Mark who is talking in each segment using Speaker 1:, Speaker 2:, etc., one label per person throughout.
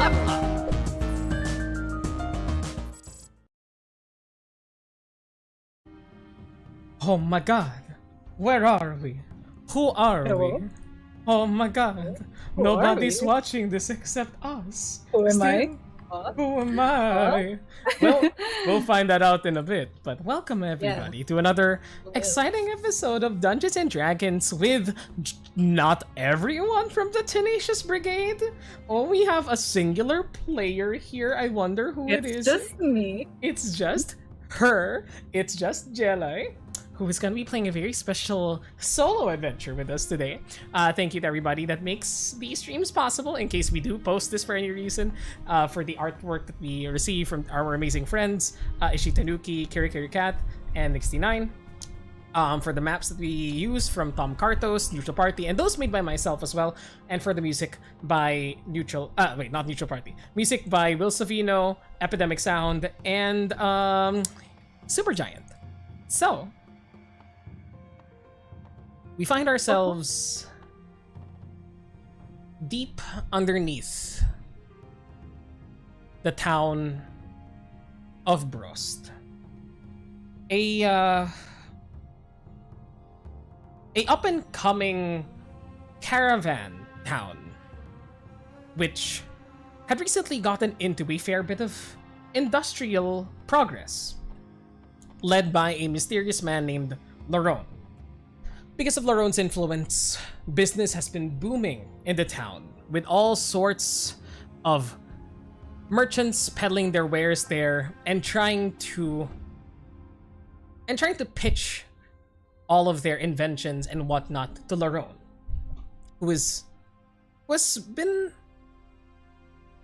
Speaker 1: Level Up.
Speaker 2: Oh my god, where are we? Who are
Speaker 3: Hello?
Speaker 2: we? Oh my god,
Speaker 3: Who
Speaker 2: nobody's
Speaker 3: are we?
Speaker 2: watching this except us.
Speaker 3: Who am I?
Speaker 2: Still, who am I? Well, we'll find that out in a bit, but welcome everybody to another exciting episode of Dungeons and Dragons with not everyone from the Tenacious Brigade. Oh, we have a singular player here. I wonder who it is.
Speaker 3: It's just me.
Speaker 2: It's just her. It's just Jelly, who is going to be playing a very special solo adventure with us today. Thank you to everybody that makes these streams possible, in case we do post this for any reason, for the artwork that we receive from our amazing friends, Ishi Tanuki, Kiri Kiri Cat, and 69. For the maps that we use from Tom Kartos, Neutral Party, and those made by myself as well, and for the music by not Neutral Party. Music by Will Savino, Epidemic Sound, and Supergiant. So, we find ourselves deep underneath the town of Brost. A up-and-coming caravan town, which had recently gotten into a fair bit of industrial progress, led by a mysterious man named Laron. Because of Laron's influence, business has been booming in the town, with all sorts of merchants peddling their wares there and trying to pitch all of their inventions and whatnot to Laron, who was been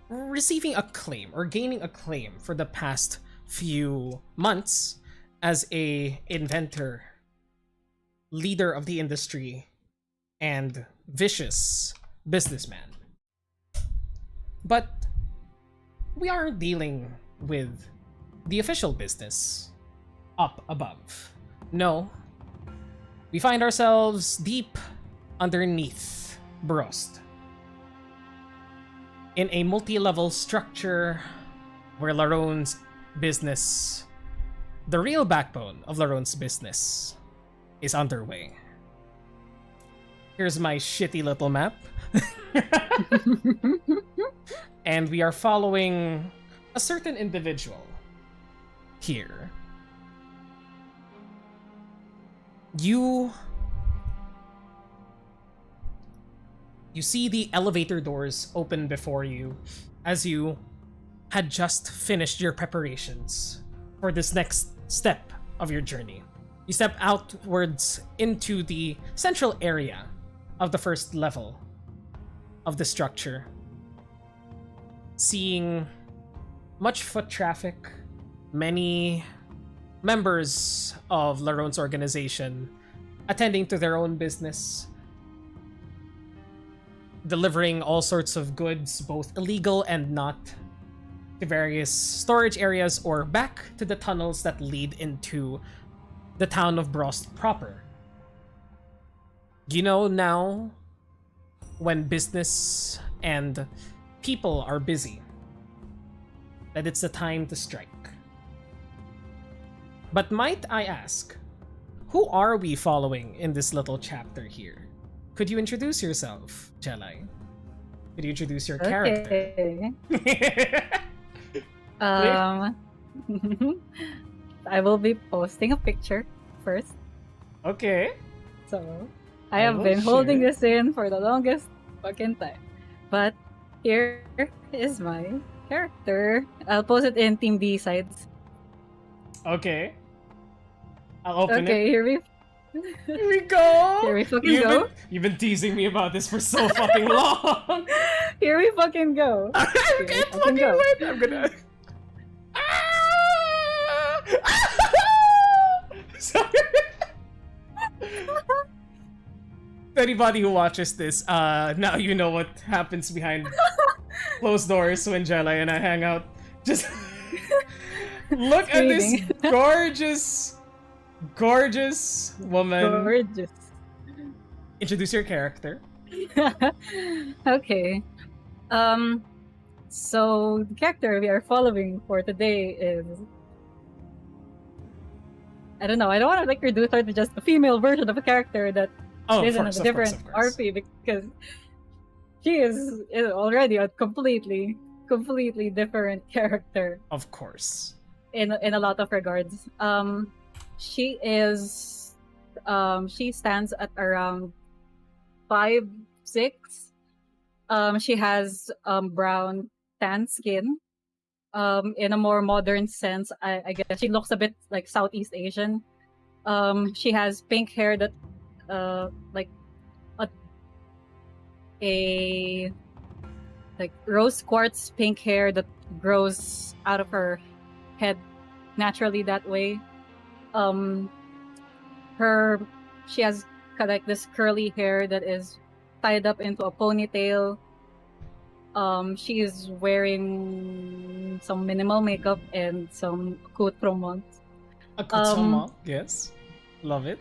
Speaker 2: receiving acclaim or gaining acclaim for the past few months as a inventor, leader of the industry, and vicious businessman. But we aren't dealing with the official business up above. No, we find ourselves deep underneath Brost, in a multi-level structure where Laron's business, the real backbone of Laron's business, is underway. Here's my shitty little map. And we are following a certain individual here. You see the elevator doors open before you as you had just finished your preparations for this next step of your journey. You step outwards into the central area of the first level of the structure, seeing much foot traffic, many members of Laron's organization attending to their own business, delivering all sorts of goods, both illegal and not, to various storage areas or back to the tunnels that lead into the town of Brost proper. You know now, when business and people are busy, that it's the time to strike. But might I ask, who are we following in this little chapter here? Could you introduce yourself, Jelly? Could you introduce your character?
Speaker 3: I will be posting a picture first.
Speaker 2: Okay.
Speaker 3: So, I have been holding this in for the longest fucking time. But here is my character. I'll post it in Team B sides.
Speaker 2: Okay. I'll open it.
Speaker 3: Okay, here we
Speaker 2: go!
Speaker 3: Here we fucking go.
Speaker 2: You've been teasing me about this for so fucking long!
Speaker 3: Here we fucking go.
Speaker 2: I can't fucking wait! I'm gonna... Sorry. Anybody who watches this, now you know what happens behind closed doors when Jella and I hang out. Just look at this gorgeous woman.
Speaker 3: Gorgeous.
Speaker 2: Introduce your character.
Speaker 3: Okay. So the character we are following for today is, I don't know. I don't want to like reduce her to just a female version of a character that
Speaker 2: Oh,
Speaker 3: is in a different RP, because she is already a completely different character.
Speaker 2: Of course.
Speaker 3: In a lot of regards. She is she stands at around 5'6". She has brown tan skin. In a more modern sense, I guess she looks a bit like Southeast Asian. She has pink hair that like a like rose quartz pink hair that grows out of her head naturally that way. She has kind of like this curly hair that is tied up into a ponytail. She is wearing some minimal makeup and some accoutrement.
Speaker 2: Accoutrement, yes. Love it.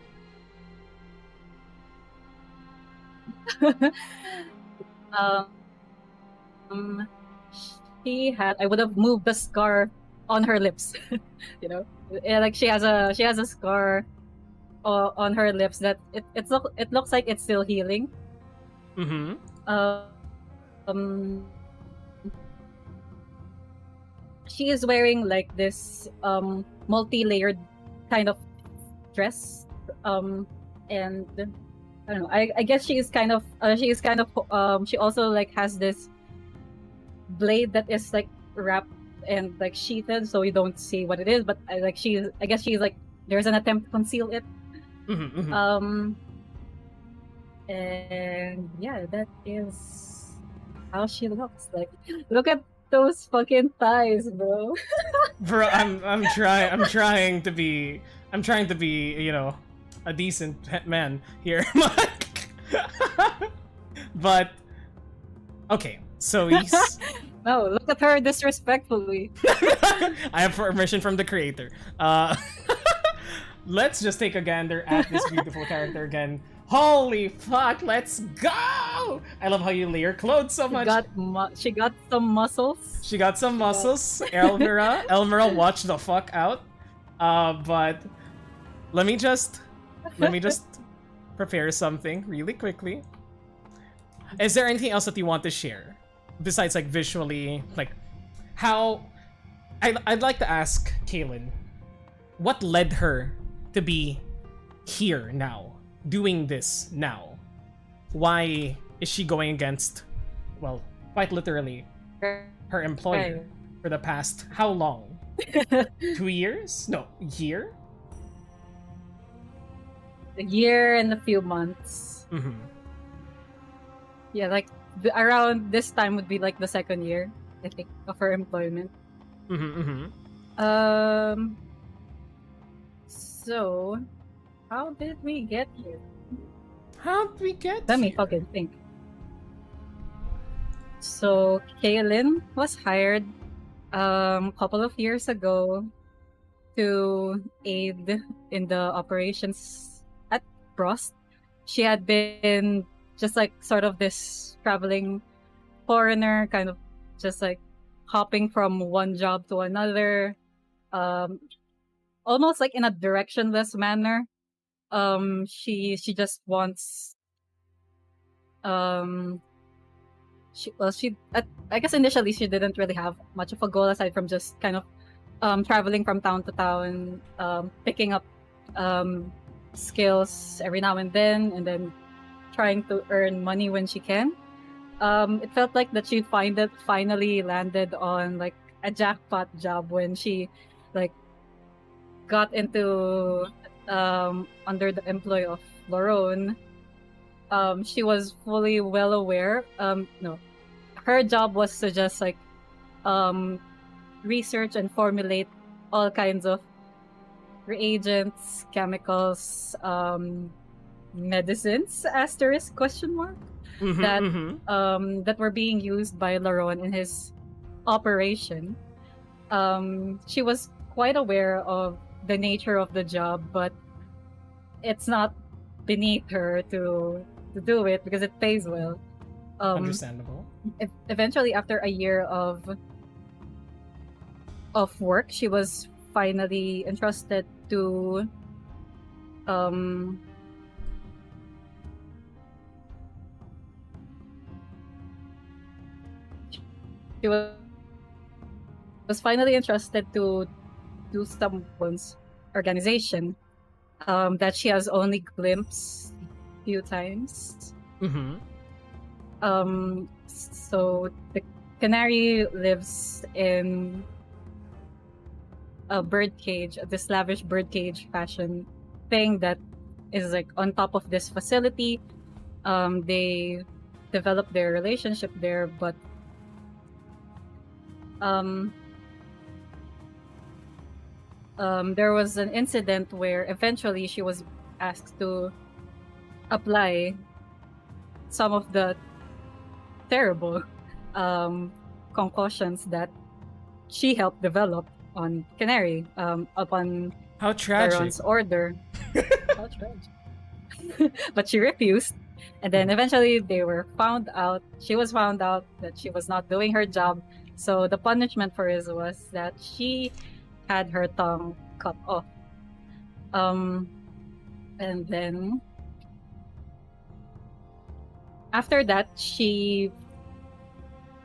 Speaker 3: She had, I would have moved the scar on her lips. You know, like she has a scar on her lips that it looks like it's still healing.
Speaker 2: Mm-hmm.
Speaker 3: She is wearing like this multi-layered kind of dress, and I don't know. I guess she is kind of she also like has this blade that is like wrapped and like sheathed, so you don't see what it is. But I guess she's like, there's an attempt to conceal it.
Speaker 2: Mm-hmm, mm-hmm.
Speaker 3: And yeah, that is how she looks. Like, look at those fucking thighs, bro.
Speaker 2: Bro, I'm trying to be, you know, a decent man here. But okay, so he's
Speaker 3: No, look at her disrespectfully.
Speaker 2: I have permission from the creator. Let's just take a gander at this beautiful character again. Holy fuck, let's go! I love how you layer clothes so much.
Speaker 3: She got some muscles.
Speaker 2: She got some muscles. Elmira, watch the fuck out. But let me just prepare something really quickly. Is there anything else that you want to share besides like visually, like how? I'd like to ask Kaylin, what led her to be here now, doing this now? Why is she going against, well, quite literally, her employer for the past how long? 2 years? No, year?
Speaker 3: A year and a few months.
Speaker 2: Mm-hmm.
Speaker 3: Yeah, like around this time would be like the second year, I think, of her employment.
Speaker 2: Mm-hmm, mm-hmm.
Speaker 3: So, how did we get here?
Speaker 2: Let
Speaker 3: me fucking think. So, Kaylin was hired a couple of years ago to aid in the operations at Frost. She had been just like sort of this traveling foreigner, kind of just like hopping from one job to another, almost like in a directionless manner. She just wants I guess initially she didn't really have much of a goal aside from just kind of traveling from town to town, picking up skills every now and then trying to earn money when she can. It felt like that she finally landed on like a jackpot job when she like got into under the employ of Lorone. She was fully well aware. No, her job was to just like research and formulate all kinds of reagents, chemicals, medicines, asterisk question mark, that were being used by Laron in his operation. She was quite aware of the nature of the job, but it's not beneath her to do it because it pays well.
Speaker 2: Understandable.
Speaker 3: eventually, after a year of work, she was finally entrusted to um she was finally entrusted to do someone's organization that she has only glimpsed few times.
Speaker 2: Mm-hmm.
Speaker 3: So the canary lives in a bird cage, this lavish bird cage fashion thing that is like on top of this facility. They develop their relationship there, but there was an incident where eventually she was asked to apply some of the terrible concoctions that she helped develop on Canary upon
Speaker 2: How tragic.
Speaker 3: Laron's order. How tragic. But she refused. And then eventually she was found out that she was not doing her job. So the punishment for it was that she had her tongue cut off. And then after that, she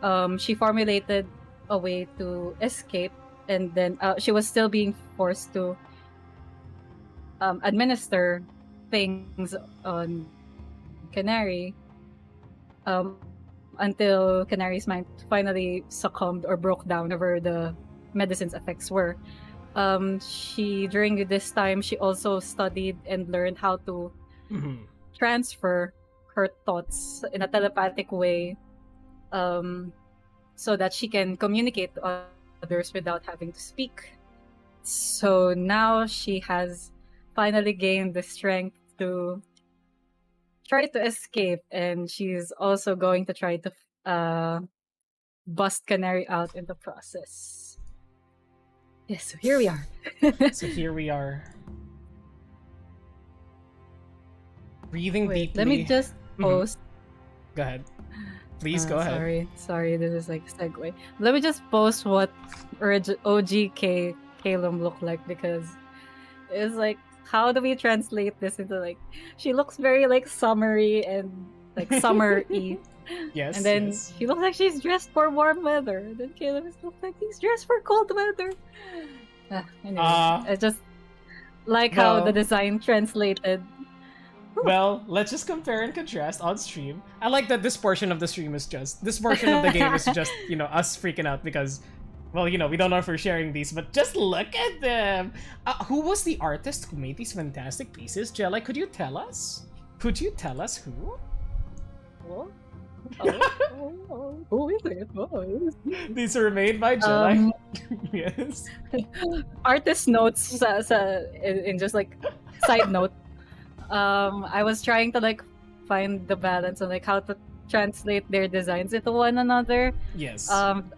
Speaker 3: formulated a way to escape, and then she was still being forced to administer things on Canary until Canary's mind finally succumbed or broke down whenever the medicine's effects were. During this time, she also studied and learned how to transfer her thoughts in a telepathic way, so that she can communicate to others without having to speak. So now she has finally gained the strength to try to escape, and she's also going to try to bust Canary out in the process. Yes, so here we are.
Speaker 2: So here we are. Breathing
Speaker 3: Wait,
Speaker 2: deeply.
Speaker 3: let me just post.
Speaker 2: Go ahead. Please go ahead.
Speaker 3: Sorry, this is like a segue. Let me just post what OGK Calum looked like, because it's like, how do we translate this into like, she looks very like summery and like summer-y.
Speaker 2: Yes.
Speaker 3: And then
Speaker 2: yes.
Speaker 3: she looks like she's dressed for warm weather. And then Caleb looks like he's dressed for cold weather. Anyway, I just like how the design translated.
Speaker 2: Well, let's just compare and contrast on stream. I like that this portion of the stream is just, this portion of the game is just, us freaking out because, well, we don't know if we're sharing these, but just look at them! Who was the artist who made these fantastic pieces? Jelly, could you tell us? Could you tell us who?
Speaker 3: Who is it?
Speaker 2: These were made by Jelly. Yes.
Speaker 3: Artist notes in just like side note. I was trying to like find the balance on like how to translate their designs into one another.
Speaker 2: Yes.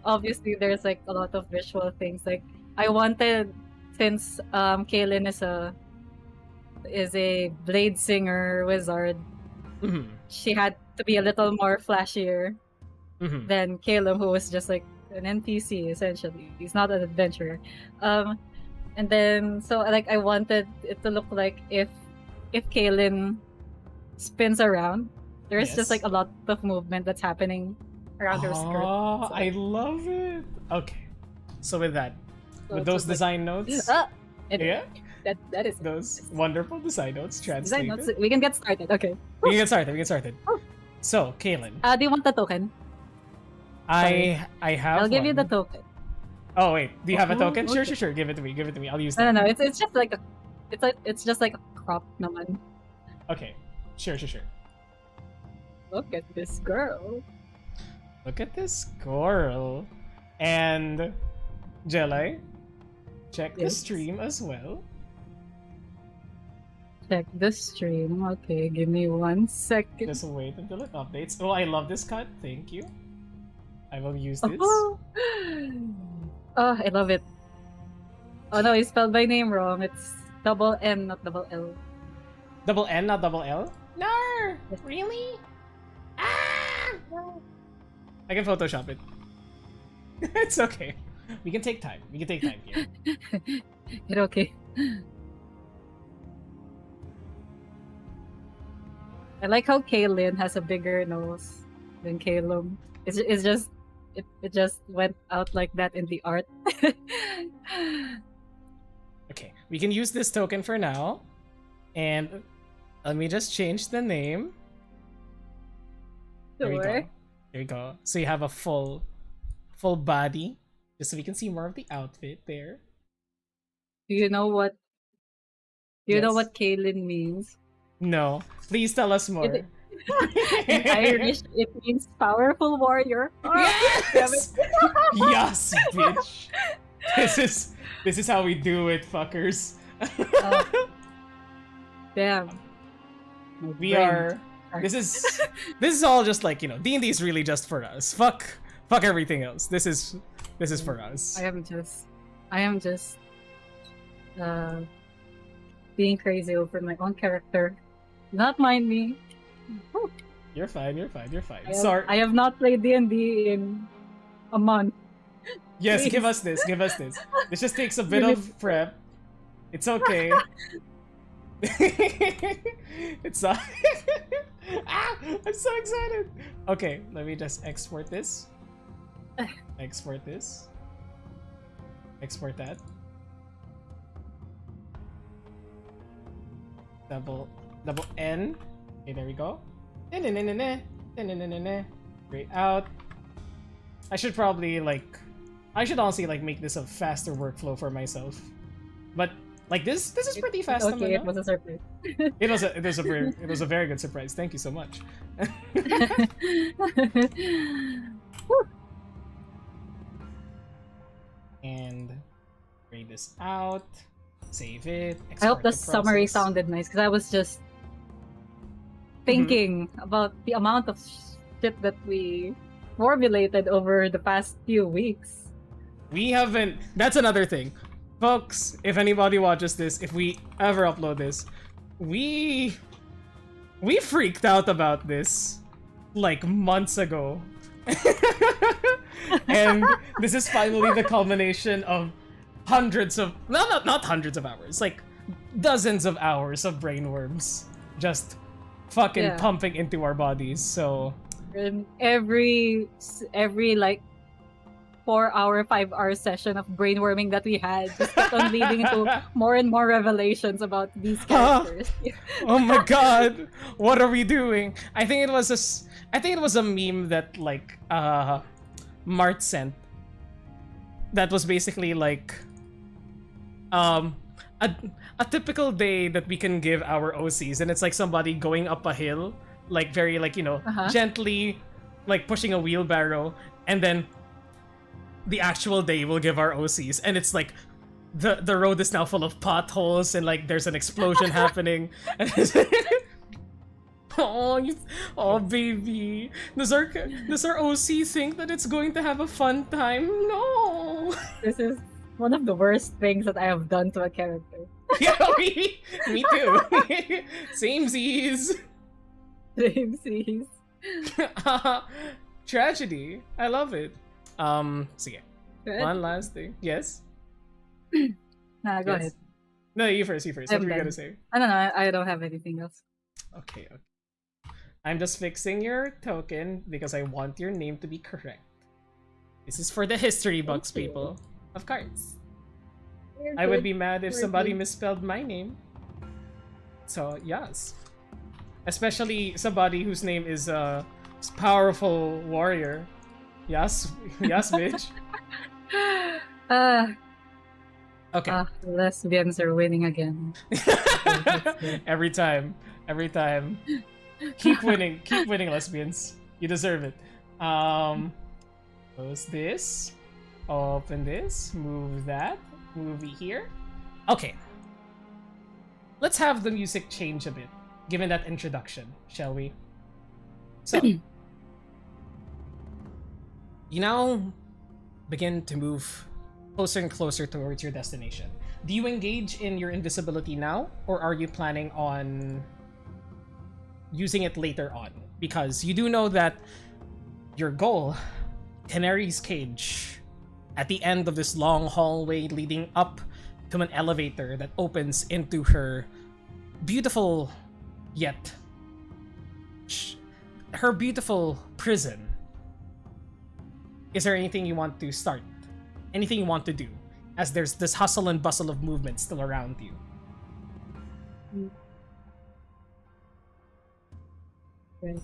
Speaker 3: Obviously there's like a lot of visual things. Like I wanted, since Kaylin is a blade singer wizard, she had to be a little more flashier than Caleb, who was just like an NPC essentially. He's not an adventurer. And then so like I wanted it to look like if Kaylin spins around, there's just like a lot of movement that's happening around her skirt.
Speaker 2: Oh, I love it. Okay, so with that, with those design notes,
Speaker 3: that is
Speaker 2: those wonderful design notes translated.
Speaker 3: Design notes. We can get started. Okay.
Speaker 2: We can get started. So, Kaylin.
Speaker 3: Do you want the token?
Speaker 2: I have.
Speaker 3: I'll give you the token.
Speaker 2: Oh wait, do you have a token?
Speaker 3: Okay.
Speaker 2: Sure. Give it to me. I'll use that.
Speaker 3: No. It's just like it's just like a crop naman.
Speaker 2: Okay. Sure.
Speaker 3: Look at this girl.
Speaker 2: And Jelly, check the stream as well.
Speaker 3: Check the stream. Okay, give me 1 second.
Speaker 2: Just wait until it updates. Oh, I love this cut. Thank you. I will use this.
Speaker 3: Oh, I love it. Oh no, you spelled my name wrong. It's double N, not double L.
Speaker 2: Double N, not double L? No! Really? Ah! I can Photoshop it. It's okay. We can take time. We can take time here.
Speaker 3: It's okay. I like how Kaylin has a bigger nose than Calum. It's just it just went out like that in the art.
Speaker 2: Okay, we can use this token for now. And let me just change the name. There we go.
Speaker 3: Sure.
Speaker 2: There you go. So you have a full body. Just so we can see more of the outfit there.
Speaker 3: Do you know what? Do you know
Speaker 2: Yes.
Speaker 3: what Kaylin means?
Speaker 2: No. Please tell us more.
Speaker 3: In Irish, it means powerful warrior.
Speaker 2: Yes! Yes, bitch. This is how we do it, fuckers.
Speaker 3: Damn. My
Speaker 2: We
Speaker 3: brain.
Speaker 2: are. This is all just like, you know, D&D is really just for us. Fuck everything else. This is for us.
Speaker 3: I am just being crazy over my own character. Not mind me. Whew.
Speaker 2: You're fine. You're fine. You're fine.
Speaker 3: I
Speaker 2: Sorry.
Speaker 3: have not played D&D in a month.
Speaker 2: Yes,
Speaker 3: please.
Speaker 2: give us this. Give us this. This just takes a bit
Speaker 3: Give
Speaker 2: of prep. It's okay. It's not. Ah, I'm so excited. Okay, let me just export this. Export this. Export that. Double N. Okay, there we go. Straight out. I should probably I should honestly make this a faster workflow for myself. But like this is pretty fast.
Speaker 3: Okay, it was a surprise.
Speaker 2: It was a very good surprise. Thank you so much.
Speaker 3: Whew.
Speaker 2: And read this out. Save it.
Speaker 3: I hope
Speaker 2: export
Speaker 3: the summary
Speaker 2: process.
Speaker 3: sounded nice because I was just thinking about the amount of shit that we formulated over the past few weeks.
Speaker 2: We haven't. That's another thing, folks. If anybody watches this, if we ever upload this, we freaked out about this like months ago, and this is finally the culmination of hundreds of not hundreds of hours, like dozens of hours of brainworms just fucking
Speaker 3: Yeah.
Speaker 2: pumping into our bodies. So
Speaker 3: And every like 4-hour, 5-hour session of brainworming that we had just kept on leading into more and more revelations about these characters.
Speaker 2: oh my god, what are we doing? I think it was a meme that Mart sent, that was basically like a typical day that we can give our OCs, and it's like somebody going up a hill, like very gently, like pushing a wheelbarrow, and then the actual day will give our OCs, and it's like the road is now full of potholes, and like there's an explosion happening. Oh baby, does our OC think that it's going to have a fun time? No.
Speaker 3: This is one of the worst things that I have done to a character.
Speaker 2: Yeah, me too. Samesies.
Speaker 3: Samesies.
Speaker 2: Tragedy. I love it. So yeah.
Speaker 3: Good.
Speaker 2: One last thing. Yes.
Speaker 3: Nah, go
Speaker 2: Yes.
Speaker 3: ahead.
Speaker 2: No, you first. What
Speaker 3: I'm
Speaker 2: were you
Speaker 3: done.
Speaker 2: gonna say?
Speaker 3: I don't know. I don't have anything else.
Speaker 2: Okay. I'm just fixing your token because I want your name to be correct. This is for the history books,
Speaker 3: Thank you.
Speaker 2: people. Of course.
Speaker 3: You're
Speaker 2: I would
Speaker 3: good.
Speaker 2: be mad if
Speaker 3: We're
Speaker 2: somebody
Speaker 3: good.
Speaker 2: misspelled my name. So, yes. Especially somebody whose name is powerful warrior. Yes, yes, bitch. Okay.
Speaker 3: Lesbians are winning again.
Speaker 2: every time. Keep winning, lesbians. You deserve it. Close this. Open this. Move that. Move it here. Okay. Let's have the music change a bit, given that introduction, shall we? So, you now begin to move closer and closer towards your destination. Do you engage in your invisibility now, or are you planning on using it later on? Because you do know that your goal Canary's cage at the end of this long hallway leading up to an elevator that opens into her beautiful yet her beautiful prison. Is there anything you want to start? Anything you want to do? As there's this hustle and bustle of movement still around you.
Speaker 3: Right.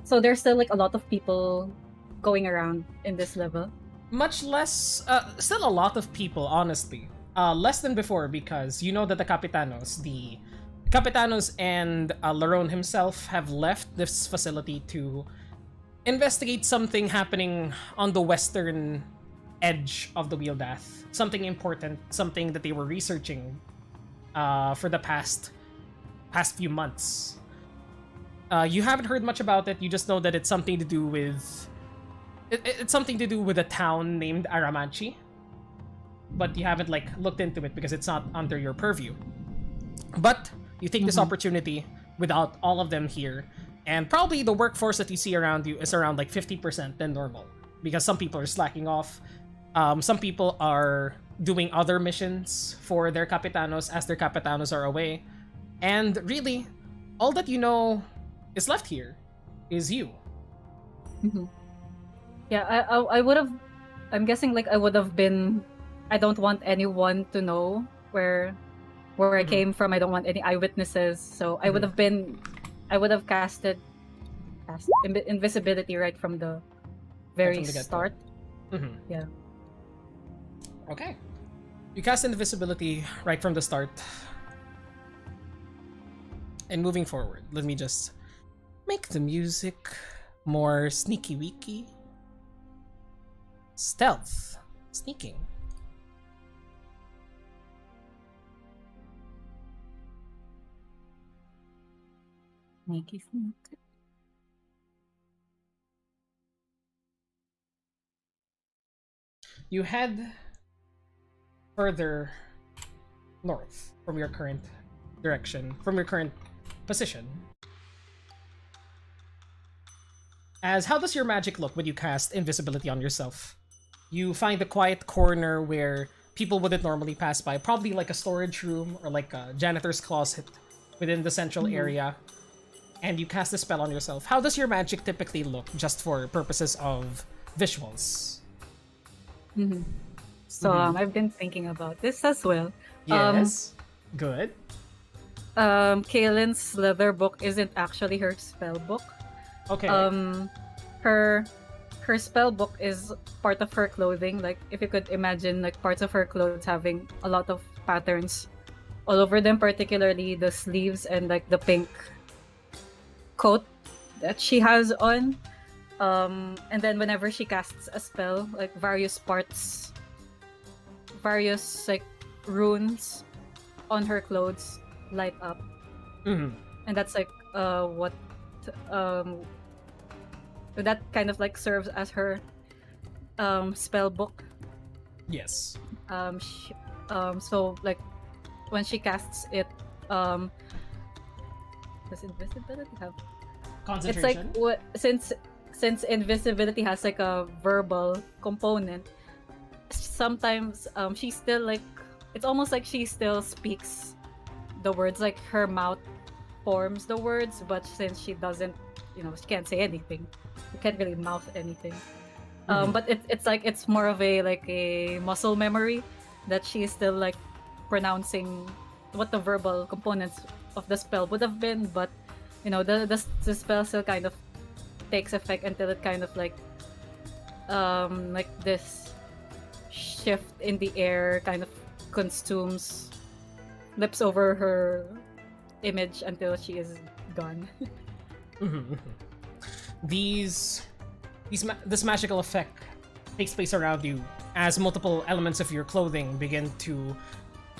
Speaker 3: So there's still like a lot of people going around in this level.
Speaker 2: Much less, still a lot of people, honestly. Less than before because you know that the Capitanos and Laron himself have left this facility to investigate something happening on the western edge of the Wheeldath. Something important, something that they were researching for the past few months. You haven't heard much about it. You just know that it's something to do with it's something to do with a town named Aramanchi, but you haven't like looked into it because it's not under your purview. But you take this opportunity without all of them here, and probably the workforce that you see around you is around like 50% than normal because some people are slacking off. Some people are doing other missions for their Capitanos as their Capitanos are away, and really, all that you know is left here is you.
Speaker 3: Yeah, I would have. I'm guessing like I would have been. I don't want anyone to know where I came from. I don't want any eyewitnesses. So I would have been. I would have cast invisibility right from the very start. Yeah.
Speaker 2: Okay. You cast invisibility right from the start. And moving forward, let me just make the music more sneaky weaky. Stealth. Sneaking.
Speaker 3: Sneaky sneak.
Speaker 2: You head further north from your current direction, from your current position. As how does your magic look when you cast invisibility on yourself? You find a quiet corner where people wouldn't normally pass by, probably like a storage room or like a janitor's closet within the central area, and you cast a spell on yourself. How does your magic typically look, just for purposes of visuals?
Speaker 3: So I've been thinking about this as well.
Speaker 2: Yes. Good.
Speaker 3: Kaylin's leather book isn't actually her spell book.
Speaker 2: Okay.
Speaker 3: Her spell book is part of her clothing. Like if you could imagine like parts of her clothes having a lot of patterns all over them, particularly the sleeves and like the pink coat that she has on. And then whenever she casts a spell, like various like runes on her clothes light up. And that's like what that kind of like serves as her spell book.
Speaker 2: Yes.
Speaker 3: So like when she casts it, does invisibility have
Speaker 2: Concentration.
Speaker 3: it's like what since invisibility has like a verbal component, sometimes she's still like, it's almost like she still speaks the words, like her mouth forms the words, but since she doesn't, she can't say anything, you can't really mouth anything. But it's like it's more of a like a muscle memory that she is still like pronouncing what the verbal components of the spell would have been, but the spell still kind of takes effect until it kind of like this shift in the air kind of consumes, flips over her image until she is gone.
Speaker 2: This magical effect takes place around you as multiple elements of your clothing begin to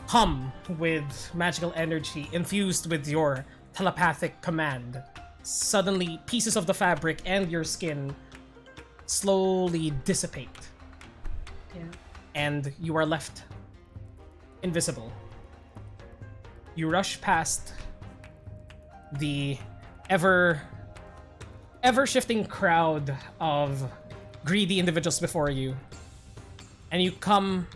Speaker 2: hum with magical energy infused with your telepathic command. Suddenly, pieces of the fabric and your skin slowly dissipate.
Speaker 3: Yeah.
Speaker 2: And you are left invisible. You rush past the ever ever-shifting crowd of greedy individuals before you, and you come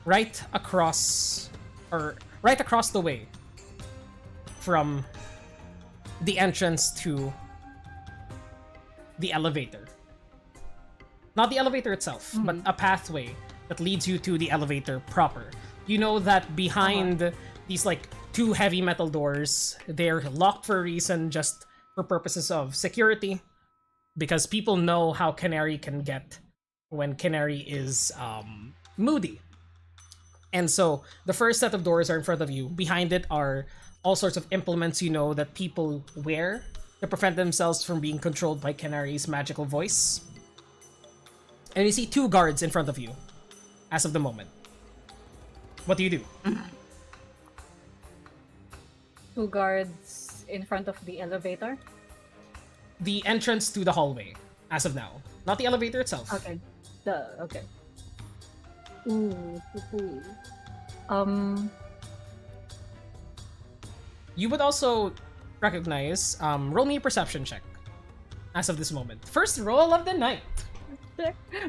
Speaker 2: right across the way from the entrance to the elevator. Not the elevator itself, but a pathway that leads you to the elevator proper. You know that behind these like two heavy metal doors, they're locked for a reason, just for purposes of security, because people know how Canary can get when Canary is moody. And so the first set of doors are in front of you. Behind it are all sorts of implements you know that people wear to prevent themselves from being controlled by Canary's magical voice. And you see two guards in front of you as of the moment. What do you do?
Speaker 3: Two guards in front of the elevator.
Speaker 2: The entrance to the hallway as of now. Not the elevator itself.
Speaker 3: Okay. Okay. Ooh.
Speaker 2: You would also recognize, roll me a perception check as of this moment. First roll of the night.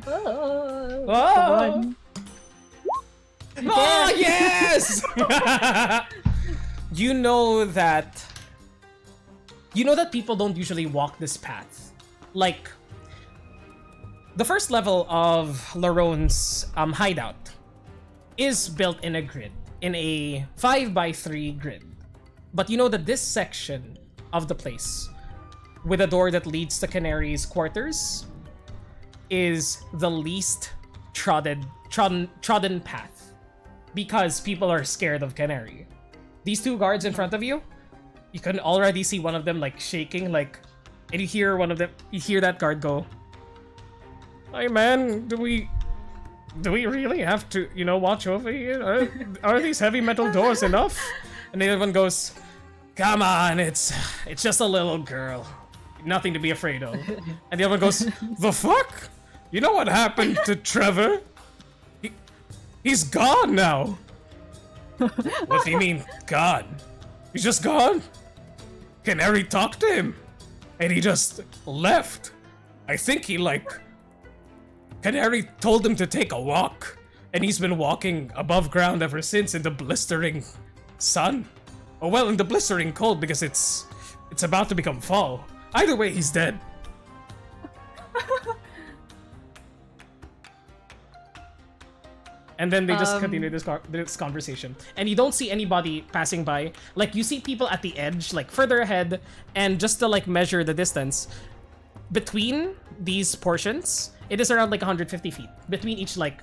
Speaker 3: Oh.
Speaker 2: Oh, oh yes! You know that people don't usually walk this path. Like, the first level of Larone's hideout is built in a grid, in a 5x3 grid. But you know that this section of the place, with a door that leads to Canary's quarters, is the least trodden path, because people are scared of Canary. These two guards in front of you, you can already see one of them like shaking, like, and you hear that guard go, "Hey man, do we really have to, watch over here? Are these heavy metal doors enough?" And the other one goes, "Come on, it's just a little girl. Nothing to be afraid of." And the other one goes, "The fuck? You know what happened to Trevor? He's gone now." "What do you mean, gone? He's just gone? Canary talked to him, and he just left. I think Canary told him to take a walk, and he's been walking above ground ever since in the blistering sun. Oh well, in the blistering cold, because it's about to become fall. Either way, he's dead." And then they just continue this conversation. And you don't see anybody passing by. Like, you see people at the edge, like, further ahead, and just to, like, measure the distance between these portions, it is around, like, 150 feet. Between each, like,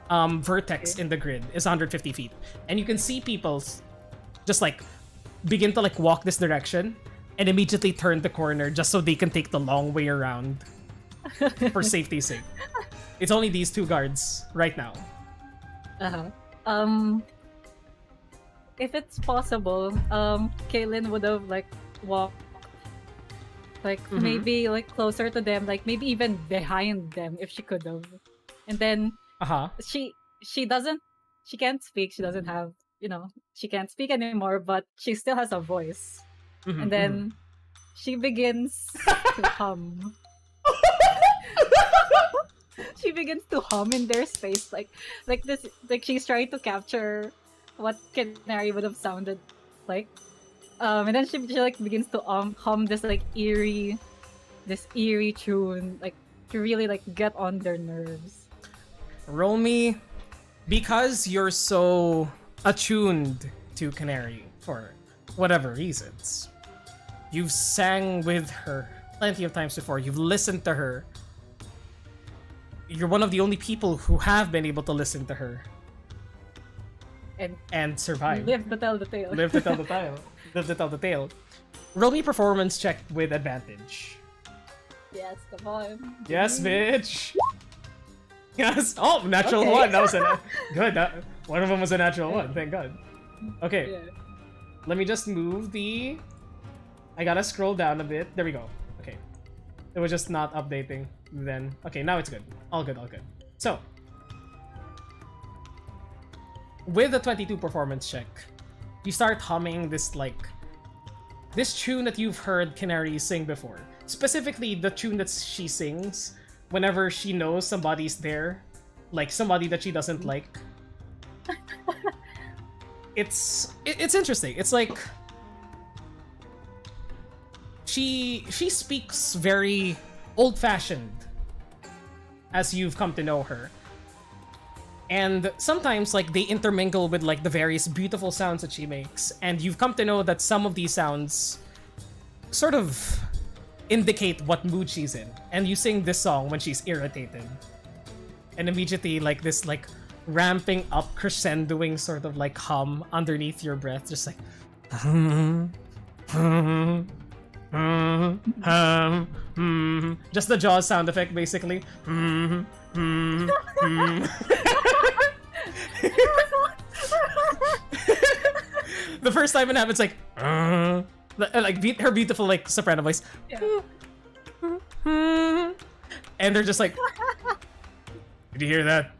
Speaker 2: vertex in the grid is 150 feet. And you can see people just, like, begin to, like, walk this direction and immediately turn the corner just so they can take the long way around for safety's sake. It's only these two guards right now.
Speaker 3: If it's possible, Kaylin would have like walked like maybe like closer to them, like maybe even behind them if she could have. And then she can't speak, she doesn't have, she can't speak anymore, but she still has a voice. And then she begins to hum. She begins to hum in their space, like this, like she's trying to capture what Canary would have sounded like. And then she like begins to hum this like eerie tune, like to really like get on their nerves.
Speaker 2: Roll me, because you're so attuned to Canary for whatever reasons. You've sang with her plenty of times before. You've listened to her. You're one of the only people who have been able to listen to her and survive.
Speaker 3: Live to tell the tale.
Speaker 2: Live to tell the tale. Live to tell the tale. Roll me performance check with advantage.
Speaker 3: Yes, come on.
Speaker 2: Yes, bitch. Yes. Oh, natural one. That was good. One of them was a natural one. Thank God. Okay.
Speaker 3: Yeah.
Speaker 2: Let me just move the. I gotta scroll down a bit. There we go. Okay. It was just not updating then. Okay, now it's good. All good, all good. So, with the 22 performance check, you start humming this like this tune that you've heard Canary sing before, specifically the tune that she sings whenever she knows somebody's there, like somebody that she doesn't like. It's interesting. It's like she speaks very old-fashioned as you've come to know her. And sometimes like they intermingle with like the various beautiful sounds that she makes, and you've come to know that some of these sounds sort of indicate what mood she's in. And you sing this song when she's irritated. And immediately like this like ramping up, crescendoing sort of like hum underneath your breath, just like just the Jaws sound effect basically. The first time it happens, like her beautiful like soprano voice,
Speaker 3: Yeah.
Speaker 2: and they're just like, did you hear that?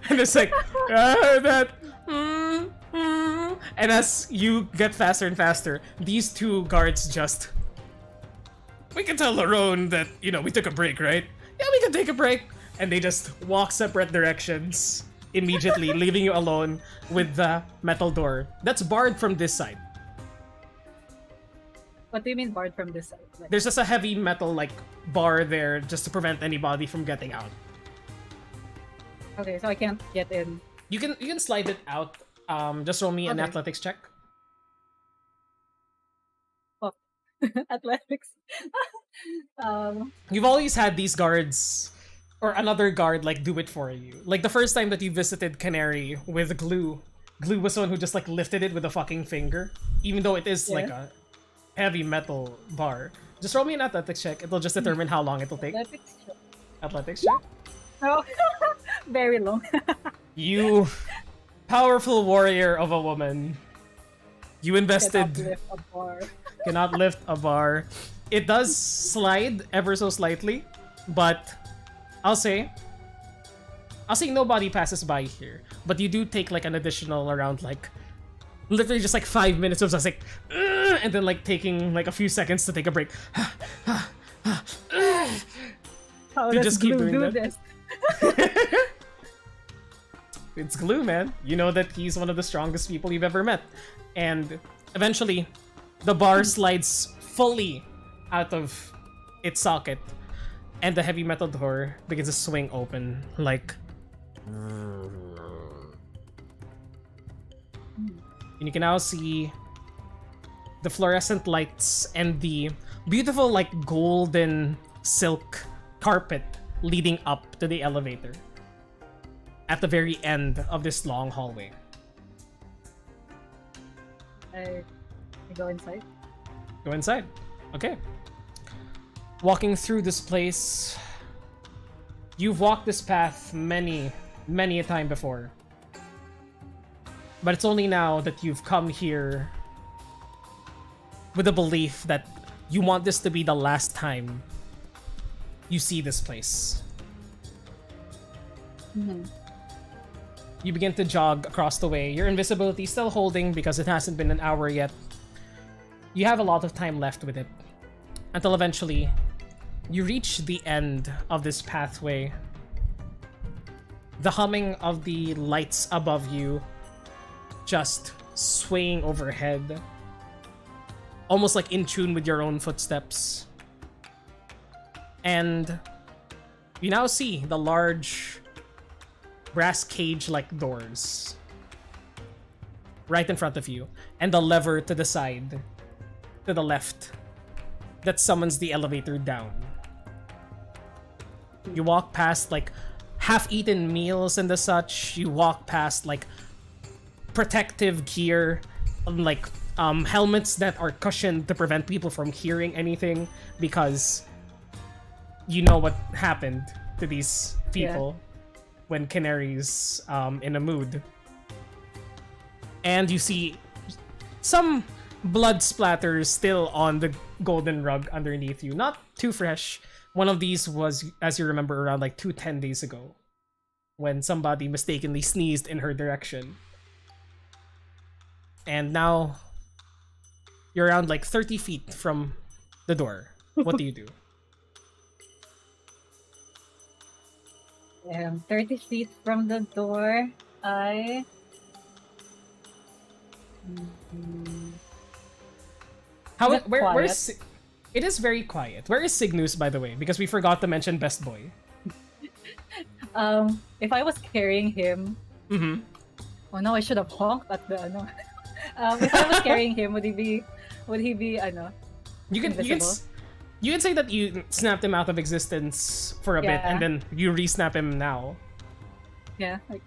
Speaker 2: And it's like, that. And as you get faster and faster, these two guards just, we can tell Larone that, you know, we took a break, right? Yeah, we can take a break. And they just walk separate directions immediately, leaving you alone with the metal door that's barred from this side.
Speaker 3: What do you mean barred from this side? Like,
Speaker 2: There's just a heavy metal like bar there just to prevent anybody from getting out.
Speaker 3: okay, so I can't get in.
Speaker 2: You can slide it out. Just roll me an
Speaker 3: Okay.
Speaker 2: athletics check.
Speaker 3: Athletics.
Speaker 2: You've always had these guards or another guard like do it for you. Like the first time that you visited Canary with Glue, Glue was someone who just like lifted it with a fucking finger, even though it is like a heavy metal bar. Just roll me an athletics check. It'll just determine how long it'll take.
Speaker 3: Athletics.
Speaker 2: Athletics check.
Speaker 3: Oh, very long.
Speaker 2: You powerful warrior of a woman. You invested.
Speaker 3: Cannot lift a bar.
Speaker 2: Cannot lift a bar. It does slide ever so slightly, but I'll say nobody passes by here. But you do take like an additional around like literally just like 5 minutes of just like and then like taking like a few seconds to take a break.
Speaker 3: How
Speaker 2: You
Speaker 3: does
Speaker 2: just keep
Speaker 3: Glue
Speaker 2: doing
Speaker 3: do
Speaker 2: that.
Speaker 3: this?
Speaker 2: It's Glue, man. You know that he's one of the strongest people you've ever met. And eventually, the bar slides fully out of its socket, and the heavy metal door begins to swing open, like... And you can now see the fluorescent lights and the beautiful, like, golden silk carpet leading up to the elevator at the very end of this long hallway.
Speaker 3: I go inside.
Speaker 2: Go inside. Okay. Walking through this place, you've walked this path many a time before. But it's only now that you've come here with the belief that you want this to be the last time you see this place. You begin to jog across the way. Your invisibility still holding because it hasn't been an hour yet. You have a lot of time left with it. Until eventually, you reach the end of this pathway. The humming of the lights above you just swaying overhead. Almost like in tune with your own footsteps. And you now see the large brass cage-like doors right in front of you, and the lever to the side, to the left, that summons the elevator down. You walk past like half-eaten meals and the such. You walk past like protective gear, like helmets that are cushioned to prevent people from hearing anything, because you know what happened to these people when Canary's in a mood. And you see some blood splatters still on the golden rug underneath you. Not too fresh. One of these was, as you remember, around like 10 days ago, when somebody mistakenly sneezed in her direction. And now you're around like 30 feet from the door. What do you do?
Speaker 3: 30 feet from the door. I. Mm,
Speaker 2: How
Speaker 3: is
Speaker 2: it
Speaker 3: it
Speaker 2: where's
Speaker 3: quiet?
Speaker 2: it is very quiet. Where is Cygnus, by the way? Because we forgot to mention Best Boy.
Speaker 3: If I was carrying him,
Speaker 2: Mm-hmm.
Speaker 3: oh no, I should have honked at the ano. If I was carrying him, would he be ano, invisible?
Speaker 2: You can say that you snapped him out of existence for a bit, and
Speaker 3: Yeah,
Speaker 2: then you re-snap him now.
Speaker 3: yeah. Like,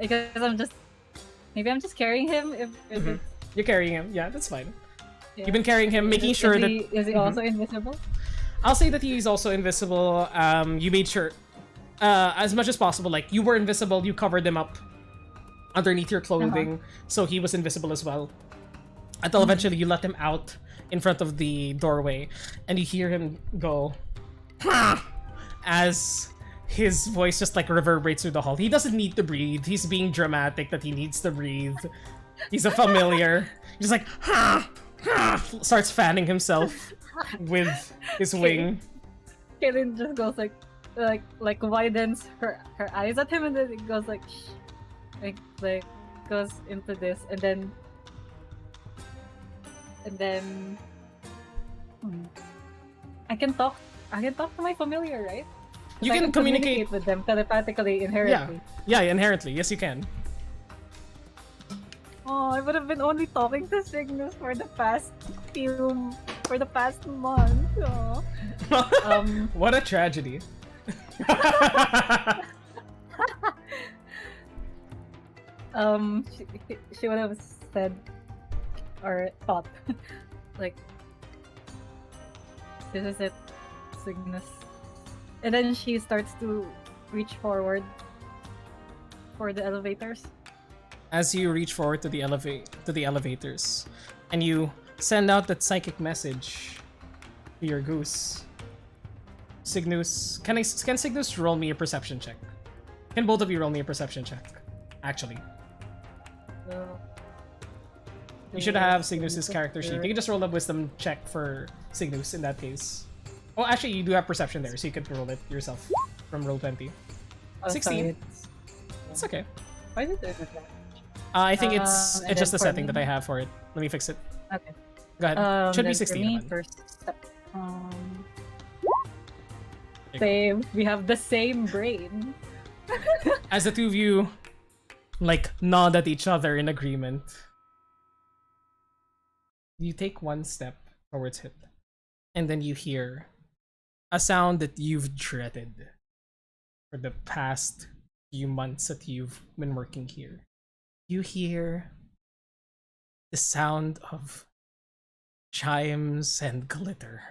Speaker 3: because maybe I'm just carrying him. If
Speaker 2: Mm-hmm.
Speaker 3: it's
Speaker 2: You're carrying him. Yeah, that's fine. You've
Speaker 3: yeah.
Speaker 2: been carrying him, making
Speaker 3: Is
Speaker 2: sure that.
Speaker 3: he
Speaker 2: Mhm.
Speaker 3: also invisible?
Speaker 2: I'll say that he's also invisible. You made sure, as much as possible, like you were invisible, you covered him up underneath your
Speaker 3: Uh huh.
Speaker 2: clothing, so he was invisible as well. Until
Speaker 3: Mm-hmm.
Speaker 2: eventually you let him out in front of the doorway, and you hear him go, "Ha!" as his voice just like reverberates through the hall. He doesn't need to breathe. He's being dramatic that he needs to breathe. He's a familiar. He's like, ha, ha, starts fanning himself with his wing.
Speaker 3: Kaylin just goes like widens her eyes at him, and then it goes like shh, like goes into this, and then hmm, I can talk. I can talk to my familiar, right? 'Cause
Speaker 2: You
Speaker 3: I
Speaker 2: can
Speaker 3: can
Speaker 2: communicate.
Speaker 3: communicate with them telepathically
Speaker 2: Yeah,
Speaker 3: inherently.
Speaker 2: yeah, inherently, yes, you can.
Speaker 3: Oh, I would have been only talking to Cygnus for the past month. Oh. Um,
Speaker 2: What a tragedy.
Speaker 3: she would have said or thought like, this is it, Cygnus. And then she starts to reach forward for the elevators.
Speaker 2: As you reach forward to the elevators, and you send out that psychic message to your goose, Cygnus, can Cygnus roll me a perception check? Can both of you roll me a perception check? Actually,
Speaker 3: So,
Speaker 2: you should have Cygnus's character sheet. You can just roll a wisdom check for Cygnus in that case. Oh, actually, you do have perception there, so you could roll it yourself from roll 20.
Speaker 3: oh,
Speaker 2: 16.
Speaker 3: sorry,
Speaker 2: It's okay.
Speaker 3: why is it doing that?
Speaker 2: I think it's
Speaker 3: And
Speaker 2: it's just
Speaker 3: then
Speaker 2: a
Speaker 3: for
Speaker 2: setting that I
Speaker 3: me,
Speaker 2: have for it. Let me fix it.
Speaker 3: okay.
Speaker 2: Go ahead. Should be
Speaker 3: Then for
Speaker 2: 16
Speaker 3: me,
Speaker 2: naman.
Speaker 3: um,
Speaker 2: There you go.
Speaker 3: same. We have the same brain.
Speaker 2: As the two of you like nod at each other in agreement, you take one step towards it, and then you hear a sound that you've dreaded for the past few months that you've been working here. You hear the sound of chimes and glitter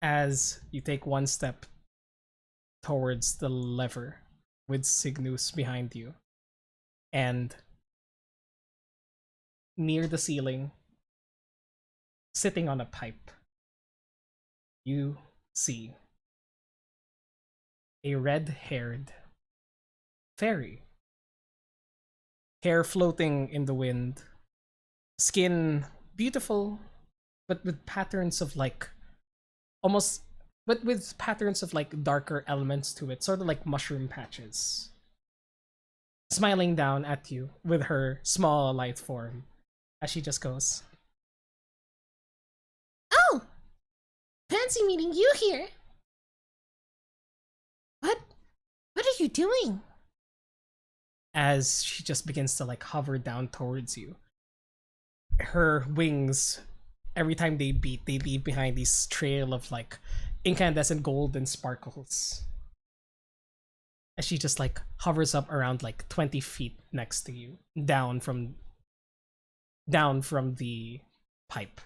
Speaker 2: as you take one step towards the lever with Cygnus behind you. And near the ceiling, sitting on a pipe, you see a red-haired fairy. Hair floating in the wind, skin beautiful, but with patterns of like almost but with patterns of like darker elements to it, sort of like mushroom patches. Smiling down at you with her small light form as she just goes, "Oh, fancy meeting you here. What? What are you doing?" As she just begins to like hover down towards you. Her wings, every time they beat, they leave behind this trail of like incandescent golden sparkles. As she just like hovers up around like 20 feet next to you, down from the pipe.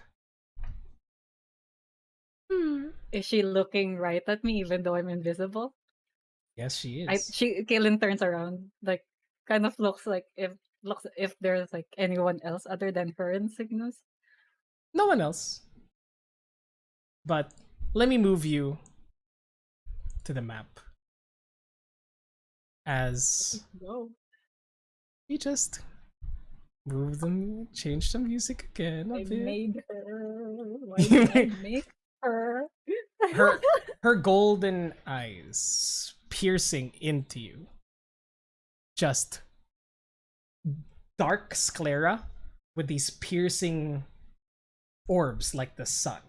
Speaker 2: Hmm.
Speaker 3: Is she looking right at me even though I'm invisible?
Speaker 2: Yes, she is.
Speaker 3: Kaylin turns around, like kind of looks if there's like anyone else other than her and Cygnus.
Speaker 2: No one else. But let me move you to the map as
Speaker 3: No.
Speaker 2: we just Move them, change the music again a
Speaker 3: I
Speaker 2: bit.
Speaker 3: made her. Why did I make her?
Speaker 2: her her golden eyes piercing into you. Just dark sclera with these piercing orbs like the sun.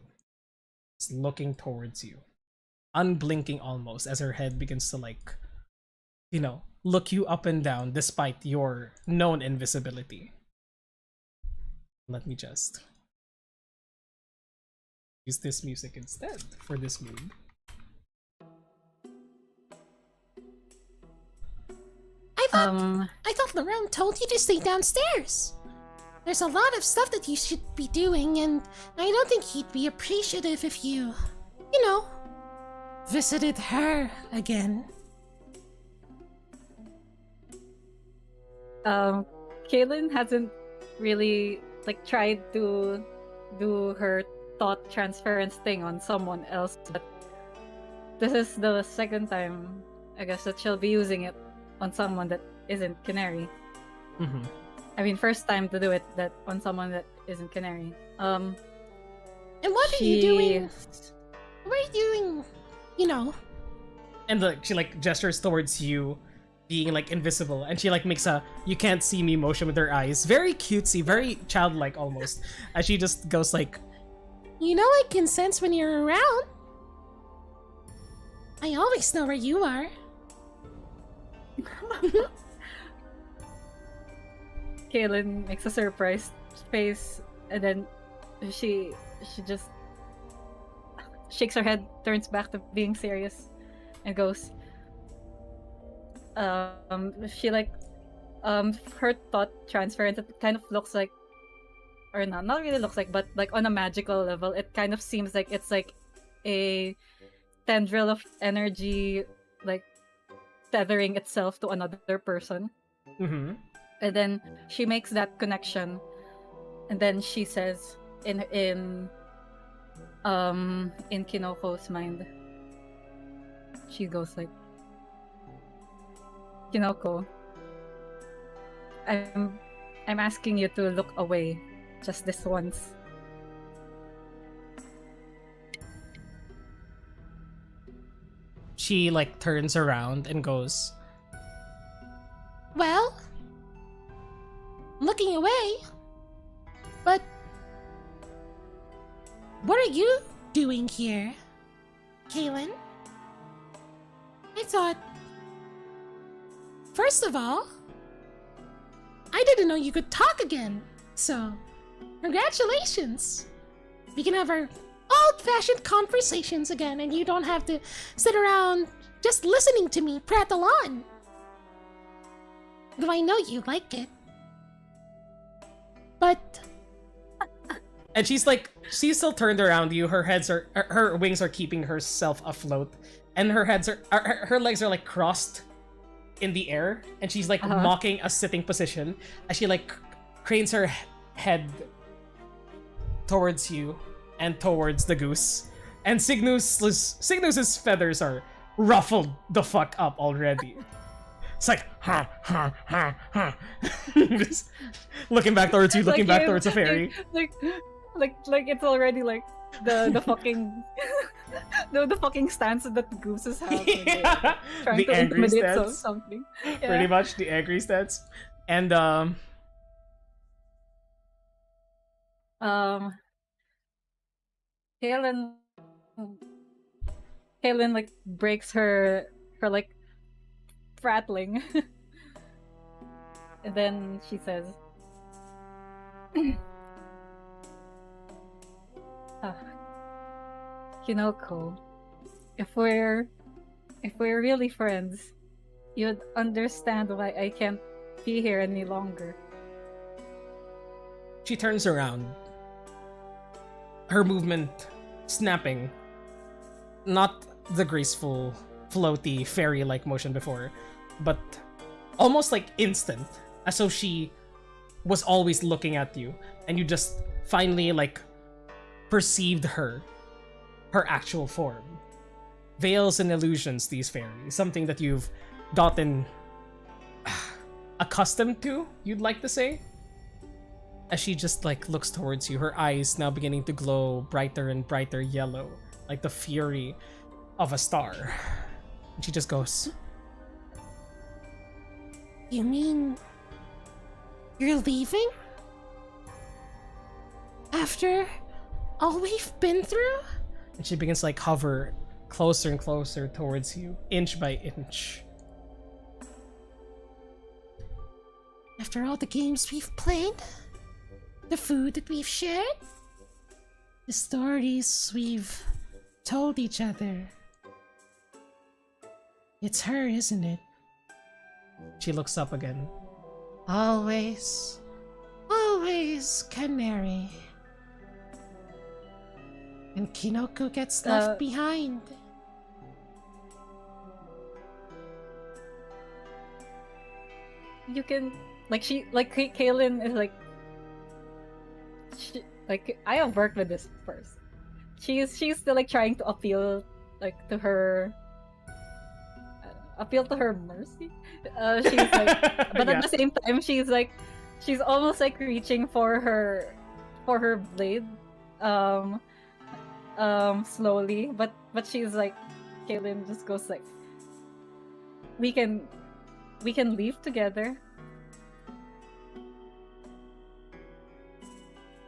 Speaker 2: Just looking towards you. Unblinking almost as her head begins to like, look you up and down despite your known invisibility. Let me just use this music instead for this mood.
Speaker 1: I thought Laurent told you to stay downstairs. There's a lot of stuff that you should be doing, and I don't think he'd be appreciative if you, visited her again.
Speaker 3: Kaylin hasn't really tried to do her thought transference thing on someone else, but this is the second time, I guess, that she'll be using it on someone that isn't Canary.
Speaker 2: Mm-hmm.
Speaker 3: I mean, first time to do it that on someone that isn't Canary.
Speaker 1: And what are you doing? What are you doing?
Speaker 2: And she gestures towards you, being invisible, and she makes a "you can't see me" motion with her eyes, very cutesy, very childlike almost, as she just goes like,
Speaker 1: I can sense when you're around. I always know where you are.
Speaker 3: Kaylin makes a surprised face, and then she just shakes her head, turns back to being serious, and goes. Her thought transference, it kind of looks like, or not really looks like, but on a magical level, it kind of seems like it's a tendril of energy, tethering itself to another person.
Speaker 2: mm-hmm.
Speaker 3: And then she makes that connection, and then she says in Kinoko's mind, she goes like, Kinoko, I'm asking you to look away just this once.
Speaker 2: She turns around and goes,
Speaker 1: Well, I'm looking away. But what are you doing here, Kaylin? I thought, first of all, I didn't know you could talk again. So, congratulations. We can have our old-fashioned conversations again, and you don't have to sit around just listening to me prattle on. Though I know you like it. But
Speaker 2: and she's still turned around you. Her wings are keeping herself afloat, and her legs are crossed in the air, and she's mocking a sitting position as she cranes her head towards you and towards the goose. And Cygnus's feathers are ruffled the fuck up already. It's ha ha ha ha. Just looking back towards you, looking back towards a fairy.
Speaker 3: Like it's already the fucking the fucking stance that the gooses have.
Speaker 2: Yeah.
Speaker 3: Trying
Speaker 2: The
Speaker 3: to
Speaker 2: angry
Speaker 3: intimidate
Speaker 2: stance.
Speaker 3: something. Yeah.
Speaker 2: Pretty much the angry stance. And
Speaker 3: Helen breaks her prattling. And then she says, Kinoko, if we're really friends, you'd understand why I can't be here any longer.
Speaker 2: she turns around. Her movement snapping. Not the graceful, floaty, fairy-like motion before, but almost instant. As though she was always looking at you, and you just finally perceived her actual form. Veils and illusions, these fairies, something that you've gotten accustomed to, you'd like to say. as she just like looks towards you, her eyes now beginning to glow brighter and brighter yellow, like the fury of a star. And she just goes,
Speaker 1: You mean you're leaving? After all we've been through?
Speaker 2: and she begins to like hover closer and closer towards you, inch by inch.
Speaker 1: After all the games we've played? The food that we've shared? The stories we've told each other? It's her, isn't it?
Speaker 2: She looks up again.
Speaker 1: Always, always Canary. And Kinoko gets left behind.
Speaker 3: You can like Kaylin is like I have worked with this first. She's still like trying to appeal like to her mercy. She's like, but at the same time she's almost like reaching for her blade, slowly. But she's like, Kaylin just goes like, we can leave together.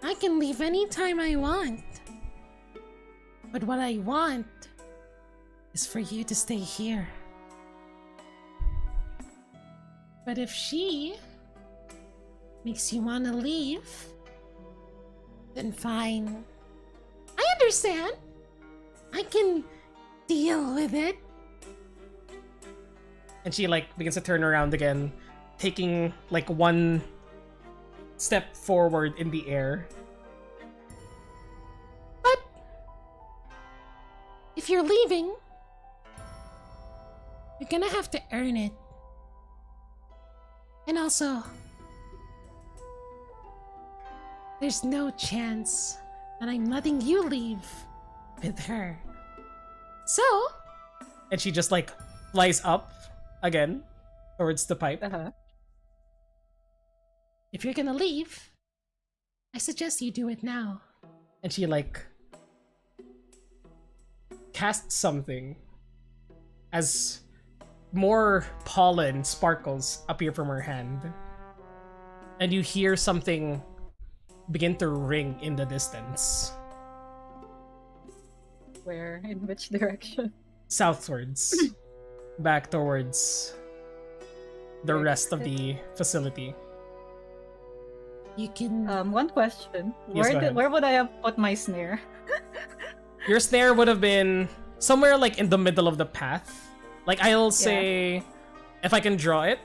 Speaker 1: I can leave anytime I want. But what I want is for you to stay here. But if she makes you want to leave, then fine. I understand. I can deal with it.
Speaker 2: And she like begins to turn around again, taking like one step forward in the air.
Speaker 1: But if you're leaving, you're gonna have to earn it. And also, there's no chance that I'm letting you leave with her. So,
Speaker 2: And she just like flies up again towards the pipe.
Speaker 1: if you're gonna leave, I suggest you do it now.
Speaker 2: And she like casts something as more pollen sparkles appear from her hand. And you hear something begin to ring in the distance.
Speaker 3: Where? In which direction?
Speaker 2: Southwards. Back towards the rest of the facility.
Speaker 1: You can.
Speaker 3: One question.
Speaker 2: Yes, go ahead.
Speaker 3: Where would I have put my snare?
Speaker 2: Your snare would have been somewhere like in the middle of the path. Like I'll say, if I can draw it,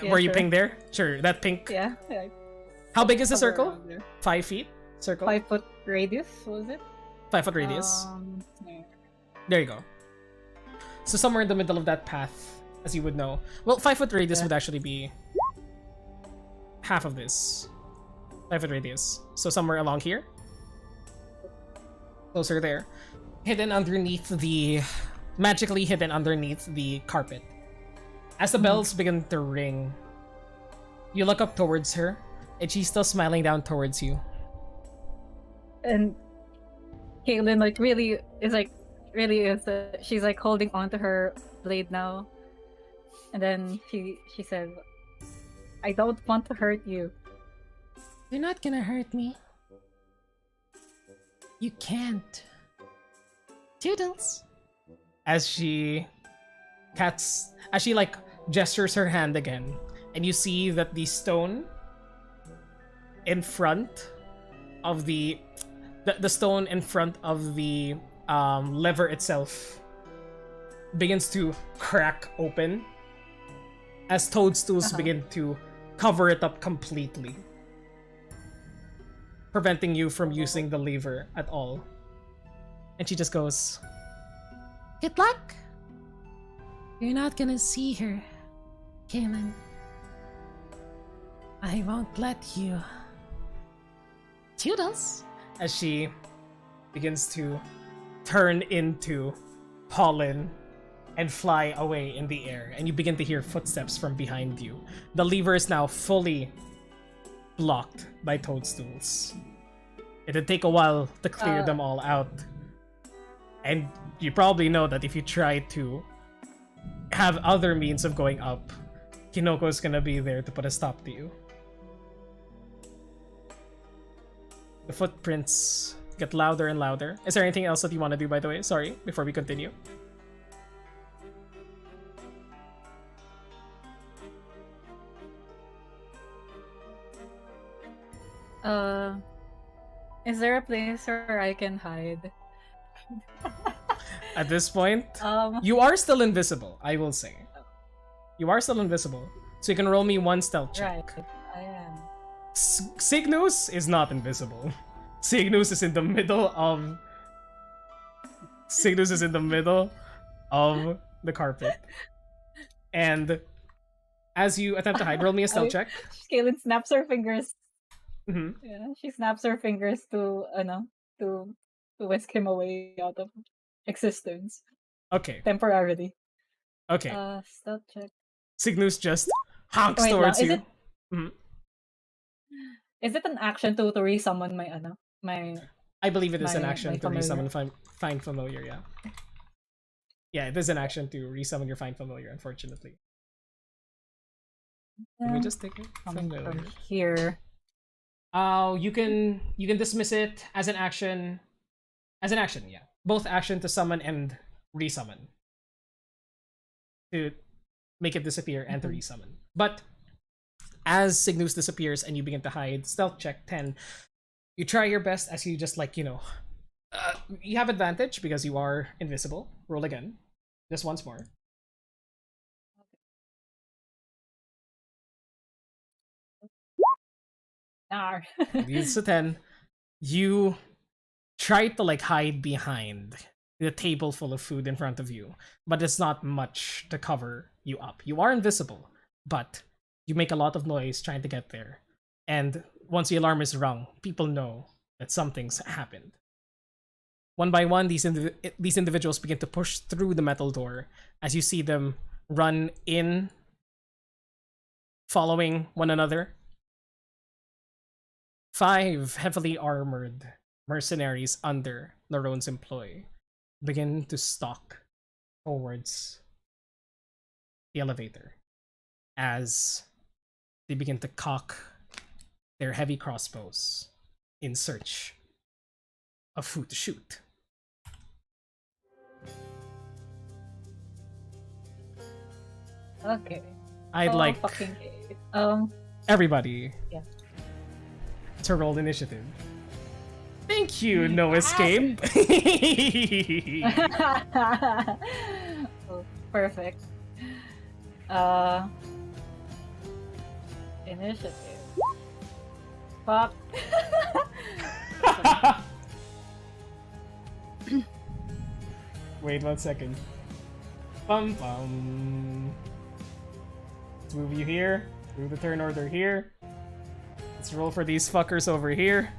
Speaker 2: where you
Speaker 3: sure.
Speaker 2: ping there? Sure, that pink.
Speaker 3: Yeah.
Speaker 2: How big is the
Speaker 3: Somewhere
Speaker 2: circle?
Speaker 3: around there.
Speaker 2: 5 feet circle?
Speaker 3: 5-foot radius, was it?
Speaker 2: 5 foot radius.
Speaker 3: Yeah.
Speaker 2: There you go. So somewhere in the middle of that path, as you would know. Well, 5 foot radius would actually be half of this. 5 foot radius. So somewhere along here. Closer there. Hidden underneath the... Magically hidden underneath the carpet. As the bells begin to ring, you look up towards her, and she's still smiling down towards you.
Speaker 3: And Caitlin she's like holding on to her blade now. And then she said, I don't want to hurt you.
Speaker 1: You're not gonna hurt me. You can't. Toodles.
Speaker 2: As she like gestures her hand again, and you see that the stone in front of the stone in front of the lever itself begins to crack open as toadstools begin to cover it up completely, preventing you from using the lever at all. And she just goes,
Speaker 1: Good luck. You're not gonna see her, Kaylin. I won't let you. Toodles.
Speaker 2: as she begins to turn into pollen and fly away in the air, and you begin to hear footsteps from behind you. The lever is now fully blocked by toadstools. It'd take a while to clear them all out. And you probably know that if you try to have other means of going up, Kinoko's gonna be there to put a stop to you. The footprints get louder and louder. Is there anything else that you want to do, by the way? Sorry, before we continue.
Speaker 3: Is there a place where I can hide?
Speaker 2: At this point, you are still invisible, I will say. You are still invisible. So you can roll me one stealth check.
Speaker 3: Right, I am.
Speaker 2: Cygnus is not invisible. Cygnus is in the middle of... Cygnus is in the middle of the carpet. And as you attempt to hide, roll me a stealth check.
Speaker 3: Kaylin snaps her fingers.
Speaker 2: Mm-hmm.
Speaker 3: Yeah, she snaps her fingers to whisk him away out of existence.
Speaker 2: Okay.
Speaker 3: Temporarily.
Speaker 2: Okay.
Speaker 3: Stealth check.
Speaker 2: Cygnus just honks
Speaker 3: Wait
Speaker 2: towards
Speaker 3: lang,
Speaker 2: you. Mhm.
Speaker 3: Is it an action to resummon my
Speaker 2: I believe it is an
Speaker 3: my
Speaker 2: action to
Speaker 3: familiar?
Speaker 2: resummon Find Familiar, yeah. Yeah, it is an action to resummon your Find Familiar, unfortunately. Can we just take it?
Speaker 3: coming
Speaker 2: Familiar.
Speaker 3: from here?
Speaker 2: You can dismiss it as an action. As an action, yeah. Both action to summon and resummon. To make it disappear and to resummon. But as Cygnus disappears and you begin to hide, stealth check 10. You try your best as you just you have advantage because you are invisible. Roll again. Just once more.
Speaker 3: Ah.
Speaker 2: It's a 10. You try to hide behind the table full of food in front of you, but it's not much to cover you up. You are invisible, but you make a lot of noise trying to get there. And once the alarm is rung, people know that something's happened. One by one, these individuals begin to push through the metal door as you see them run in, following one another. 5 heavily armored mercenaries under Larone's employ begin to stalk towards the elevator as they begin to cock their heavy crossbows in search of who to shoot.
Speaker 3: Okay.
Speaker 2: I'd like
Speaker 3: fucking
Speaker 2: everybody
Speaker 3: Yeah.
Speaker 2: to roll initiative. Thank you, No Escape.
Speaker 3: Oh, perfect. Initiative. Fuck.
Speaker 2: Wait 1 second. Bum bum. Let's move you here. Move the turn order here. Let's roll for these fuckers over here.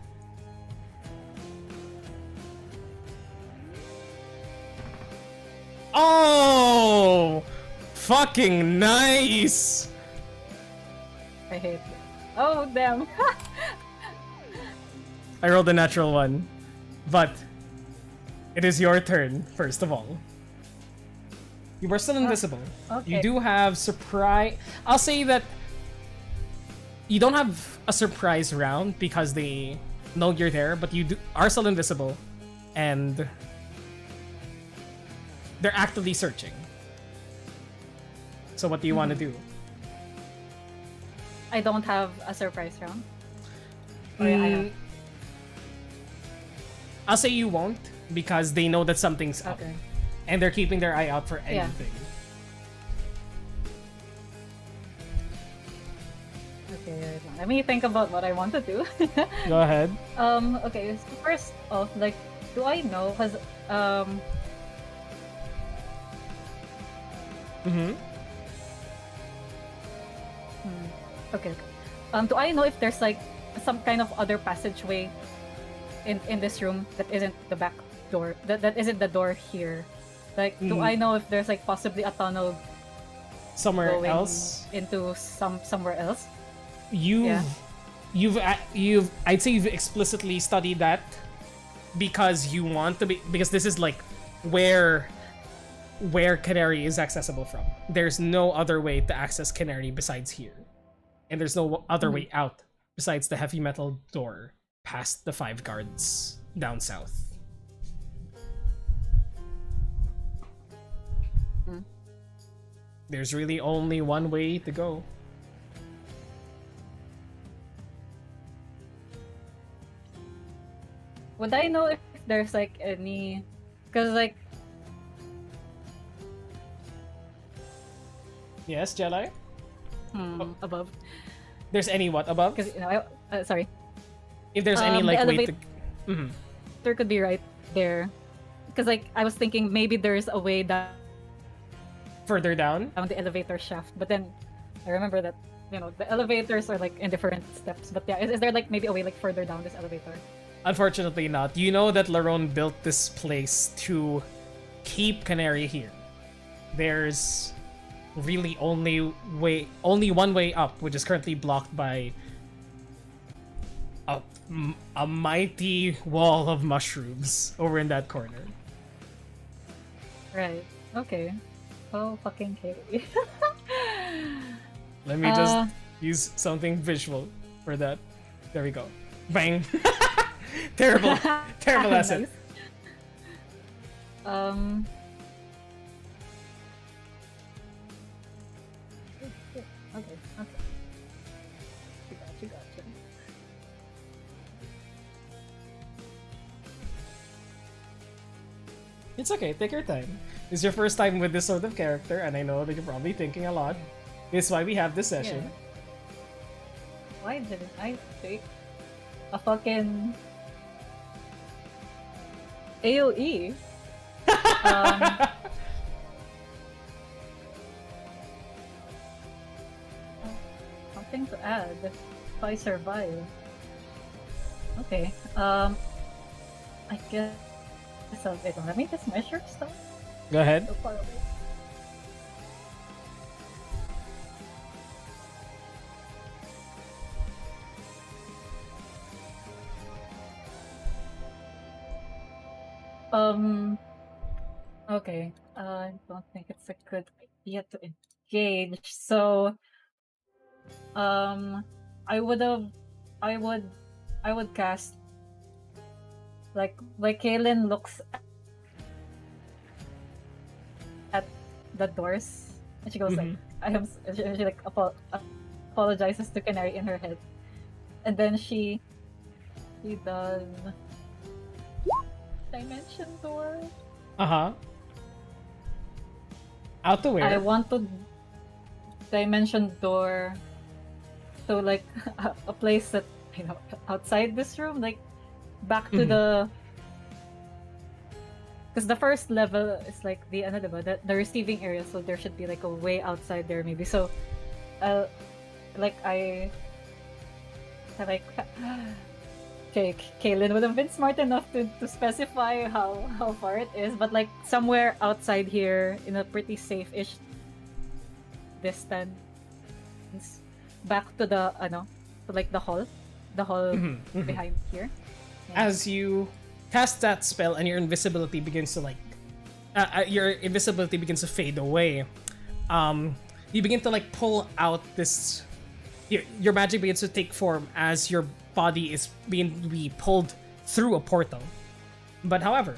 Speaker 2: Oh! Fucking nice!
Speaker 3: I hate it. Oh, damn.
Speaker 2: I rolled a natural one. But it is your turn, first of all. You are still invisible.
Speaker 3: Okay.
Speaker 2: You do have surprise. I'll say that you don't have a surprise round because they know you're there, but you are still invisible, and they're actively searching. So what do you want to do?
Speaker 3: I don't have a surprise round. Or I have.
Speaker 2: I'll say you won't because they know that something's up,
Speaker 3: Okay.
Speaker 2: and they're keeping their eye out for
Speaker 3: Yeah.
Speaker 2: anything.
Speaker 3: Okay, wait lang. Let me think about what I want to do.
Speaker 2: Go ahead.
Speaker 3: Okay, so first off, do I know? Because,
Speaker 2: Mm-hmm.
Speaker 3: okay. Do I know if there's some kind of other passageway in this room that isn't the back door? That isn't the door here. Do I know if there's possibly a tunnel
Speaker 2: Somewhere
Speaker 3: going
Speaker 2: else.
Speaker 3: into somewhere else?
Speaker 2: You've
Speaker 3: Yeah.
Speaker 2: I'd say you've explicitly studied that because you want to be, because this is like where Canary is accessible from. There's no other way to access Canary besides here, and there's no other way out besides the heavy metal door past the 5 guards down south. There's really only one way to go.
Speaker 3: Would I know if there's like any, because like
Speaker 2: Yes, Jedi?
Speaker 3: above,
Speaker 2: There's any what above?
Speaker 3: because sorry,
Speaker 2: If there's any
Speaker 3: the
Speaker 2: like way to...
Speaker 3: elevator-
Speaker 2: Mhm.
Speaker 3: there could be right there, because like I was thinking maybe there's a way down
Speaker 2: Further down?
Speaker 3: the elevator shaft, but then I remember that the elevators are like in different steps. But yeah, is there like maybe a way like further down this elevator?
Speaker 2: Unfortunately not. You know that Larone built this place to keep Canary here. There's really only one way up, which is currently blocked by a mighty wall of mushrooms over in that corner.
Speaker 3: Right. Okay. Oh fucking Katie.
Speaker 2: Let me just use something visual for that. There we go. Bang. Terrible lesson.
Speaker 3: Nice. Okay. You gotcha.
Speaker 2: It's okay, take your time. It's your first time with this sort of character, and I know that you're probably thinking a lot. It's why we have this session.
Speaker 3: Yeah. Why didn't I take a fucking AoE? Something to add if I survive. Okay. I guess wait, let me just measure stuff.
Speaker 2: Go ahead.
Speaker 3: So far away. Okay. I don't think it's a good idea to engage. So, I would cast like Kaylin looks at the doors and she goes like, she like apologizes to Canary in her head, and then she does dimension door.
Speaker 2: Out the
Speaker 3: I
Speaker 2: where?
Speaker 3: want to dimension door to like a place that outside this room, like back to the, because the first level is like the the receiving area, so there should be like a way outside there maybe. So, okay, Kaylin would have been smart enough to specify how far it is, but like somewhere outside here in a pretty safe-ish distance, back to the to like the hall behind here. Yeah.
Speaker 2: As you cast that spell and your invisibility begins to fade away, you begin to like pull out this. Your magic begins to take form as your body is being pulled through a portal. But however,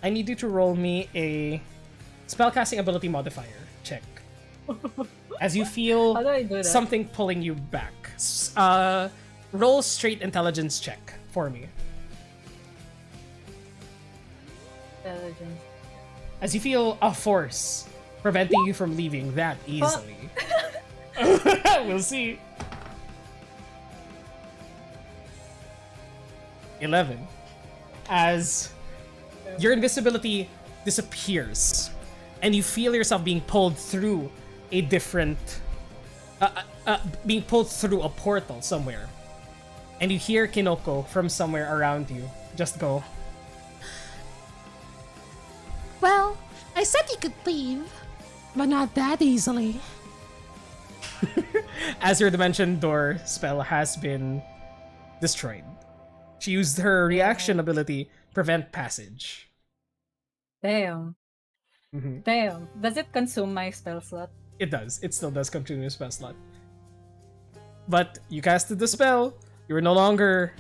Speaker 2: I need you to roll me a spellcasting ability modifier check. As you feel
Speaker 3: How do I do that?
Speaker 2: something pulling you back. Roll straight intelligence check for me.
Speaker 3: Intelligence.
Speaker 2: As you feel a force preventing you from leaving that easily. We'll see. 11. As your invisibility disappears and you feel yourself being pulled through a different being pulled through a portal somewhere, and you hear Kinoko from somewhere around you just go,
Speaker 1: Well, I said you could leave, but not that easily.
Speaker 2: as your dimension door spell has been destroyed. She used her reaction ability, prevent passage.
Speaker 3: Damn.
Speaker 2: Mm-hmm.
Speaker 3: Damn. Does it consume my spell slot?
Speaker 2: It does. It still does continue your spell slot. But you casted the spell. You are no longer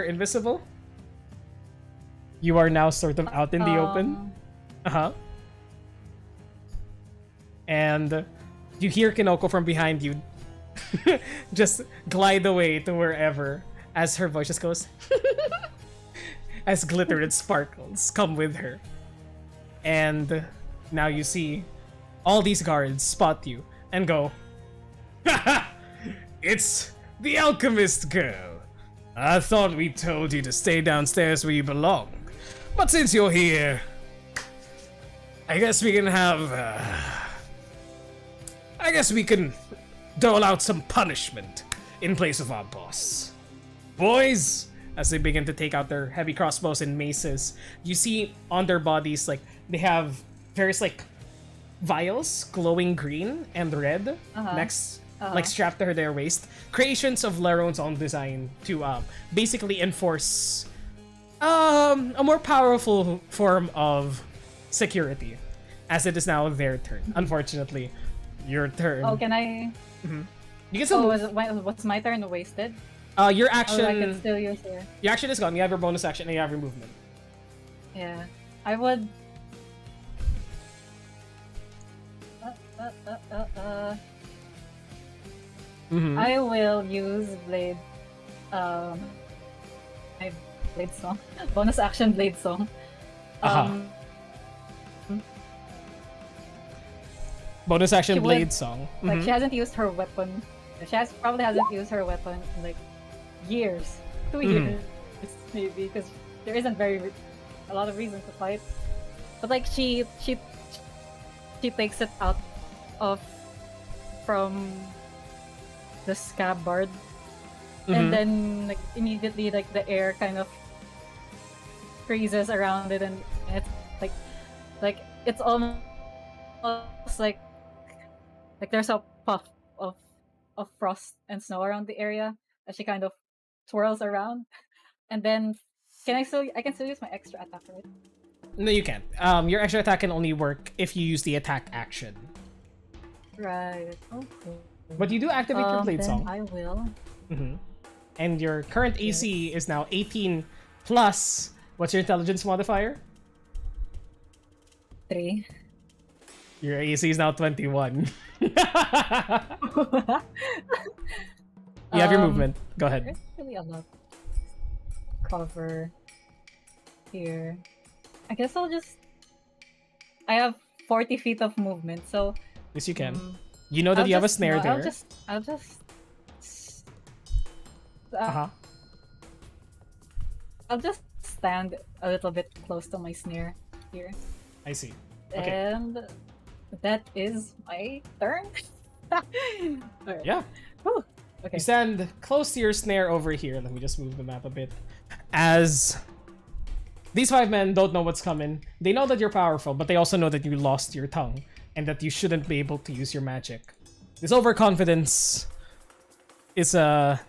Speaker 2: invisible. You are now sort of out in the open. Uh-huh. And you hear Kinoko from behind you just glide away to wherever as her voice just goes as glitter and sparkles come with her. And now you see all these guards spot you and go, "Haha! It's the alchemist girl. I thought we told you to stay downstairs where you belong. But since you're here, I guess we can have, I guess we can dole out some punishment in place of our boss. Boys," as they begin to take out their heavy crossbows and maces, you see on their bodies, like, they have various, like, vials glowing green and red next, like, strapped to their waist. Creations of Laron's own design to basically enforce a more powerful form of security, as it is now their turn. Unfortunately, your turn.
Speaker 3: Oh, can I?
Speaker 2: Mm-hmm. You can still.
Speaker 3: What's my turn wasted?
Speaker 2: Your action.
Speaker 3: Oh, I can still use here.
Speaker 2: Your action is gone. You have your bonus action and you have your movement.
Speaker 3: Yeah, I would.
Speaker 2: Mm-hmm.
Speaker 3: I will use blade. My blade song. Bonus action blade song.
Speaker 2: Bonus action
Speaker 3: She would-
Speaker 2: blade song.
Speaker 3: Like
Speaker 2: Mhm.
Speaker 3: she hasn't used her weapon. Probably hasn't used her weapon in like years, 2 years maybe, because there isn't a lot of reason to fight. But like she takes it out of from the scabbard, and then like immediately like the air kind of freezes around it, and it's like it's almost like there's a puff of frost and snow around the area as she kind of twirls around, and then I can still use my extra attack, right?
Speaker 2: No, you can't. Your extra attack can only work if you use the attack action.
Speaker 3: Right. Okay.
Speaker 2: But you do activate your blade
Speaker 3: Then
Speaker 2: song.
Speaker 3: I will.
Speaker 2: And your current AC is now 18 plus. What's your intelligence modifier?
Speaker 3: 3.
Speaker 2: Your AC is now 21. You have your movement. Go ahead.
Speaker 3: There's really a lot. Cover here. I guess I'll just. I have 40 feet of movement, so.
Speaker 2: Yes, you can. You know that you have a snare there.
Speaker 3: I'll just.
Speaker 2: Uh-huh.
Speaker 3: I'll just stand a little bit close to my snare here.
Speaker 2: I see. Okay.
Speaker 3: And that is my turn. Alright.
Speaker 2: Yeah.
Speaker 3: Whew. Okay.
Speaker 2: You stand close to your snare over here. Let me just move the map a bit. As these 5 men don't know what's coming. They know that you're powerful, but they also know that you lost your tongue and that you shouldn't be able to use your magic. This overconfidence is a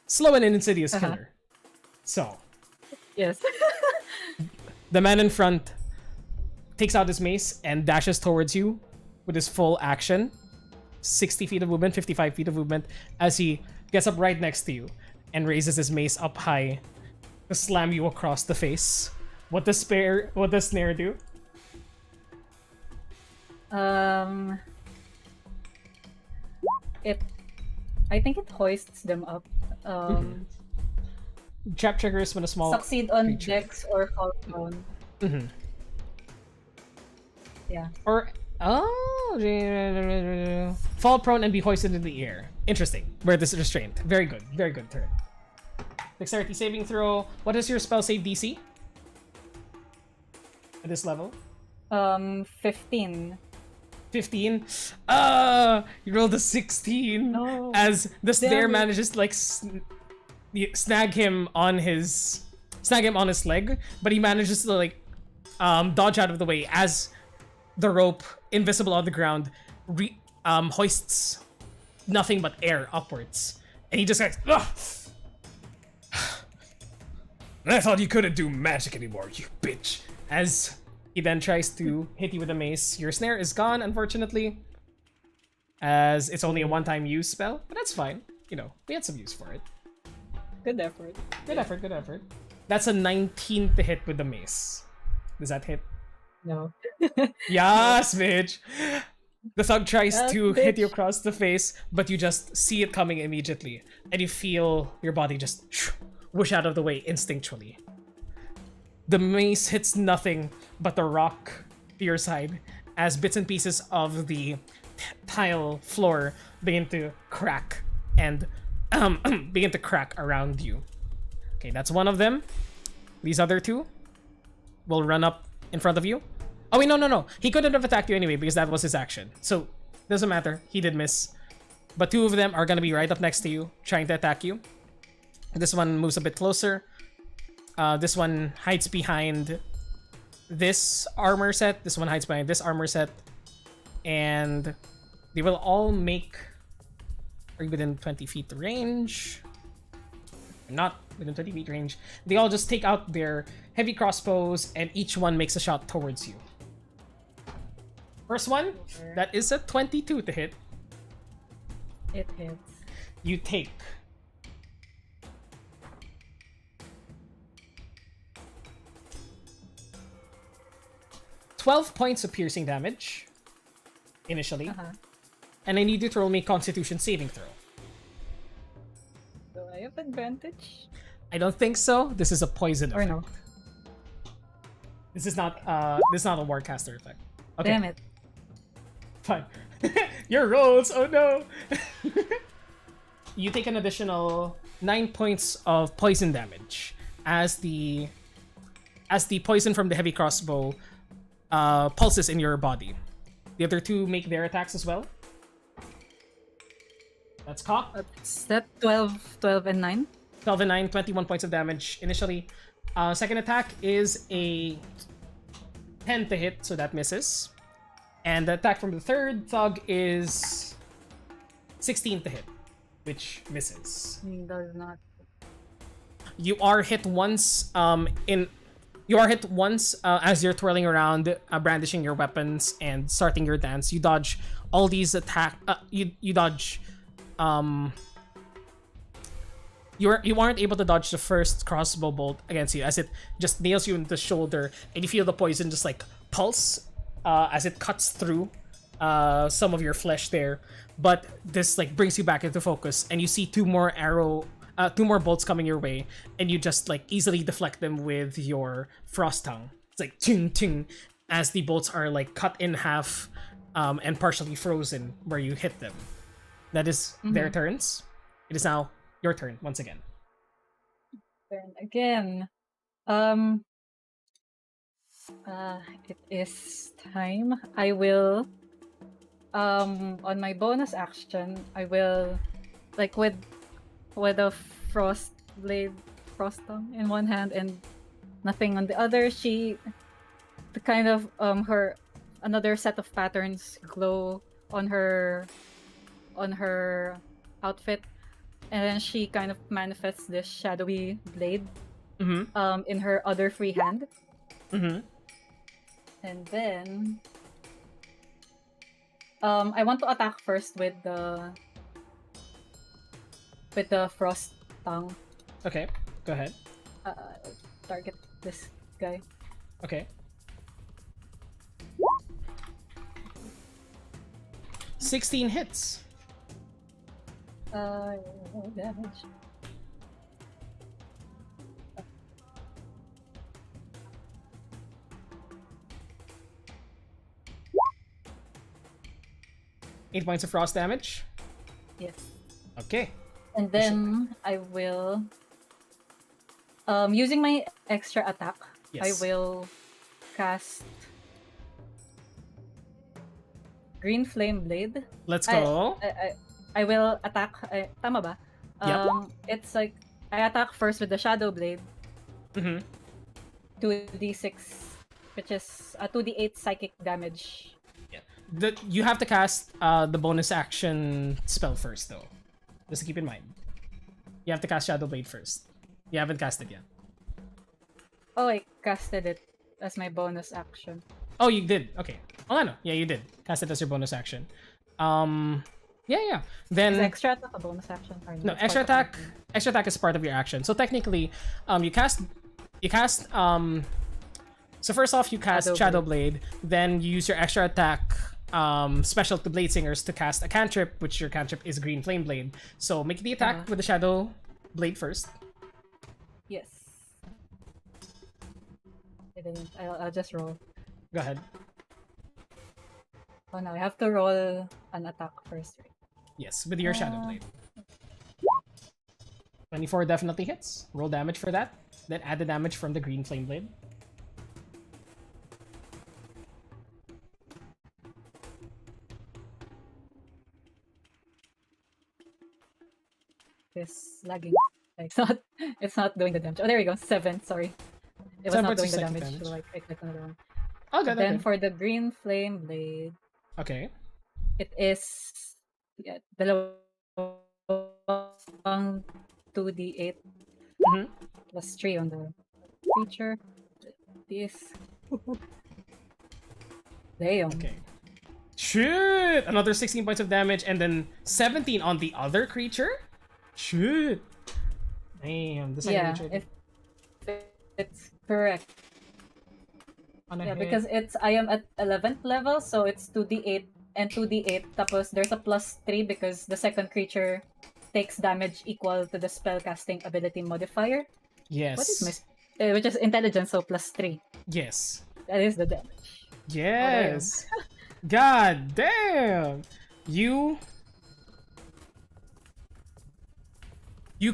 Speaker 2: slow and insidious killer. So,
Speaker 3: Yes.
Speaker 2: the man in front takes out his mace and dashes towards you with his full action. 60 feet of movement, 55 feet of movement, as he gets up right next to you and raises his mace up high to slam you across the face. What does snare do?
Speaker 3: I think it hoists them up.
Speaker 2: Trap triggers when a small
Speaker 3: Succeed on
Speaker 2: creature.
Speaker 3: dex or fall prone. Yeah.
Speaker 2: Or fall prone and be hoisted in the air. Interesting. Where this is restrained. Very good. Very good turn. Dexterity saving throw. What is your spell save DC? At this level?
Speaker 3: 15.
Speaker 2: 15. You rolled a 16.
Speaker 3: No.
Speaker 2: As the snare
Speaker 3: Damn it.
Speaker 2: manages to like snag him on his leg, but he manages to like dodge out of the way as the rope, invisible on the ground, hoists nothing but air upwards And he just like, ugh! I thought you couldn't do magic anymore, you bitch. As he then tries to hit you with a mace. Your snare is gone, unfortunately. As it's only a one-time use spell, but that's fine. You know, we had some use for it.
Speaker 3: Good effort.
Speaker 2: Good effort, good effort. That's a 19 to hit with the mace. Does that hit?
Speaker 3: No.
Speaker 2: Yes, bitch! The thug tries
Speaker 3: Yes,
Speaker 2: to hit you
Speaker 3: bitch.
Speaker 2: across the face, but you just see it coming immediately. And you feel your body just whoosh out of the way instinctually. The mace hits nothing but the rock to your side as bits and pieces of the tile floor begin to crack and begin to crack around you. Okay, that's one of them. These other two will run up in front of you. Oh wait, no. He couldn't have attacked you anyway because that was his action. So, doesn't matter. He did miss. But two of them are gonna be right up next to you, trying to attack you. This one moves a bit closer. This one hides behind this armor set. This one hides behind this armor set. And they will all make... Are you within 20 feet range? Not within 20 feet range. They all just take out their heavy crossbows and each one makes a shot towards you. First one, that is a 22 to hit.
Speaker 3: It hits.
Speaker 2: You take 12 points of piercing damage initially. And I need you to roll me Constitution saving throw.
Speaker 3: Do I have advantage?
Speaker 2: I don't think so. This is a poison
Speaker 3: Or
Speaker 2: effect.
Speaker 3: no?
Speaker 2: This is not a Warcaster effect. Okay,
Speaker 3: Damn it.
Speaker 2: fine. Your rolls, oh no! You take an additional 9 points of poison damage as the poison from the heavy crossbow pulses in your body. The other two make their attacks as well. That's cocked.
Speaker 3: Is that 12 and 9?
Speaker 2: 12 and 9, 21 points of damage initially. Second attack is a 10 to hit, so that misses. And the attack from the third thug is 16 to hit, which misses.
Speaker 3: Does not.
Speaker 2: You are hit once as you're twirling around, brandishing your weapons and starting your dance. You dodge all these attack. You dodge. You aren't able to dodge the first crossbow bolt against you as it just nails you in the shoulder, and you feel the poison just like pulse as it cuts through some of your flesh there. But this like brings you back into focus, and you see two more bolts coming your way, and you just like easily deflect them with your frost tongue. It's like ting ting as the bolts are like cut in half and partially frozen where you hit them. That is their turns. It is now your turn once again.
Speaker 3: Then again. It is time. I will on my bonus action, I will like with a frost tongue in one hand and nothing on the other, the kind of her another set of patterns glow on her outfit, and then she kind of manifests this shadowy blade in her other free hand. And then I want to attack first with the frost tongue.
Speaker 2: Okay, go ahead.
Speaker 3: Target this guy.
Speaker 2: Okay. 16 hits.
Speaker 3: Damage.
Speaker 2: Eight points of frost damage.
Speaker 3: Yes.
Speaker 2: Okay.
Speaker 3: And then I will, using my extra attack,
Speaker 2: Yes.
Speaker 3: I will cast Green Flame Blade.
Speaker 2: Let's go.
Speaker 3: I will attack. Tama ba?
Speaker 2: Yep.
Speaker 3: It's like I attack first with the Shadow Blade. 2d6, which is 2d8 psychic damage.
Speaker 2: You have to cast the bonus action spell first, though. Just to keep in mind. You have to cast Shadow Blade first. You haven't cast it yet.
Speaker 3: Oh, I casted it as my bonus action.
Speaker 2: Oh, you did. Okay. Oh, I know. Yeah, you did. Cast it as your bonus action. Yeah.
Speaker 3: Is
Speaker 2: Then
Speaker 3: extra attack a bonus action? Or
Speaker 2: no,
Speaker 3: it's part of my thing?
Speaker 2: extra attack is part of your action. So technically, you cast so first off you cast Shadow Blade, then you use your extra attack special to Blade Singers to cast a cantrip, which your cantrip is Green Flame Blade. So make the attack with the Shadow Blade first.
Speaker 3: Yes. I didn't. I'll just roll.
Speaker 2: Go ahead.
Speaker 3: Oh no, I have to roll an attack first, right?
Speaker 2: Yes, with your Shadow Blade. 24 definitely hits. Roll damage for that. Then add the damage from the Green Flame Blade.
Speaker 3: This lagging. It's not doing the damage. Oh, there we go. 7. Sorry, it was
Speaker 2: 7
Speaker 3: not
Speaker 2: points of
Speaker 3: doing the
Speaker 2: psychic
Speaker 3: damage.
Speaker 2: damage.
Speaker 3: So like I clicked another one.
Speaker 2: Oh, good.
Speaker 3: Then
Speaker 2: Okay.
Speaker 3: for the green flame blade,
Speaker 2: Okay.
Speaker 3: it is dalawang 2d8
Speaker 2: Mhm.
Speaker 3: plus 3 on the creature. This. Damn.
Speaker 2: Okay. Shoot! Another 16 points of damage and then 17 on the other creature? Shoot! Damn, the second
Speaker 3: Yeah,
Speaker 2: creature.
Speaker 3: if it's correct.
Speaker 2: On a
Speaker 3: Yeah,
Speaker 2: hit.
Speaker 3: because I am at 11th level, so it's 2d8 and 2d8. Tapos there's a plus 3 because the second creature takes damage equal to the spellcasting ability modifier.
Speaker 2: Yes.
Speaker 3: What is which is intelligence, so plus 3.
Speaker 2: Yes.
Speaker 3: That is the damage.
Speaker 2: Yes. God damn! You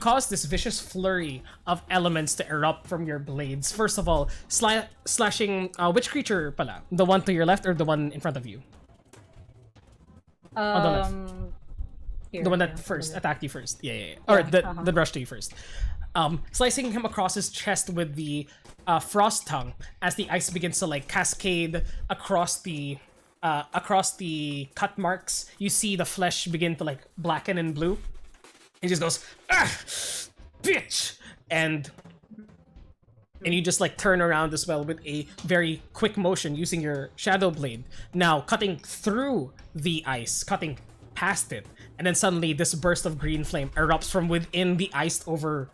Speaker 2: cause this vicious flurry of elements to erupt from your blades. First of all, slashing which creature pala? The one to your left or the one in front of you? On the left.
Speaker 3: Here,
Speaker 2: The one that
Speaker 3: yeah,
Speaker 2: first
Speaker 3: on the
Speaker 2: attacked you first. Yeah. Or
Speaker 3: Yeah,
Speaker 2: the rush to you first. Slicing him across his chest with the frost tongue as the ice begins to like cascade across the cut marks. You see the flesh begin to like blacken and blue. He just goes, ah, bitch, and you just like turn around as well with a very quick motion using your shadow blade. Now cutting through the ice, cutting past it, and then suddenly this burst of green flame erupts from within the iced over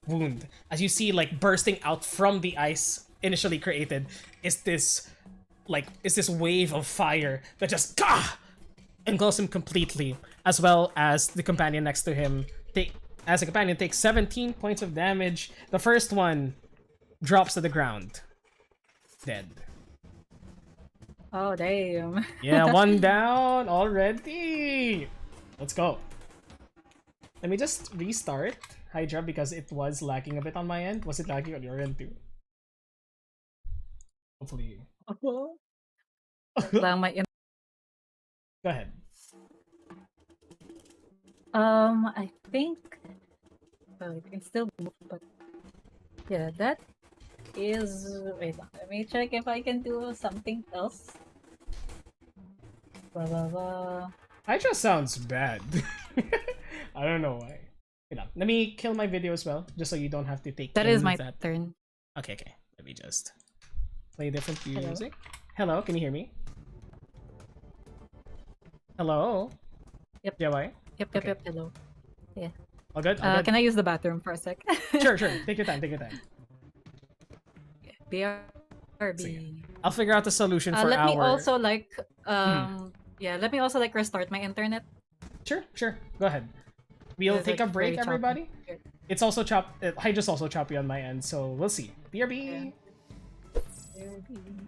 Speaker 2: wound. As you see, like bursting out from the ice initially created is this wave of fire that just engulfs him completely, as well as the companion next to him. As the companion takes 17 points of damage. The first one drops to the ground, dead.
Speaker 3: Oh, damn.
Speaker 2: Yeah, one down already. Let's go. Let me just restart Hydra because it was lagging a bit on my end. Was it lagging on your end too? Hopefully.
Speaker 3: Lang my
Speaker 2: Go ahead.
Speaker 3: I think I can still move, but yeah, that is. Wait, let me check if I can do something else. Blah blah blah.
Speaker 2: Hydra sounds bad. I don't know why. Let me kill my video as well, just so you don't have to take.
Speaker 3: That is my
Speaker 2: that.
Speaker 3: turn.
Speaker 2: Okay. Let me just play different music. Hello, can you hear me? Hello.
Speaker 3: Yep.
Speaker 2: DIY?
Speaker 3: Yep. Hello. Yeah.
Speaker 2: All good? All good?
Speaker 3: Can I use the bathroom for a sec?
Speaker 2: Sure. Take your time.
Speaker 3: BRB.
Speaker 2: I'll figure out the solution for
Speaker 3: let
Speaker 2: our...
Speaker 3: me also like yeah, let me also like restart my internet.
Speaker 2: Sure. Go ahead. We'll
Speaker 3: It's,
Speaker 2: take
Speaker 3: like,
Speaker 2: a break,
Speaker 3: very choppy.
Speaker 2: everybody. It's also Hydra's also choppy on my end, so we'll see. BRB.
Speaker 3: BRB.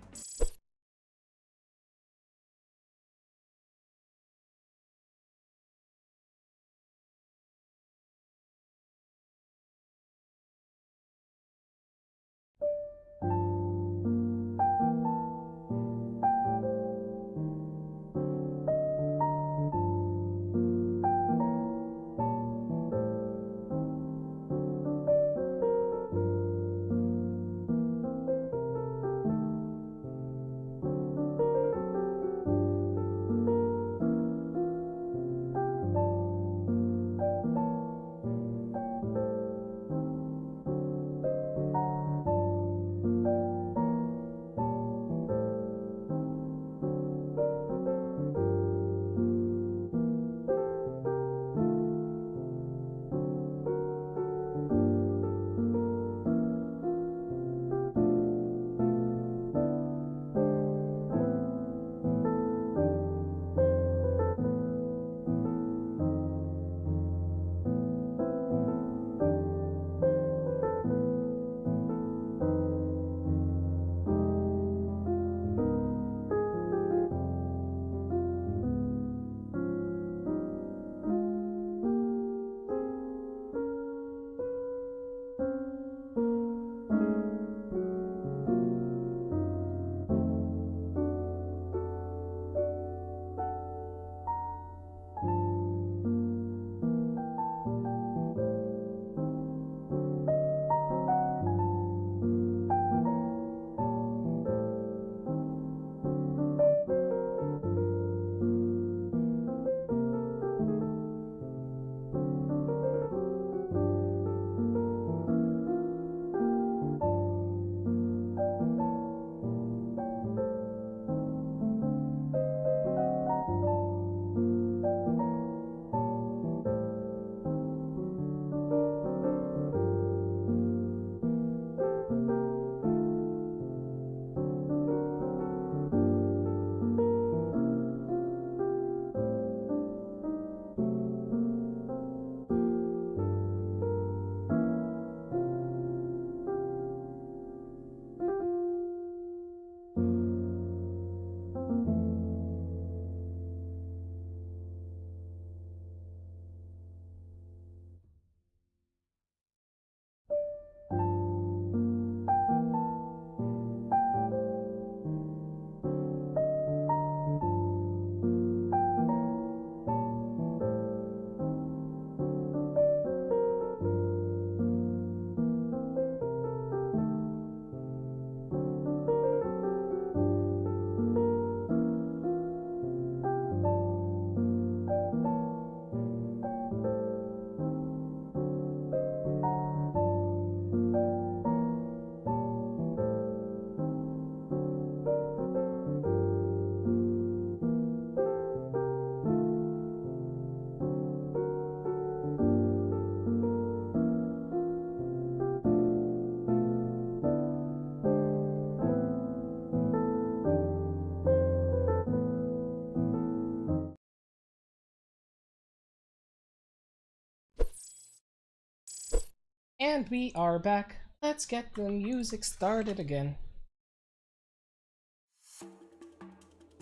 Speaker 2: And we are back. Let's get the music started again.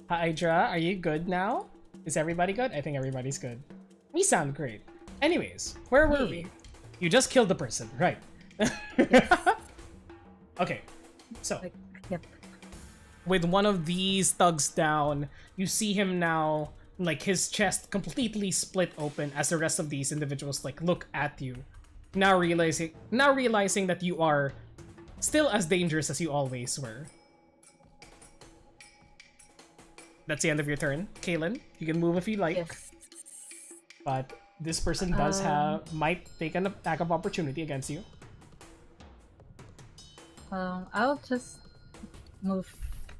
Speaker 2: Hydra, are you good now? Is everybody good? I think everybody's good. We sound great. Anyways, where were we? You just killed the person, right? Okay, so
Speaker 3: Yep.
Speaker 2: with one of these thugs down, you see him now, like his chest completely split open as the rest of these individuals like look at you. Now realizing that you are still as dangerous as you always were. That's the end of your turn. Kaylin, you can move if you like.
Speaker 3: Yes.
Speaker 2: But this person does might take an attack of opportunity against you.
Speaker 3: I'll just move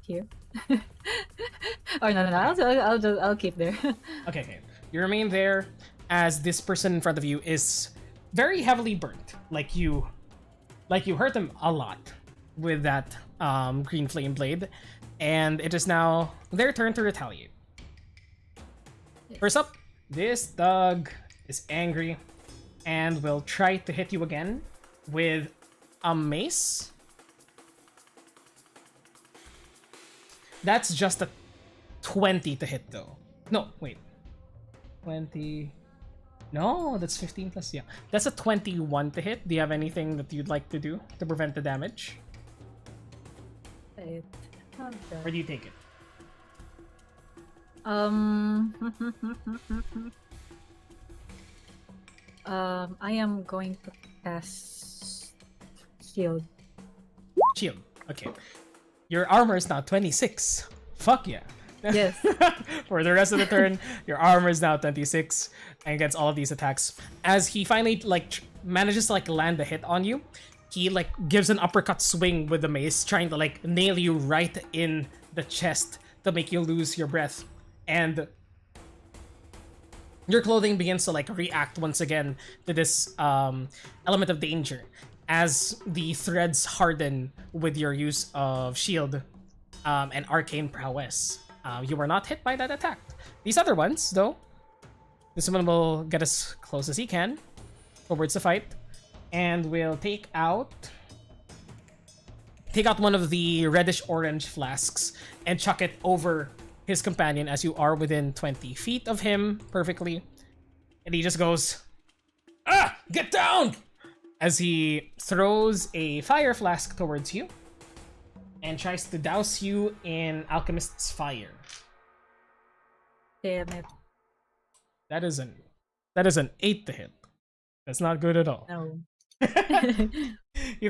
Speaker 3: here. Or no, I'll keep there.
Speaker 2: Okay. You remain there as this person in front of you is very heavily burnt. Like you hurt them a lot with that green flame blade, and it is now their turn to retaliate. First up, this thug is angry and will try to hit you again with a mace. That's just a 20 to hit though. No, wait. 20. No, that's 15 plus. Yeah. That's a 21 to hit. Do you have anything that you'd like to do to prevent the damage? Or do you take it?
Speaker 3: I am going to cast shield.
Speaker 2: Shield. Okay. Your armor is now 26. Fuck yeah.
Speaker 3: Yes.
Speaker 2: For the rest of the turn, your armor is now 26 and gets all of these attacks. As he finally like manages to like land a hit on you, he like gives an uppercut swing with the mace, trying to like nail you right in the chest to make you lose your breath. And your clothing begins to like react once again to this element of danger as the threads harden with your use of shield and arcane prowess. You were not hit by that attack. These other ones, though, this one will get as close as he can towards the fight, and will take out one of the reddish orange flasks and chuck it over his companion as you are within 20 feet of him perfectly. And he just goes, "Ah, get down!" as he throws a fire flask towards you and tries to douse you in Alchemist's Fire.
Speaker 3: Damn it.
Speaker 2: That is an 8 to hit. That's not good at all.
Speaker 3: No.
Speaker 2: He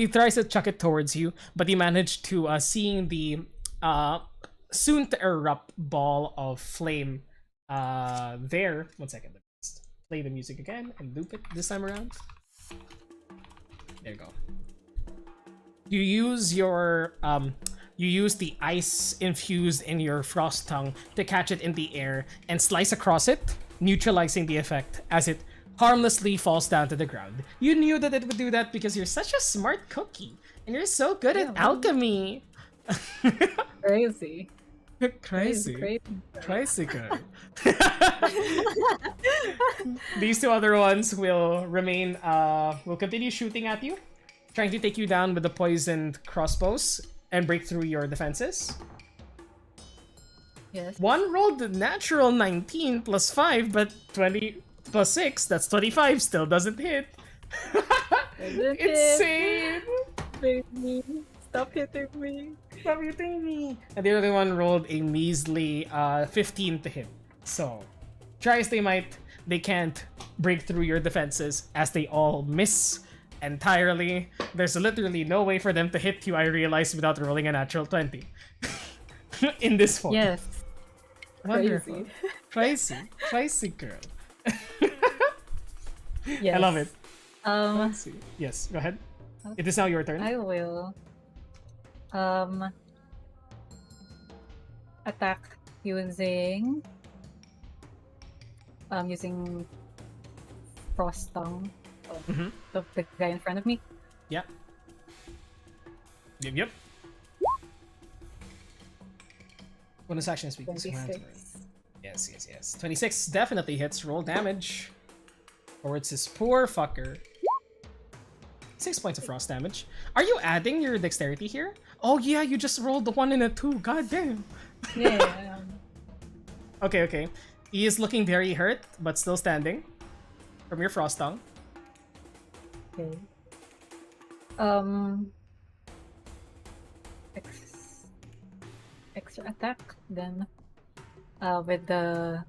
Speaker 2: tries to chuck it towards you, but he managed to seeing the soon to erupt ball of flame there. 1 second. Let's play the music again and loop it this time around. There you go. You use your you use the ice infused in your frost tongue to catch it in the air and slice across it, neutralizing the effect as it harmlessly falls down to the ground. You knew that it would do that because you're such a smart cookie and you're so good at alchemy.
Speaker 3: Crazy.
Speaker 2: Crazy good. These two other ones will remain will continue shooting at you, trying to take you down with the poisoned crossbows and break through your defenses.
Speaker 3: Yes.
Speaker 2: One rolled the natural 19 plus 5, but 20 plus 6, that's 25, still doesn't hit. Insane!
Speaker 3: Baby, stop hitting me.
Speaker 2: Stop hitting me. And the other one rolled a measly 15 to hit. So, try as they might, they can't break through your defenses as they all miss entirely. There's literally no way for them to hit you, I realized, without rolling a natural 20. In this form.
Speaker 3: Yes.
Speaker 2: Wonderful. Crazy girl.
Speaker 3: Yes.
Speaker 2: I love it.
Speaker 3: Um,
Speaker 2: Let's see. Yes, go ahead. It is now your turn.
Speaker 3: I will attack using frost tongue. The guy in front of me.
Speaker 2: Yeah. Yep. Bonus action speak.
Speaker 3: 26.
Speaker 2: Yes. 26 definitely hits. Roll damage towards this poor fucker. 6 points of frost damage. Are you adding your dexterity here? Oh yeah, you just rolled the 1 and a 2. God damn.
Speaker 3: Yeah.
Speaker 2: Okay. He is looking very hurt, but still standing. From your frost tongue.
Speaker 3: Okay. Extra attack then. With the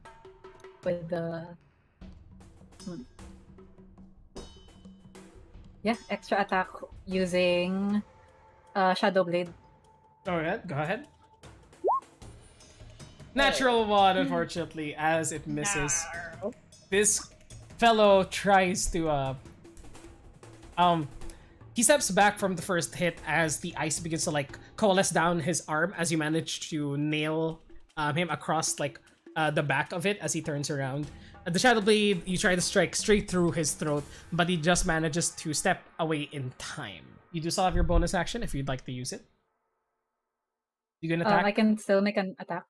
Speaker 3: extra attack using Shadow Blade.
Speaker 2: Alright, go ahead. Natural 1, unfortunately, as it misses.
Speaker 3: No.
Speaker 2: This fellow tries to he steps back from the first hit as the ice begins to like coalesce down his arm as you manage to nail him across like the back of it as he turns around. The Shadow Blade, you try to strike straight through his throat, but he just manages to step away in time. You do still have your bonus action if you'd like to use it. You can attack?
Speaker 3: I can still make an attack.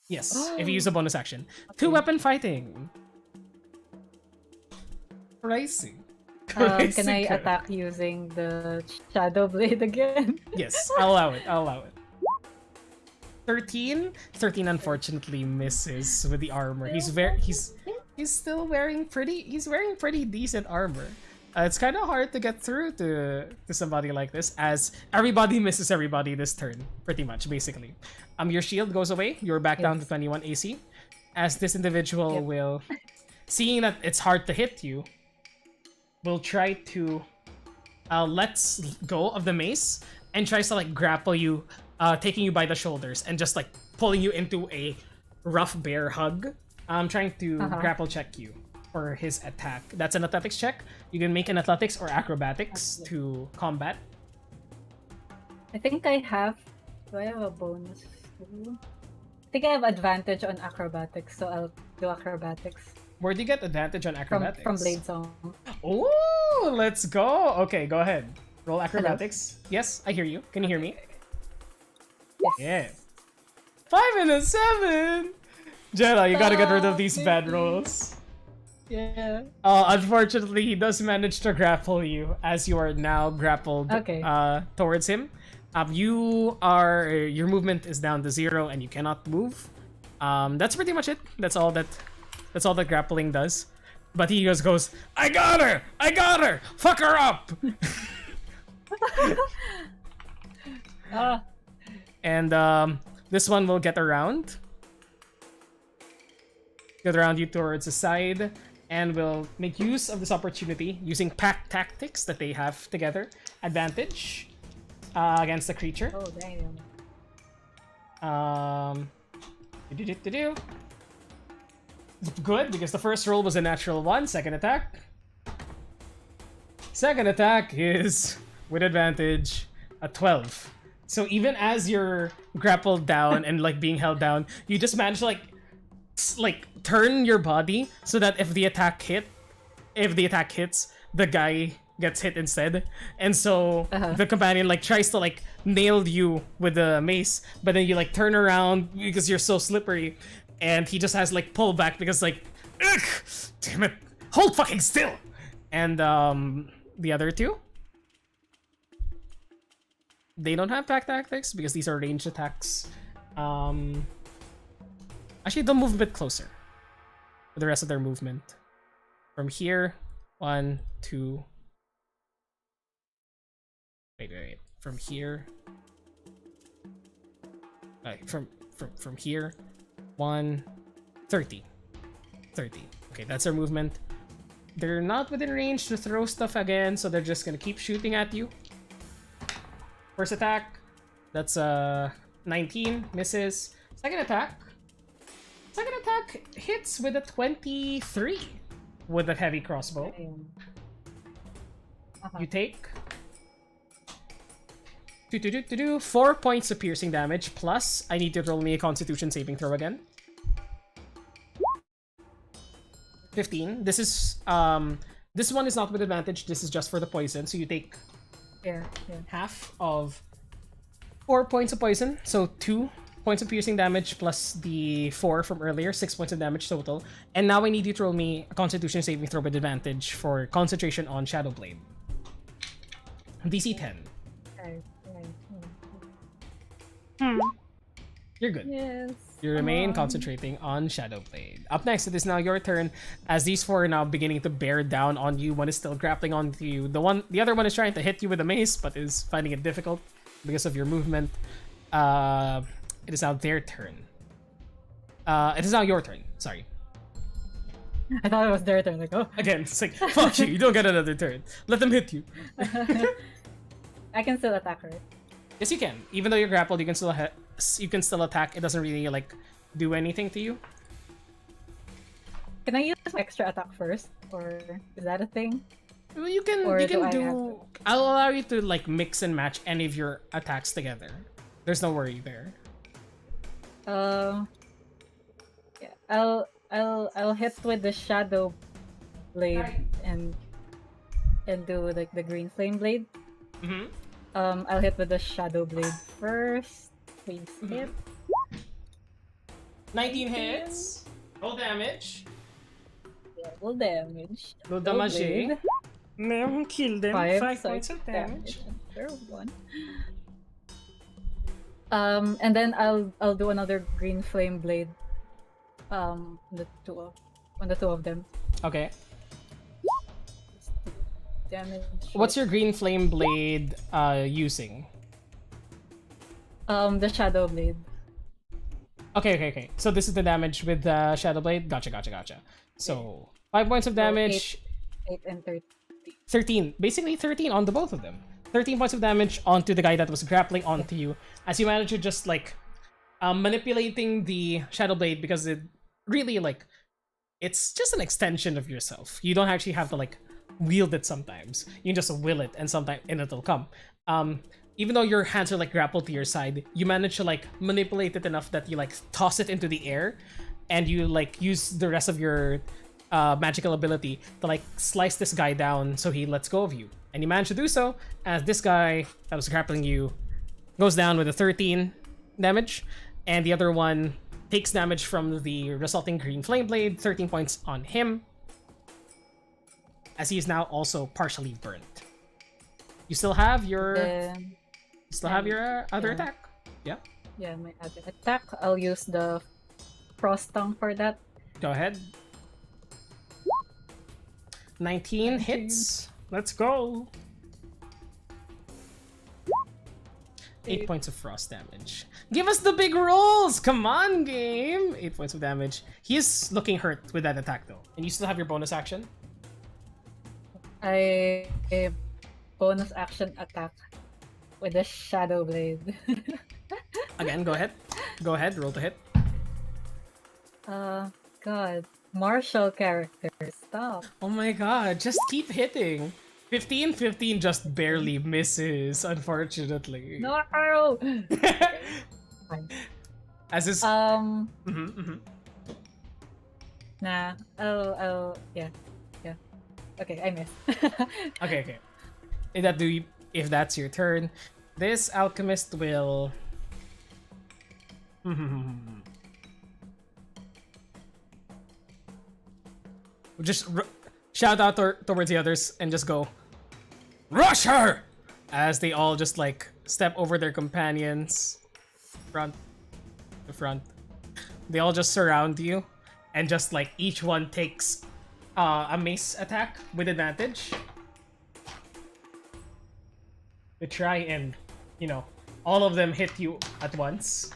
Speaker 2: Yes, if you use a bonus action.
Speaker 3: Okay.
Speaker 2: 2-weapon fighting. Crazy.
Speaker 3: Can I attack using the Shadow Blade again?
Speaker 2: Yes, I'll allow it. 13 unfortunately misses with the armor. He's still wearing pretty decent armor. It's kind of hard to get through to somebody like this, as everybody misses everybody this turn, pretty much, basically. Your shield goes away. You're back down to 21 AC, as this individual will, seeing that it's hard to hit you, will try to let go of the mace and tries to like grapple you, taking you by the shoulders and just like pulling you into a rough bear hug. I'm trying to grapple check you for his attack. That's an athletics check. You can make an athletics or acrobatics to combat.
Speaker 3: I think I have. Do I have a bonus? I think I have advantage on acrobatics, so I'll do acrobatics.
Speaker 2: Where do you get advantage on acrobatics?
Speaker 3: From Blade Song.
Speaker 2: Oh, let's go. Okay, go ahead. Roll acrobatics. Hello? Yes, I hear you. Can you hear me?
Speaker 3: Yes.
Speaker 2: Yeah. 5 and a 7. Jenna, you gotta get rid of these bad rolls.
Speaker 3: Yeah.
Speaker 2: Unfortunately, he does manage to grapple you as you are now grappled towards him. Your movement is down to 0 and you cannot move. That's pretty much it. That's all that grappling does. But he just goes, I got her! Fuck her up! And this one will get around you towards the side, and will make use of this opportunity using pack tactics that they have together. Advantage against the creature.
Speaker 3: Oh, damn.
Speaker 2: Good, because the first roll was a natural 1. Second attack is with advantage a 12. So even as you're grappled down and like being held down, you just manage to like turn your body so that if the attack hits, the guy gets hit instead. And so the companion like tries to like nail you with the mace, but then you like turn around because you're so slippery, and he just has like pull back because like, ugh, damn it, hold fucking still. And the other two, they don't have pack tactics because these are ranged attacks. Actually, they'll move a bit closer for the rest of their movement. From here, 1, 2. Wait. From here. From here, 1, 30. Okay, that's their movement. They're not within range to throw stuff again, so they're just gonna keep shooting at you. First attack, that's 19, misses. Second attack hits with a 23 with a heavy crossbow. You take 4 points of piercing damage, plus I need to roll me a Constitution saving throw again. 15. This is this one is not with advantage. This is just for the poison. So you take half of 4 points of poison. So 2 points of piercing damage plus the 4 from earlier, 6 points of damage total. And now I need you to roll me a Constitution saving throw with advantage for concentration on Shadow Blade. DC 10.
Speaker 3: Okay.
Speaker 2: You're good.
Speaker 3: Yes.
Speaker 2: You remain concentrating on Shadow Blade. Up next, it is now your turn. As these four are now beginning to bear down on you, one is still grappling onto you. The other one is trying to hit you with a mace, but is finding it difficult because of your movement. It is now their turn. It is now your turn. Sorry.
Speaker 3: I thought it was their turn. Like, oh,
Speaker 2: Again, it's like fuck you. You don't get another turn. Let them hit you.
Speaker 3: I can still attack her.
Speaker 2: Yes, you can. Even though you're grappled, you can still attack. It doesn't really like do anything to you.
Speaker 3: Can I use extra attack first, or is that a thing?
Speaker 2: Well, you can.
Speaker 3: Or
Speaker 2: You
Speaker 3: do
Speaker 2: can
Speaker 3: I
Speaker 2: do.
Speaker 3: have to?
Speaker 2: I'll allow you to like mix and match any of your attacks together. There's no worry there.
Speaker 3: Yeah, I'll hit with the shadow blade and do like the green flame blade.
Speaker 2: Mm-hmm.
Speaker 3: I'll hit with the shadow blade first. Please hit.
Speaker 2: 19 hits. Roll damage.
Speaker 3: Yeah, full damage.
Speaker 2: Roll
Speaker 3: Full
Speaker 2: damage.
Speaker 3: blade.
Speaker 2: No, kill them. 5 points of damage.
Speaker 3: Another one. And then I'll do another green flame blade. On the two of them.
Speaker 2: Okay.
Speaker 3: Damage.
Speaker 2: What's your green flame blade using?
Speaker 3: The shadow blade.
Speaker 2: Okay. So this is the damage with the shadow blade. Gotcha. So 5 points of damage.
Speaker 3: 8 and 13.
Speaker 2: 13. Basically 13 on the both of them. 13 points of damage onto the guy that was grappling onto you. As you manage to just like manipulating the shadow blade, because it really like it's just an extension of yourself. You don't actually have to like wield it sometimes. You can just will it and sometimes it'll come. Even though your hands are like grappled to your side, you manage to like manipulate it enough that you like toss it into the air, and you like use the rest of your magical ability to like slice this guy down so he lets go of you. And you manage to do so as this guy that was grappling you goes down with a 13 damage, and the other one takes damage from the resulting green flame blade, 13 points on him, as he is now also partially burnt. You still have your other attack. Yeah.
Speaker 3: Yeah, my other attack. I'll use the frost tongue for that.
Speaker 2: Go ahead. 19 hits. Let's go. 8 points of frost damage. Give us the big rolls! Come on, game! 8 points of damage. He is looking hurt with that attack, though. And you still have your bonus action?
Speaker 3: I bonus action attack with the shadow blade.
Speaker 2: Again, go ahead. Go ahead, roll to hit.
Speaker 3: God. Martial character. Stop.
Speaker 2: Oh my god, just keep hitting. 15 just barely misses, unfortunately.
Speaker 3: No! Fine.
Speaker 2: As is...
Speaker 3: Nah. Yeah. Okay, I missed.
Speaker 2: Okay. If that's your turn, this alchemist will... just shout out towards the others and just go, rush her! As they all just like step over their companions, front to front. They all just surround you, and just like each one takes a mace attack with advantage to try and, you know, all of them hit you at once.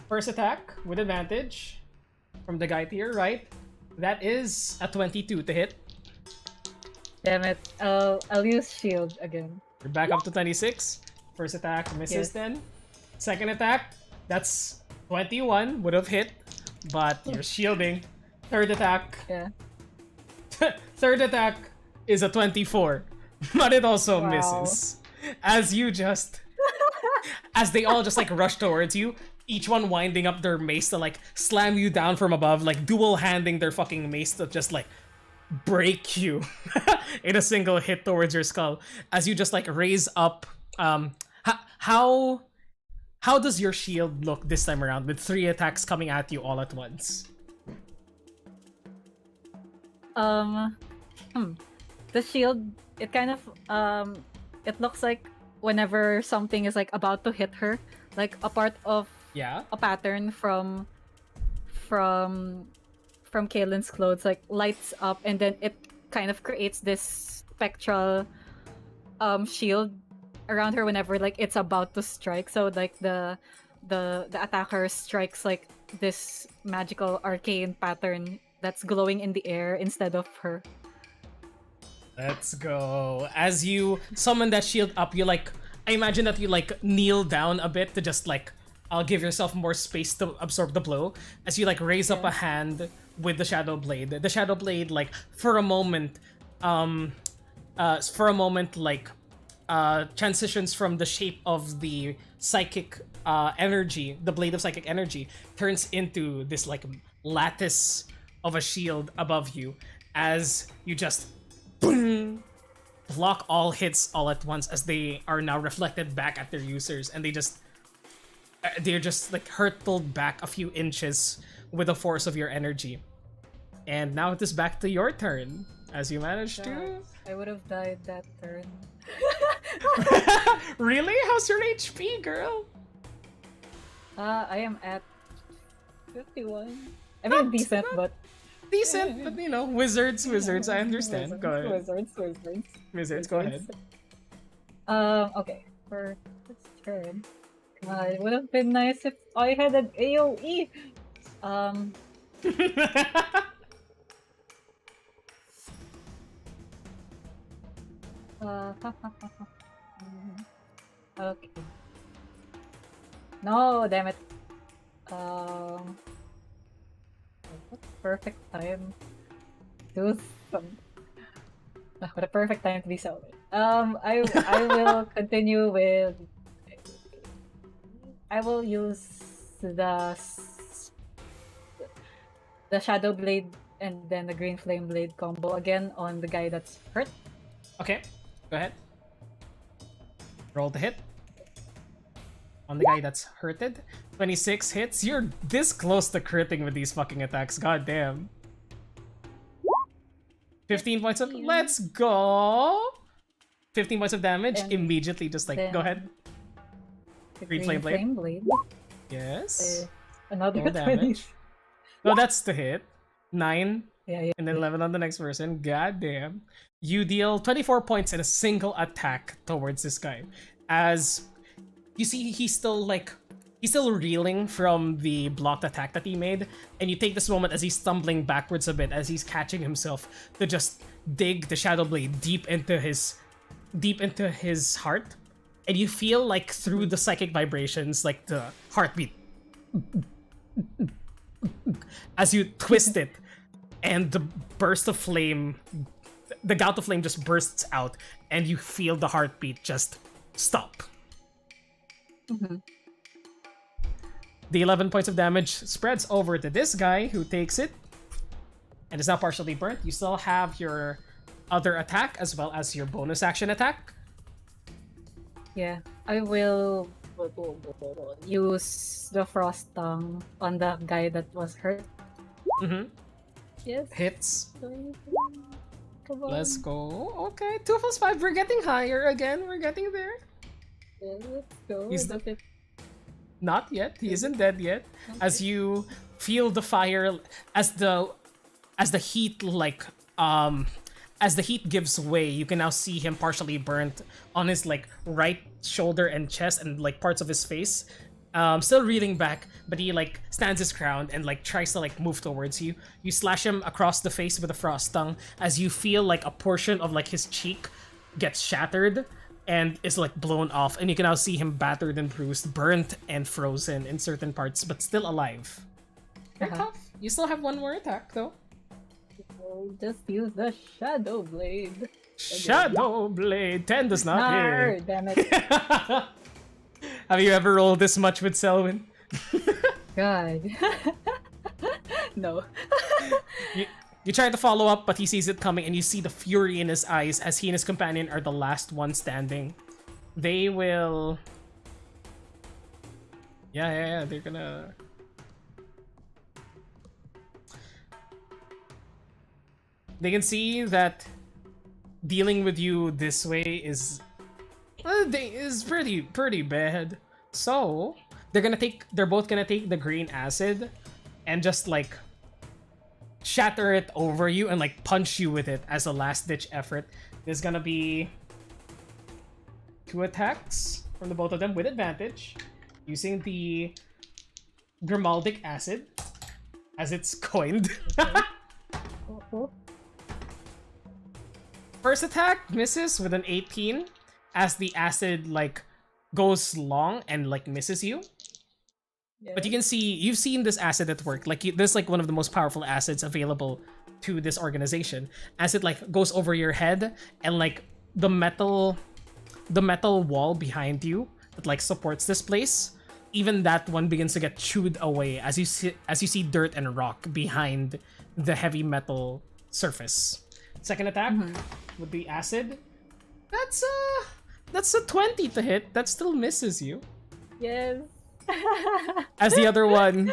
Speaker 2: First attack with advantage from the guy to your right. That is a 22 to hit.
Speaker 3: Damn it. I'll use shield again.
Speaker 2: You're back up to 26. First attack misses
Speaker 3: Yes.
Speaker 2: then. Second attack, that's 21, would have hit, but you're shielding. Third attack.
Speaker 3: Yeah.
Speaker 2: Third attack is a 24, but it also
Speaker 3: Wow.
Speaker 2: misses. As you just... as they all just like rush towards you, each one winding up their mace to like slam you down from above, like dual handing their fucking mace to just like break you in a single hit towards your skull. As you just like raise up, how does your shield look this time around with 3 attacks coming at you all at once?
Speaker 3: the shield, it kind of it looks like whenever something is like about to hit her, like a part of
Speaker 2: Yeah.
Speaker 3: a pattern from from Kaylin's clothes like lights up, and then it kind of creates this spectral shield around her whenever like it's about to strike. So like the attacker strikes like this magical arcane pattern that's glowing in the air instead of her.
Speaker 2: Let's go. As you summon that shield up, you like, I imagine that you like kneel down a bit to just like, I'll give yourself more space to absorb the blow. As you like raise up a hand with the Shadow Blade. The Shadow Blade, like, for a moment, like, transitions from the shape of the psychic energy, the blade of psychic energy, turns into this like lattice of a shield above you as you just boom, block all hits all at once as they are now reflected back at their users, and they're just like hurtled back a few inches with the force of your energy. And now it is back to your turn as you manage to.
Speaker 3: I would have died that turn.
Speaker 2: Really? How's your HP, girl?
Speaker 3: I am at 51. I mean, decent, but
Speaker 2: Decent, but you know, wizards, I understand. Go ahead. Wizards, go ahead.
Speaker 3: Okay. For this turn, it would have been nice if I had an AoE. Okay. No, damn it. What perfect time to what a perfect time to be selling. I will continue with. I will use the Shadow Blade and then the Green Flame Blade combo again on the guy that's hurt.
Speaker 2: Okay, go ahead. Roll the hit. On the guy that's hurted. 26 hits. You're this close to critting with these fucking attacks. God damn. 15 points of... Let's go! 15 points of damage.
Speaker 3: And
Speaker 2: immediately just like... Go ahead.
Speaker 3: The
Speaker 2: Green Flame Blade.
Speaker 3: Blade.
Speaker 2: Yes.
Speaker 3: Another
Speaker 2: Roll
Speaker 3: 20.
Speaker 2: damage. No, that's the hit. 9.
Speaker 3: Yeah.
Speaker 2: And then 11 on the next person. God damn. You deal 24 points in a single attack towards this guy. As you see, he's still reeling from the blocked attack that he made, and you take this moment as he's stumbling backwards a bit, as he's catching himself to just dig the Shadow Blade deep into his heart, and you feel like through the psychic vibrations, like the heartbeat, as you twist it, and the burst of flame, the gout of flame just bursts out, and you feel the heartbeat just stop.
Speaker 3: Mm-hmm.
Speaker 2: The 11 points of damage spreads over to this guy, who takes it and is now partially burnt. You still have your other attack as well as your bonus action attack.
Speaker 3: Yeah, I will use the Frost Tongue on the guy that was hurt.
Speaker 2: Mm-hmm.
Speaker 3: Yes.
Speaker 2: Hits.
Speaker 3: Come on.
Speaker 2: Let's go. Okay, 2 plus 5. We're getting higher again. We're getting there.
Speaker 3: Yeah, let's go.
Speaker 2: He's
Speaker 3: Does it-
Speaker 2: Not yet. He isn't dead yet. As you feel the fire, as the heat as the heat gives way, you can now see him partially burnt on his like right shoulder and chest and like parts of his face. Still reeling back, but he like stands his ground and like tries to like move towards you. You slash him across the face with a Frost Tongue as you feel like a portion of like his cheek gets shattered and is like blown off, and you can now see him battered and bruised, burnt and frozen in certain parts, but still alive. Very tough. You still have one more attack though.
Speaker 3: I'll just use the Shadow Blade.
Speaker 2: Shadow Blade 10 does not
Speaker 3: Nar,
Speaker 2: hit.
Speaker 3: damn it.
Speaker 2: Have you ever rolled this much with Selwyn?
Speaker 3: God. No.
Speaker 2: You try to follow up, but he sees it coming, and you see the fury in his eyes as he and his companion are the last one standing. They will... Yeah, they're gonna... They can see that dealing with you this way is pretty bad. So they're both gonna take the green acid and just like shatter it over you and like punch you with it as a last ditch effort. There's gonna be 2 attacks from the both of them with advantage using the Grimaldic acid as it's coined. First attack misses with an 18 as the acid like goes long and like misses you.
Speaker 3: Yeah.
Speaker 2: But you can see, you've seen this acid at work. Like this is like one of the most powerful acids available to this organization, as it like goes over your head and like the metal wall behind you that like supports this place, even that one begins to get chewed away as you see dirt and rock behind the heavy metal surface. Second attack with the acid. That's a 20 to hit. That still misses you.
Speaker 3: Yes.
Speaker 2: As the other one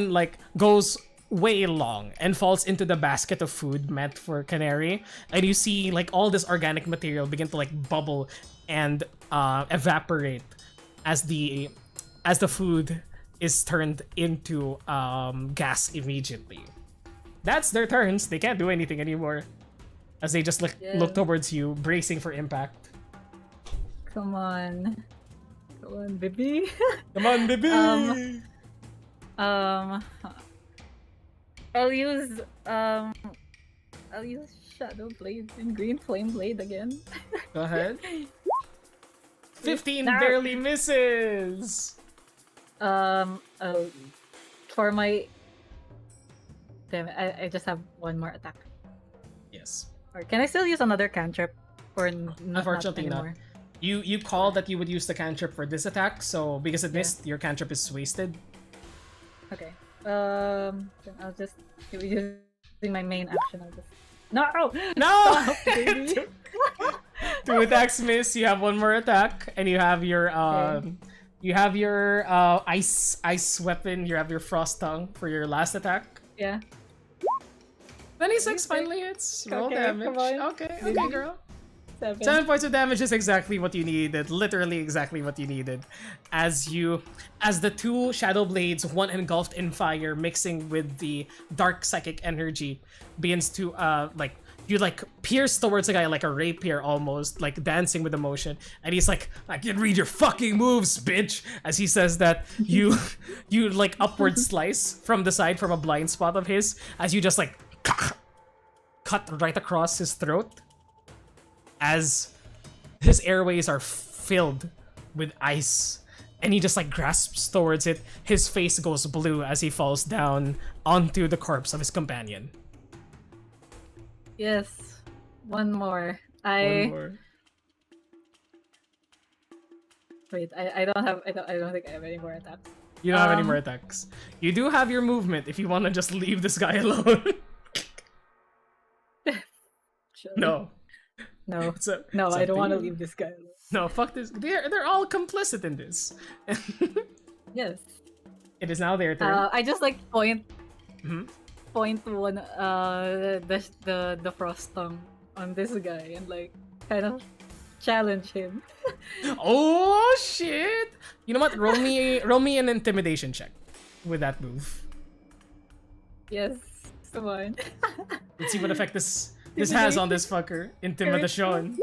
Speaker 2: like goes way long and falls into the basket of food meant for Canary, and you see like all this organic material begin to like bubble and evaporate as the food is turned into gas immediately. That's their turns. They can't do anything anymore as they just look towards you, bracing for impact.
Speaker 3: Come on, baby.
Speaker 2: Come on, baby.
Speaker 3: I'll use Shadow Blade and Green Flame Blade again.
Speaker 2: Go ahead. 15
Speaker 3: No.
Speaker 2: barely misses.
Speaker 3: For my damn it, I just have one more attack.
Speaker 2: Yes.
Speaker 3: Or can I still use another cantrip? Or
Speaker 2: Unfortunately not.
Speaker 3: anymore?
Speaker 2: You called that you would use the cantrip for this attack, so because it missed, your cantrip is wasted.
Speaker 3: Okay. Then I'll just using my main action. I'll just no.
Speaker 2: No!
Speaker 3: Baby.
Speaker 2: 2 attacks miss. You have one more attack, and you have your ice weapon. You have your frost tongue for your last attack.
Speaker 3: Yeah.
Speaker 2: 26 finally hits. Roll
Speaker 3: Okay,
Speaker 2: damage.
Speaker 3: come on.
Speaker 2: Okay, girl.
Speaker 3: 7.
Speaker 2: 7 points of damage is exactly what you needed. Literally exactly what you needed. As the 2 shadow blades, one engulfed in fire, mixing with the dark psychic energy, begins to you pierce towards the guy like a rapier almost, like dancing with emotion, and he's like, I can read your fucking moves, bitch, as he says that. You like upward slice from the side from a blind spot of his, as you just like cut right across his throat, as his airways are filled with ice, and he just like grasps towards it. His face goes blue as he falls down onto the corpse of his companion.
Speaker 3: Yes. One more.
Speaker 2: One more.
Speaker 3: Wait, I don't think I have any more attacks.
Speaker 2: You don't have any more attacks. You do have your movement if you want to just leave this guy alone.
Speaker 3: Sure.
Speaker 2: No.
Speaker 3: No.
Speaker 2: It's up
Speaker 3: I don't
Speaker 2: to
Speaker 3: want to
Speaker 2: you.
Speaker 3: leave this guy alone.
Speaker 2: No, fuck this. They're all complicit in this.
Speaker 3: Yes.
Speaker 2: It is now their turn.
Speaker 3: I just like point
Speaker 2: Mhm.
Speaker 3: one the frost tongue on this guy and like kind of challenge him.
Speaker 2: Oh shit! You know what? Roll me an intimidation check with that move.
Speaker 3: Yes. Come on.
Speaker 2: Let's see what effect this has on this fucker. Intimidation.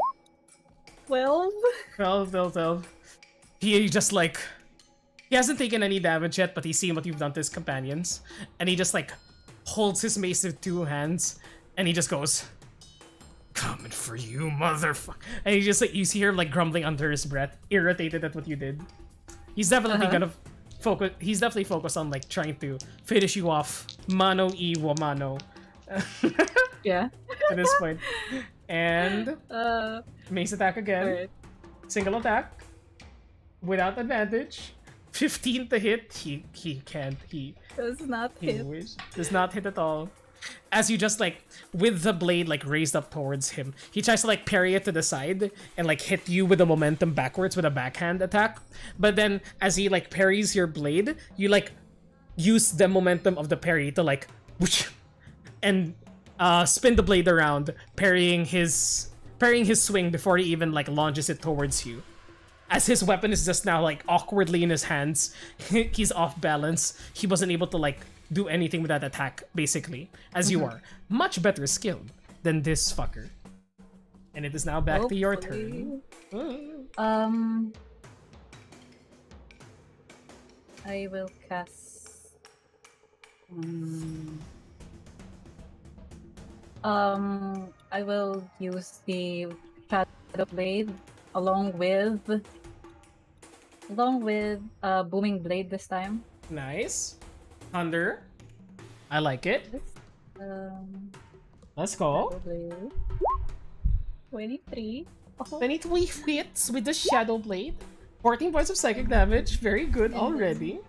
Speaker 3: 12.
Speaker 2: Well. He just like, he hasn't taken any damage yet, but he's seen what you've done to his companions, and he just like holds his mace with 2 hands, and he just goes, "Coming for you, motherfucker!" And he just like, you see him like grumbling under his breath, irritated at what you did. He's definitely gonna focus. He's definitely focused on like trying to finish you off, mano y mano.
Speaker 3: Yeah.
Speaker 2: At this point, and mace attack again.
Speaker 3: Alright.
Speaker 2: Single attack without advantage. 15 to hit. He can't. He
Speaker 3: Does not hit.
Speaker 2: does not hit at all. As you just like, with the blade like raised up towards him, he tries to like parry it to the side and like hit you with the momentum backwards with a backhand attack. But then as he like parries your blade, you like use the momentum of the parry to like whoosh, and spin the blade around, parrying his swing before he even like launches it towards you. As his weapon is just now like awkwardly in his hands, he's off balance. He wasn't able to like do anything with that attack, basically, as you are much better skilled than this fucker. And it is now back to your turn.
Speaker 3: I will cast. I will use the Shadow Blade along with Booming Blade this time.
Speaker 2: Nice. Thunder. I like it. Let's go.
Speaker 3: Shadow Blade. 23.
Speaker 2: 23 hits with the Shadow Blade. 14 points of psychic damage. Very good already.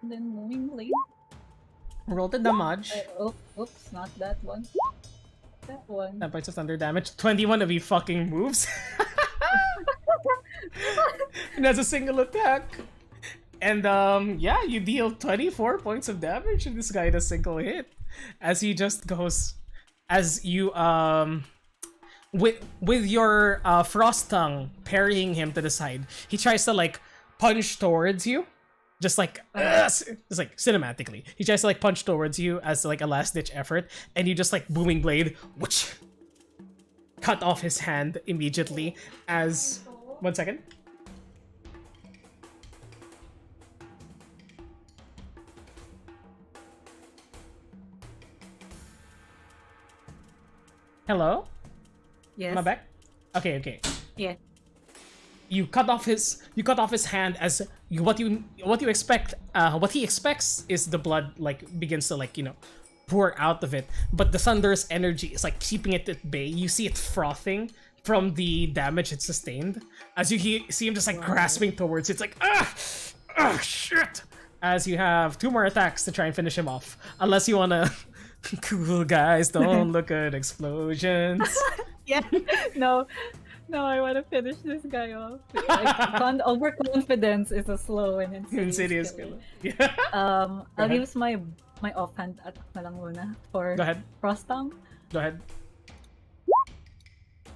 Speaker 3: Then Booming Blade.
Speaker 2: Roll the damage.
Speaker 3: Oops, not that one. That one.
Speaker 2: 10 points of thunder damage. 21 of you fucking moves. And that's a single attack. And yeah, you deal 24 points of damage to this guy in a single hit. As he just goes, as you with your frost tongue parrying him to the side, he tries to like punch towards you. Just like cinematically, he tries to like punch towards you as like a last ditch effort, and you just like booming blade, whoosh, cut off his hand immediately. As 1 second. Hello?
Speaker 3: Yes.
Speaker 2: Am I back? Okay.
Speaker 3: Yeah.
Speaker 2: You cut off his hand as what he expects is the blood like begins to like, you know, pour out of it, but the thunder's energy is like keeping it at bay. You see it frothing from the damage it sustained as you see him just like grasping towards it. It's like shit, as you have 2 more attacks to try and finish him off, unless you wanna cool guys don't look at explosions.
Speaker 3: Yeah. No, I want to finish this guy off. Like, overconfidence is a slow and insidious killer.
Speaker 2: Yeah.
Speaker 3: I'll use my offhand attack na lang muna for
Speaker 2: Go ahead.
Speaker 3: Frost Tongue.
Speaker 2: Go ahead.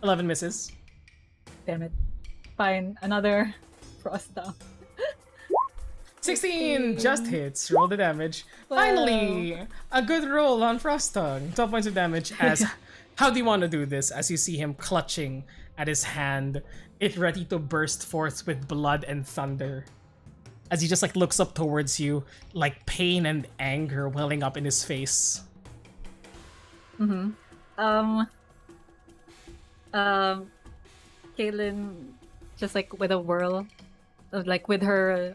Speaker 2: 11 misses.
Speaker 3: Damn it. Fine, another Frost Tongue.
Speaker 2: 16 just hits. Roll the damage. Finally, a good roll on Frost Tongue. 12 points of damage. As how do you want to do this? As you see him clutching at his hand, it ready to burst forth with blood and thunder. As he just like looks up towards you, like pain and anger welling up in his face.
Speaker 3: Caitlyn, just like with a whirl, like with her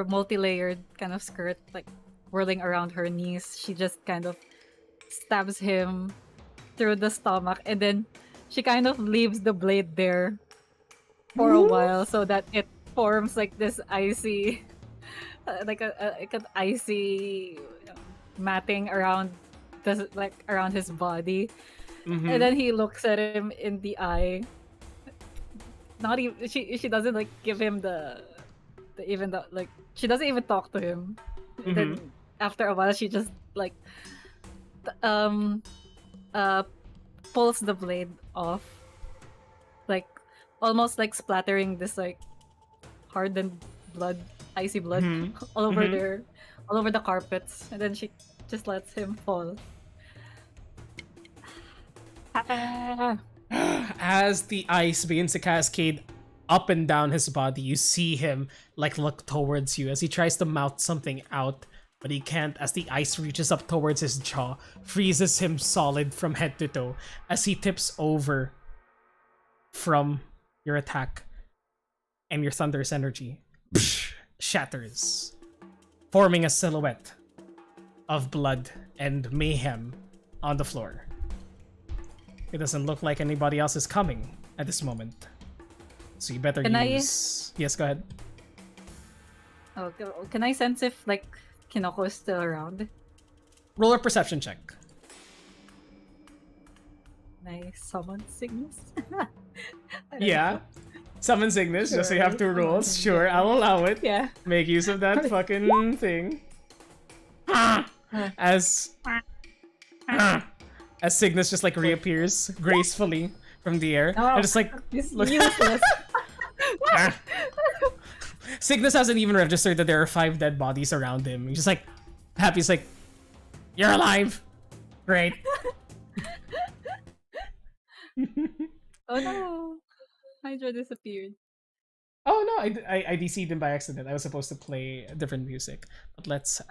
Speaker 3: multi-layered kind of skirt, like whirling around her knees, she just kind of stabs him through the stomach, and then she kind of leaves the blade there for a while so that it forms like this icy, like an icy matting around around his body. And then he looks at him in the eye. Not even she doesn't like give him she doesn't even talk to him. Then after a while she just like pulls the blade off, like almost like splattering this like hardened blood, icy blood all over the carpets, and then she just lets him fall.
Speaker 2: As the ice begins to cascade up and down his body, you see him like look towards you as he tries to mouth something out, but he can't, as the ice reaches up towards his jaw, freezes him solid from head to toe as he tips over from your attack, and your thunderous energy shatters, forming a silhouette of blood and mayhem on the floor. It doesn't look like anybody else is coming at this moment, so you better use... Yes, go ahead.
Speaker 3: Oh, can I sense if like Kinoko is still around?
Speaker 2: Roll a perception check.
Speaker 3: I summon Cygnus.
Speaker 2: Yeah. Summon Cygnus, just so you have 2 rolls. Sure, I'll allow it.
Speaker 3: Yeah.
Speaker 2: Make use of that fucking thing. As as Cygnus just like reappears gracefully from the air.
Speaker 3: Oh,
Speaker 2: And just like
Speaker 3: it's
Speaker 2: look.
Speaker 3: useless.
Speaker 2: Ah. Cygnus hasn't even registered that there are 5 dead bodies around him. He's just like happy. He's like, "You're alive, great."
Speaker 3: Oh no, Hydra disappeared.
Speaker 2: Oh no, I DC'd him by accident. I was supposed to play different music, but let's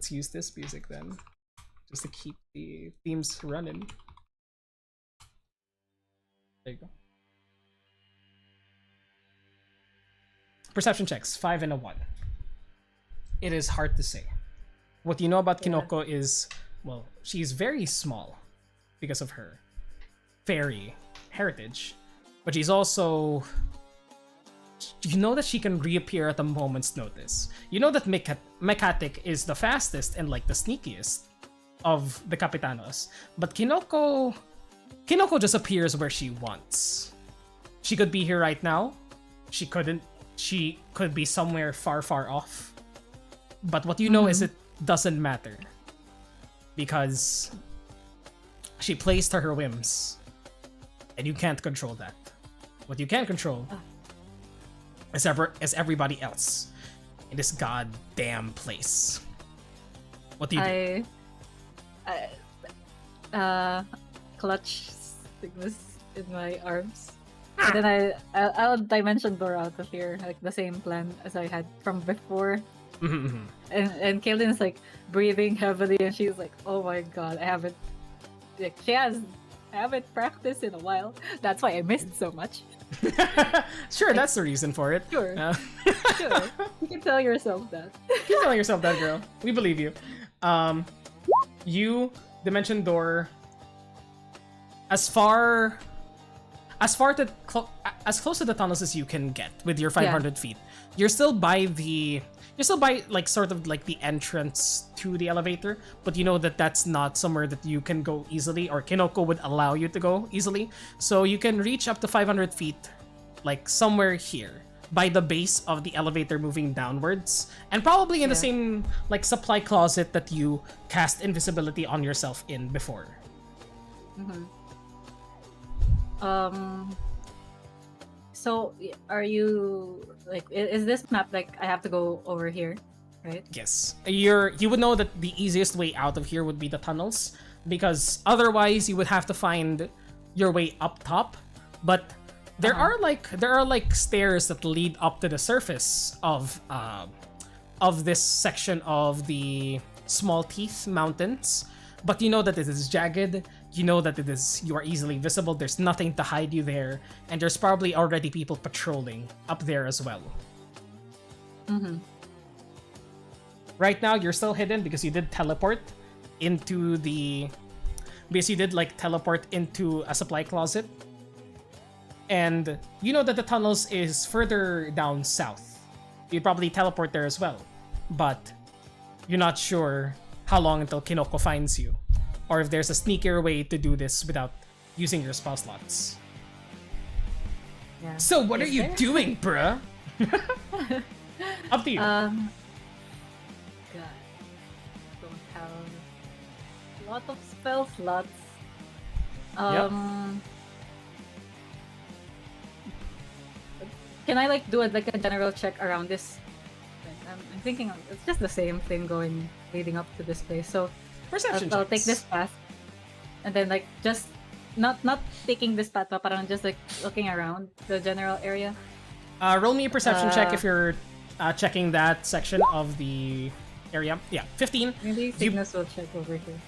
Speaker 2: use this music then, just to keep the themes running. There you go. Perception checks, 5 and a 1. It is hard to say. What you know about Kinoko is, well, she's very small because of her fairy heritage, but she's also, you know that she can reappear at a moment's notice. You know that Mekatic is the fastest and like the sneakiest of the Capitanos, but Kinoko just appears where she wants. She could be here right now. She couldn't. She could be somewhere far, far off. But what you know is it doesn't matter, because she plays to her whims, and you can't control that. What you can control is everybody else in this goddamn place. What do you do?
Speaker 3: I clutch Cygnus in my arms. And then I'll dimension door out of here, like the same plan as I had from before. And Kaylin is like breathing heavily, and she's like, "Oh my god, I haven't practiced in a while. That's why I missed so much."
Speaker 2: Sure, that's the reason for it.
Speaker 3: Sure, sure. You can tell yourself that.
Speaker 2: Keep telling yourself that, girl. We believe you. You dimension door as close to the tunnels as you can get with your 500 feet. You're still by like sort of like the entrance to the elevator, but you know that that's not somewhere that you can go easily, or Kinoko would allow you to go easily. So you can reach up to 500 feet, like somewhere here by the base of the elevator moving downwards, and probably in the same like supply closet that you cast invisibility on yourself in before.
Speaker 3: So are you like, is this map like I have to go over here, right?
Speaker 2: Yes. You would know that the easiest way out of here would be the tunnels, because otherwise you would have to find your way up top. But there are like stairs that lead up to the surface of this section of the Small Teeth Mountains. But you know that it is jagged. You know that you are easily visible. There's nothing to hide you there, and there's probably already people patrolling up there as well. Right now, you're still hidden because you did teleport into a supply closet, and you know that the tunnels is further down south. You'd probably teleport there as well, but you're not sure how long until Kinoko finds you, or if there's a sneakier way to do this without using your spell slots.
Speaker 3: Yeah.
Speaker 2: So what are you doing, bruh? Up to you.
Speaker 3: God, don't have a lot of spell slots. Can I like do like a general check around this? I'm thinking it's just the same thing leading up to this place. So
Speaker 2: Perception
Speaker 3: I'll
Speaker 2: checks.
Speaker 3: take this path, and then like just not taking this path, but I'm just like looking around the general area.
Speaker 2: Roll me a perception check if you're checking that section of the area. Yeah, 15.
Speaker 3: Maybe Cygnus will check over here.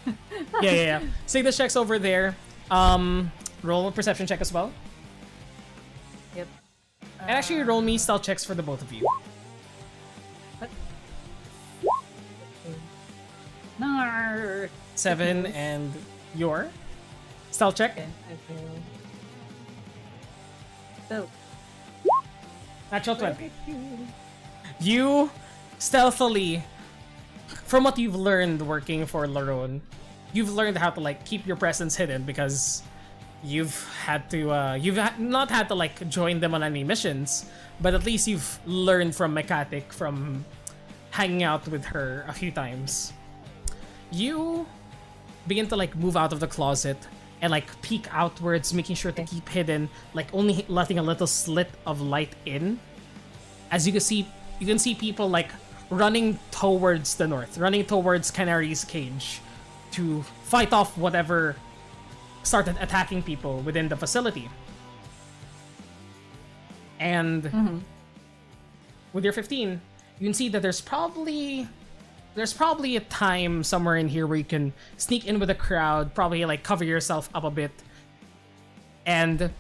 Speaker 2: Yeah. Cygnus checks over there. Roll a perception check as well.
Speaker 3: Yep.
Speaker 2: And actually roll me stealth checks for the both of you.
Speaker 3: What? No.
Speaker 2: 7 and your stealth check.
Speaker 3: Okay, I failed. So.
Speaker 2: Natural 20. You stealthily, from what you've learned working for Laron, you've learned how to like keep your presence hidden, because you've not had to like join them on any missions, but at least you've learned from Mekatic from hanging out with her a few times. You begin to like move out of the closet and like peek outwards, making sure to keep hidden, like only letting a little slit of light in. As you can see people like running towards the north, running towards Canary's cage to fight off whatever started attacking people within the facility. And with your 15, you can see that there's probably a time somewhere in here where you can sneak in with a crowd, probably like cover yourself up a bit. And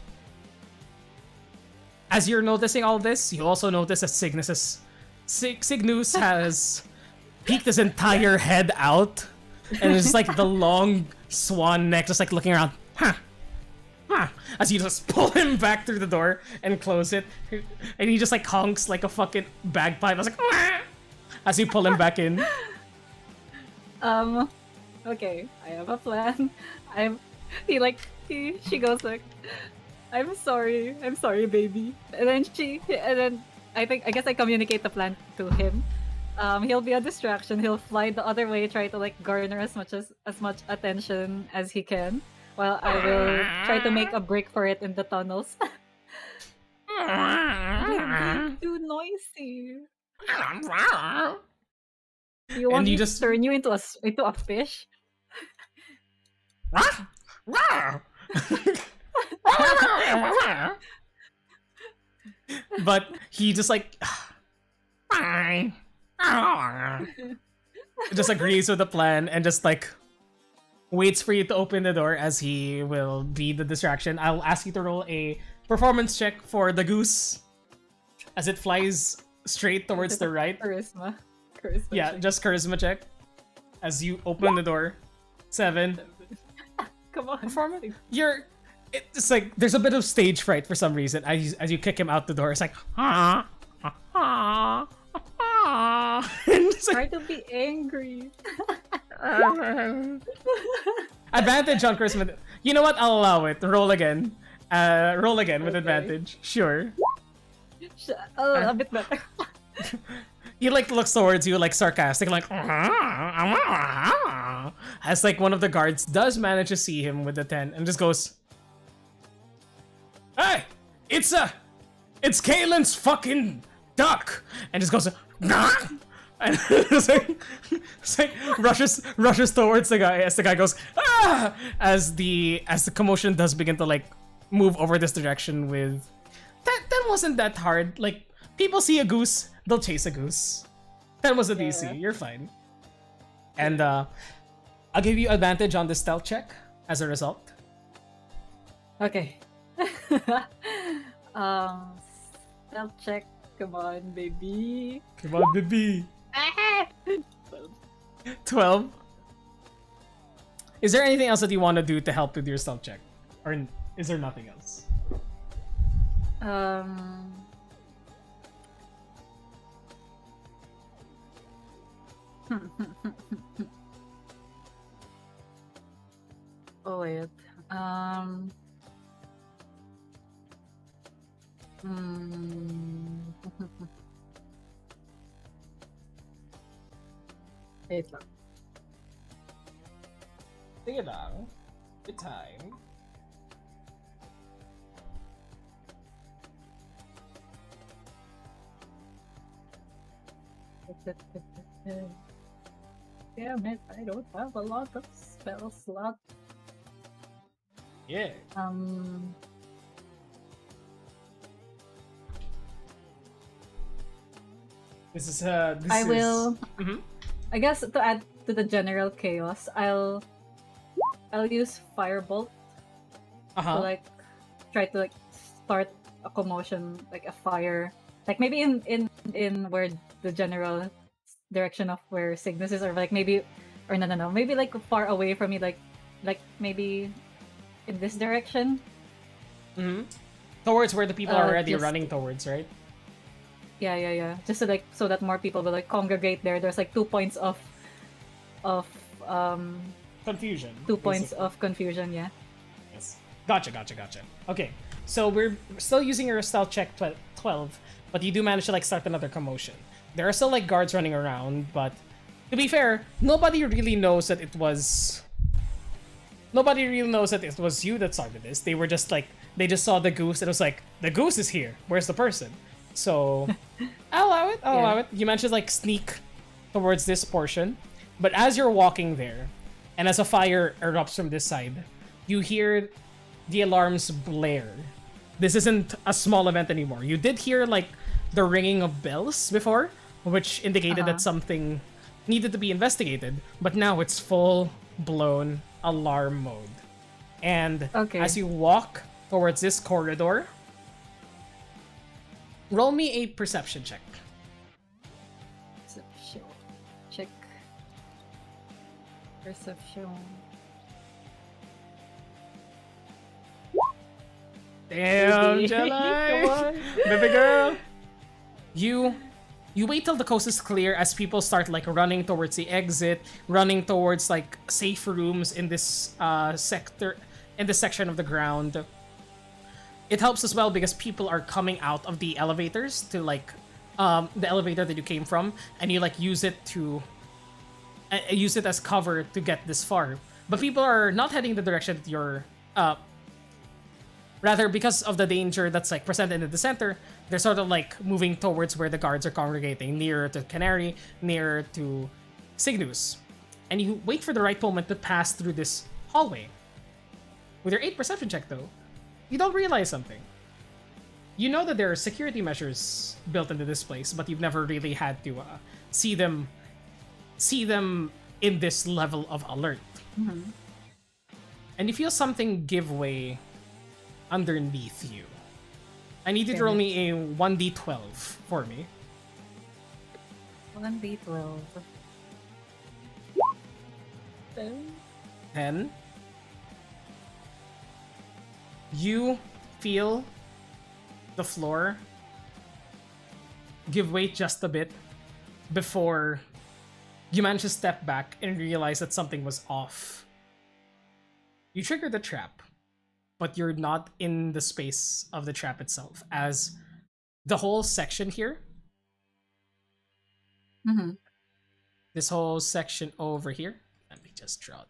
Speaker 2: as you're noticing all this, you also notice that Cygnus has peeked his entire head out, and it's just like the long swan neck, just like looking around. As you just pull him back through the door and close it, and he just like honks like a fucking bagpipe. I was like, "Wah!" As you pull him back in.
Speaker 3: Okay, I have a plan. She goes like, I'm sorry, baby. And then I guess I communicate the plan to him. He'll be a distraction. He'll fly the other way, try to like garner as much attention as he can, while I will try to make a break for it in the tunnels. Too noisy. You want me to turn you into a fish?
Speaker 2: But he just like just agrees with the plan and just like waits for you to open the door, as he will be the distraction. I'll ask you to roll a performance check for the goose as it flies straight towards the right.
Speaker 3: Charisma.
Speaker 2: Yeah,
Speaker 3: check.
Speaker 2: just charisma check as you open the door. 7.
Speaker 3: Come on.
Speaker 2: Performance. It's like there's a bit of stage fright for some reason as you kick him out the door. It's like and it's
Speaker 3: Try
Speaker 2: like,
Speaker 3: to be angry.
Speaker 2: advantage on charisma. You know what? I'll allow it. Roll again. Roll again with advantage. Sure.
Speaker 3: A bit better.
Speaker 2: He like looks towards you like sarcastic, like as like one of the guards does manage to see him with the 10 and just goes, "Hey, it's Kaylin's fucking duck," and just goes, and it's like rushes towards the guy as the guy goes, "Ah!" as the commotion does begin to like move over this direction. With that wasn't that hard. Like, people see a goose, they'll chase a goose. That was a DC. You're fine. And I'll give you advantage on the stealth check as a result.
Speaker 3: Okay. Stealth check. Come on, baby.
Speaker 2: Come on, baby. 12. Is there anything else that you want to do to help with your stealth check? Or is there nothing else?
Speaker 3: Oh wait. Wait lang.
Speaker 2: Sige lang. Good time.
Speaker 3: Damn it, I don't have a lot of spell slots.
Speaker 2: Yeah.
Speaker 3: I will. I guess to add to the general chaos, I'll use firebolt to like try to like start a commotion, like a fire, like maybe in where the general direction of where Cygnus is, or like maybe, or no, maybe like far away from me, like maybe in this direction.
Speaker 2: Towards where the people are already running towards, right?
Speaker 3: Yeah. Just to like so that more people will like congregate there. There's like 2 points of
Speaker 2: confusion.
Speaker 3: 2 points of confusion. Yeah.
Speaker 2: Yes. Gotcha. Okay, so we're still using your stealth check 12, but you do manage to like start another commotion. There are still like guards running around, but to be fair, nobody really knows that it was Nobody really knows that it was you that started this. They were just like, they just saw the goose and it was like, the goose is here. Where's the person? So, I'll allow it. I'll allow it. You mentioned like sneak towards this portion. But as you're walking there, and as a fire erupts from this side, you hear the alarms blare. This isn't a small event anymore. You did hear like the ringing of bells before, which indicated that something needed to be investigated, but now it's full-blown alarm mode. And as you walk towards this corridor, roll me a perception check.
Speaker 3: Perception. Check. Perception.
Speaker 2: Damn,
Speaker 3: Baby.
Speaker 2: Jelly!
Speaker 3: Come on.
Speaker 2: Baby girl! You wait till the coast is clear as people start like running towards the exit, running towards like safe rooms in this sector, in this section of the ground. It helps as well because people are coming out of the elevators to like the elevator that you came from, and you like use it as cover to get this far. But people are not heading the direction that you're rather, because of the danger that's like presented in the center, they're sort of like moving towards where the guards are congregating, nearer to Canary, nearer to Cygnus. And you wait for the right moment to pass through this hallway. With your 8 perception check though, you don't realize something. You know that there are security measures built into this place, but you've never really had to see them in this level of alert.
Speaker 3: Mm-hmm.
Speaker 2: And you feel something give way underneath you. I need you to roll me a 1d12 for me.
Speaker 3: 1d12.
Speaker 2: 10. You feel the floor give way just a bit before you manage to step back and realize that something was off. You triggered the trap, but you're not in the space of the trap itself, as the whole section here, this whole section over here, let me just draw it.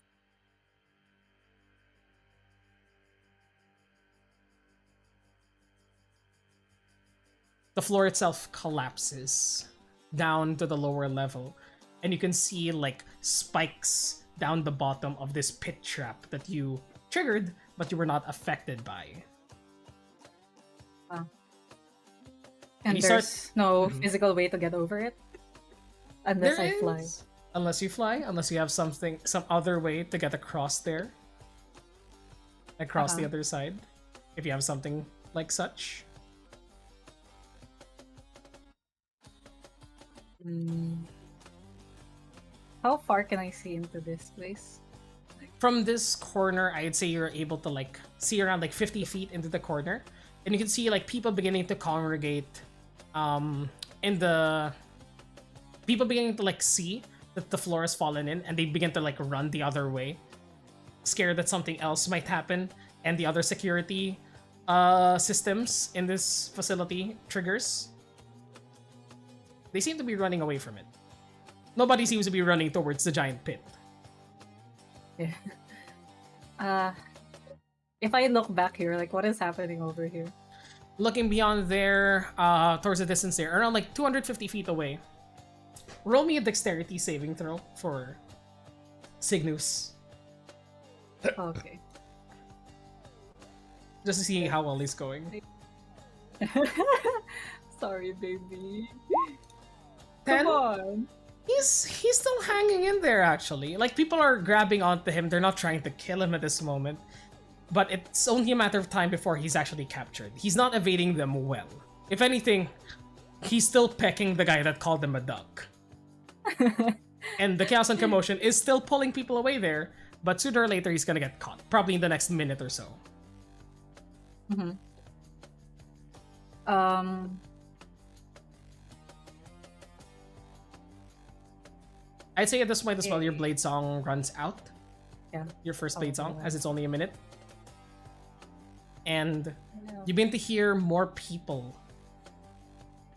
Speaker 2: The floor itself collapses down to the lower level, and you can see like spikes down the bottom of this pit trap that you triggered, but you were not affected by.
Speaker 3: And there's no physical way to get over it? Unless I fly.
Speaker 2: Unless you fly, unless you have some other way to get across there. Across the other side. If you have something like such.
Speaker 3: How far can I see into this place?
Speaker 2: From this corner, I'd say you're able to like see around like 50 feet into the corner, and you can see like people beginning to congregate people beginning to like see that the floor has fallen in, and they begin to like run the other way, scared that something else might happen, and the other security systems in this facility triggers. They seem to be running away from it. Nobody seems to be running towards the giant pit.
Speaker 3: Yeah. If I look back here, like what is happening over here?
Speaker 2: Looking beyond there, towards the distance there, around like 250 feet away. Roll me a dexterity saving throw for Cygnus.
Speaker 3: Okay.
Speaker 2: Just to see how well he's going.
Speaker 3: Sorry, baby.
Speaker 2: 10?
Speaker 3: Come on.
Speaker 2: He's still hanging in there, actually. Like, people are grabbing onto him. They're not trying to kill him at this moment. But it's only a matter of time before he's actually captured. He's not evading them well. If anything, he's still pecking the guy that called him a duck. And the Chaos and Commotion is still pulling people away there, but sooner or later he's gonna get caught. Probably in the next minute or so. I'd say at this point as well, your Blade Song runs out.
Speaker 3: Yeah.
Speaker 2: Your first Blade Song, as it's only a minute. And you begin to hear more people.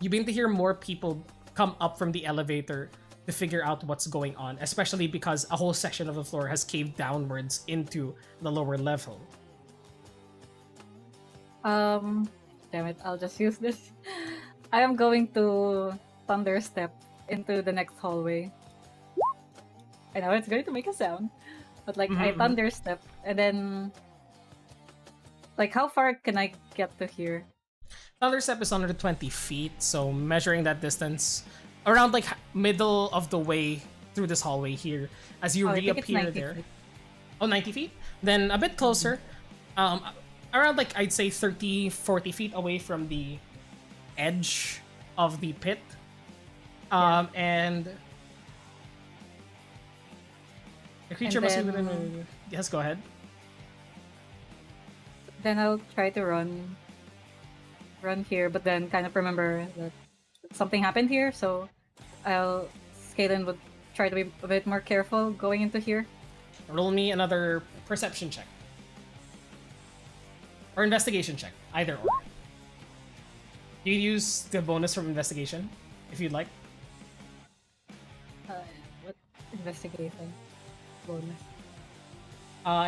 Speaker 2: You begin to hear more people come up from the elevator to figure out what's going on, especially because a whole section of the floor has caved downwards into the lower level.
Speaker 3: Damn it, I'll just use this. I am going to thunder step into the next hallway. I know it's going to make a sound, but like I thunder step and then like how far can I get to here?
Speaker 2: Thunder step is under 20 feet, so measuring that distance around like middle of the way through this hallway here as you
Speaker 3: I think it's
Speaker 2: reappear
Speaker 3: 90
Speaker 2: there.
Speaker 3: feet.
Speaker 2: Oh, 90 feet? Then a bit closer. Around like I'd say 30-40 feet away from the edge of the pit. And the creature must be within. Yes, go ahead.
Speaker 3: Then I'll try to run here, but then kind of remember that something happened here, so I'll Skalen would try to be a bit more careful going into here.
Speaker 2: Roll me another perception check. Or investigation check, either or. You can use the bonus from investigation, if you'd like.
Speaker 3: What investigation bonus?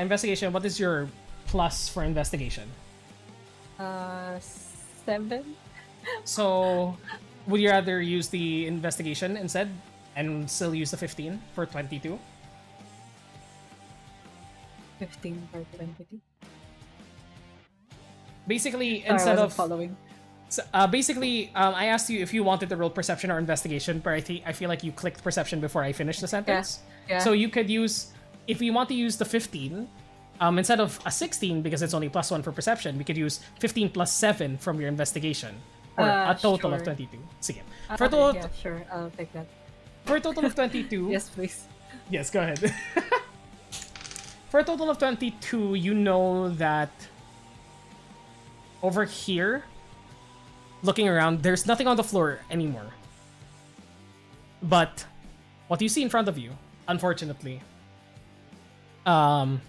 Speaker 2: Investigation, what is your plus for investigation?
Speaker 3: 7.
Speaker 2: So, would you rather use the investigation instead and still use the 15 for 22?
Speaker 3: 15 for 22.
Speaker 2: Basically,
Speaker 3: Sorry,
Speaker 2: instead
Speaker 3: I
Speaker 2: of
Speaker 3: wasn't following.
Speaker 2: So, I asked you if you wanted to roll perception or investigation, but I feel like you clicked perception before I finished the sentence.
Speaker 3: Yeah.
Speaker 2: So you could use, if you want to use the 15, instead of a 16 because it's only +1 for perception, we could use 15 plus 7 from your investigation, or a total of
Speaker 3: Sure.
Speaker 2: 22. Sige.
Speaker 3: Yeah, sure, I'll take that.
Speaker 2: For a total of 22.
Speaker 3: Yes, please.
Speaker 2: Yes, go ahead. For a total of 22, you know that over here, looking around, there's nothing on the floor anymore. But what you see in front of you, unfortunately, are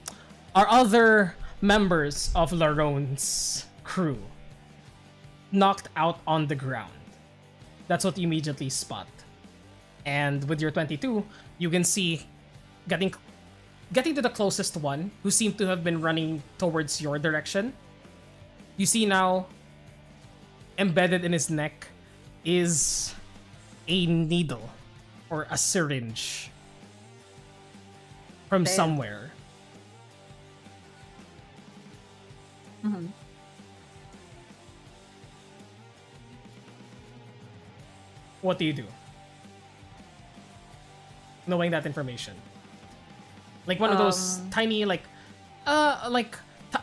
Speaker 2: other members of Larone's crew knocked out on the ground. That's what you immediately spot. And with your 22, you can see getting to the closest one, who seemed to have been running towards your direction. You see now, embedded in his neck is a needle or a syringe from
Speaker 3: Damn.
Speaker 2: somewhere.
Speaker 3: Mm-hmm.
Speaker 2: What do you do? Knowing that information. Like one of those tiny,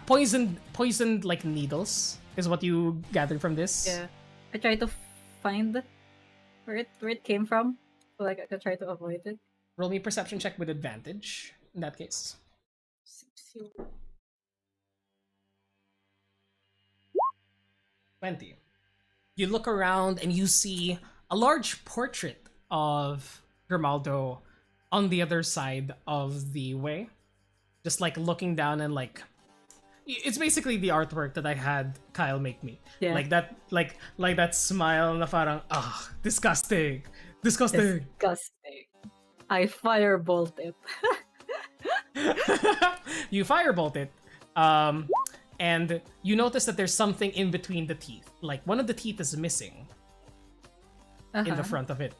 Speaker 2: poisoned like needles is what you gathered from this.
Speaker 3: Yeah, I try to find where it came from, so like I could try to avoid it.
Speaker 2: Roll me a perception check with advantage in that case. 20. You look around and you see a large portrait of Grimaldo on the other side of the way. Just like looking down and like it's basically the artwork that I had Kyle make me.
Speaker 3: Yeah.
Speaker 2: Like that that smile na parang disgusting. Disgusting.
Speaker 3: Disgusting. I firebolt it.
Speaker 2: You firebolt it. And you notice that there's something in between the teeth. Like one of the teeth is missing in the front of it.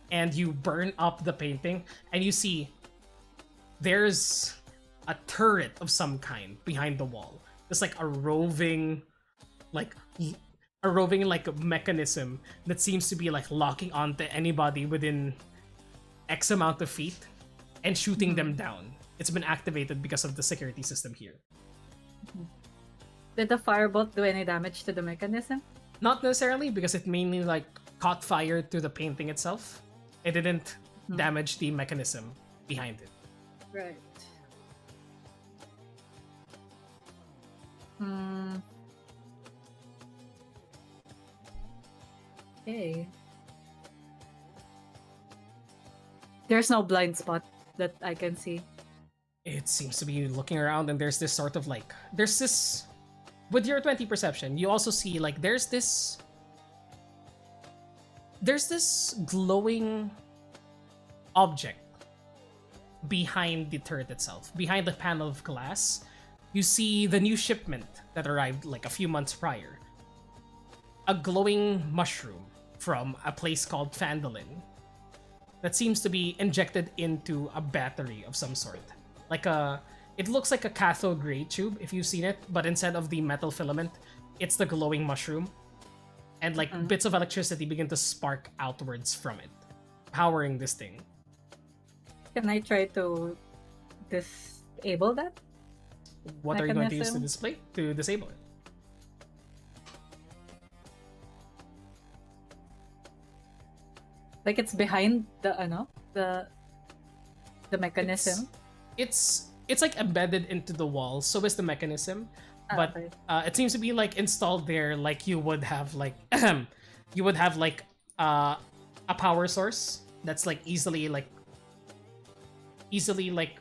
Speaker 2: And you burn up the painting and you see there's a turret of some kind behind the wall. It's like a roving mechanism that seems to be like locking onto anybody within X amount of feet and shooting them down. It's been activated because of the security system here.
Speaker 3: Did the firebolt do any damage to the mechanism?
Speaker 2: Not necessarily, because it mainly like caught fire to the painting itself. It didn't damage the mechanism behind it.
Speaker 3: Right. Okay. There's no blind spot that I can see.
Speaker 2: It seems to be looking around and there's this sort of like with your 20 perception, you also see like there's this glowing object behind the turret itself, behind the panel of glass, you see the new shipment that arrived like a few months prior. A glowing mushroom from a place called Phandalin that seems to be injected into a battery of some sort. It looks like a cathode ray tube if you've seen it, but instead of the metal filament, it's the glowing mushroom. And like bits of electricity begin to spark outwards from it, powering this thing.
Speaker 3: Can I try to disable that?
Speaker 2: What are you going to use
Speaker 3: mechanism?
Speaker 2: to disable it?
Speaker 3: Like it's behind the mechanism.
Speaker 2: It's like embedded into the wall, so is the mechanism. But
Speaker 3: Okay.
Speaker 2: it seems to be like installed there, like you would have like a power source that's like easily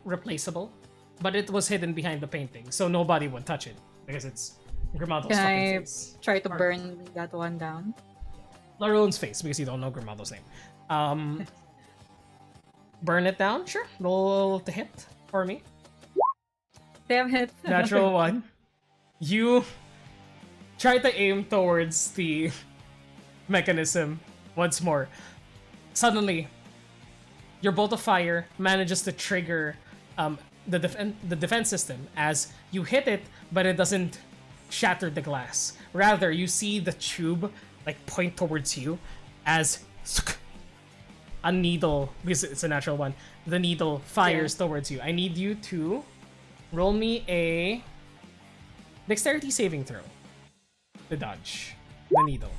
Speaker 2: replaceable, but it was hidden behind the painting, so nobody would touch it because it's Grimaldo's
Speaker 3: Can
Speaker 2: fucking
Speaker 3: I
Speaker 2: face.
Speaker 3: try to burn that one down?
Speaker 2: Larone's face, because you don't know Grimaldo's name. Burn it down, sure. Roll to hit for me.
Speaker 3: Damn it.
Speaker 2: Natural one. You try to aim towards the mechanism once more. Suddenly, your bolt of fire manages to trigger the defense system as you hit it, but it doesn't shatter the glass. Rather, you see the tube like point towards you as a needle, because it's a natural one, the needle fires towards you. I need you to roll me a dexterity saving throw to dodge the needle.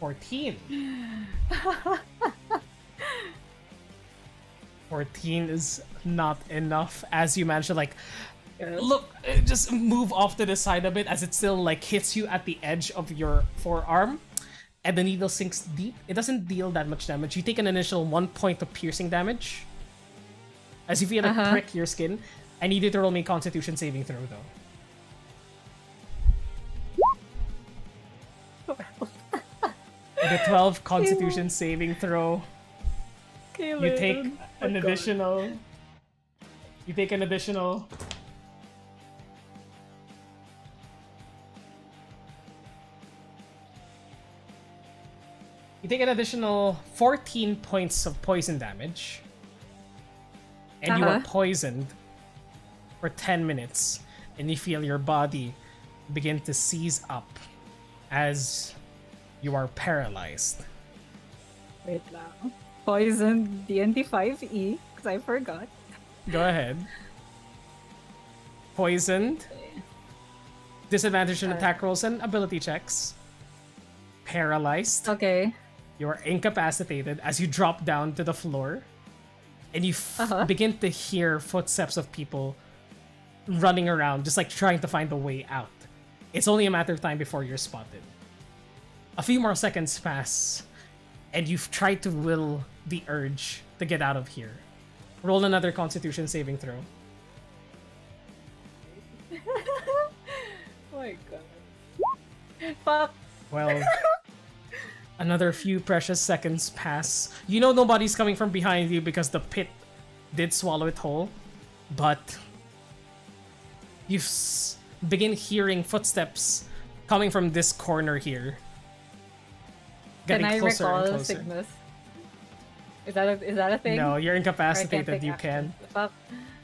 Speaker 2: 14. 14 is not enough as you manage to like just move off to the side a bit as it still like hits you at the edge of your forearm, and the needle sinks deep. It doesn't deal that much damage. You take an initial 1 point of piercing damage as you feel it prick your skin. I need you to roll me a Constitution saving throw though. With a 12 Constitution saving throw, you take an additional. You take an additional. You take an additional 14 points of poison damage. And you are poisoned for 10 minutes. And you feel your body begin to seize up as you are paralyzed.
Speaker 3: Wait lang. Poison DND 5E, because I forgot.
Speaker 2: Go ahead. Poisoned. Disadvantage on attack rolls and ability checks. Paralyzed.
Speaker 3: Okay.
Speaker 2: You are incapacitated as you drop down to the floor. And you begin to hear footsteps of people running around, just like trying to find a way out. It's only a matter of time before you're spotted. A few more seconds pass, and you've tried to will the urge to get out of here. Roll another Constitution saving throw.
Speaker 3: Oh my god. Fuck.
Speaker 2: Well, another few precious seconds pass. You know nobody's coming from behind you because the pit did swallow it whole, but you begin hearing footsteps coming from this corner here.
Speaker 3: Can
Speaker 2: Getting
Speaker 3: I
Speaker 2: closer and
Speaker 3: recall
Speaker 2: closer.
Speaker 3: Cygnus? Is that a thing?
Speaker 2: No, you're
Speaker 3: Or I can't
Speaker 2: incapacitated.
Speaker 3: take
Speaker 2: You
Speaker 3: action?
Speaker 2: can.
Speaker 3: Fuck.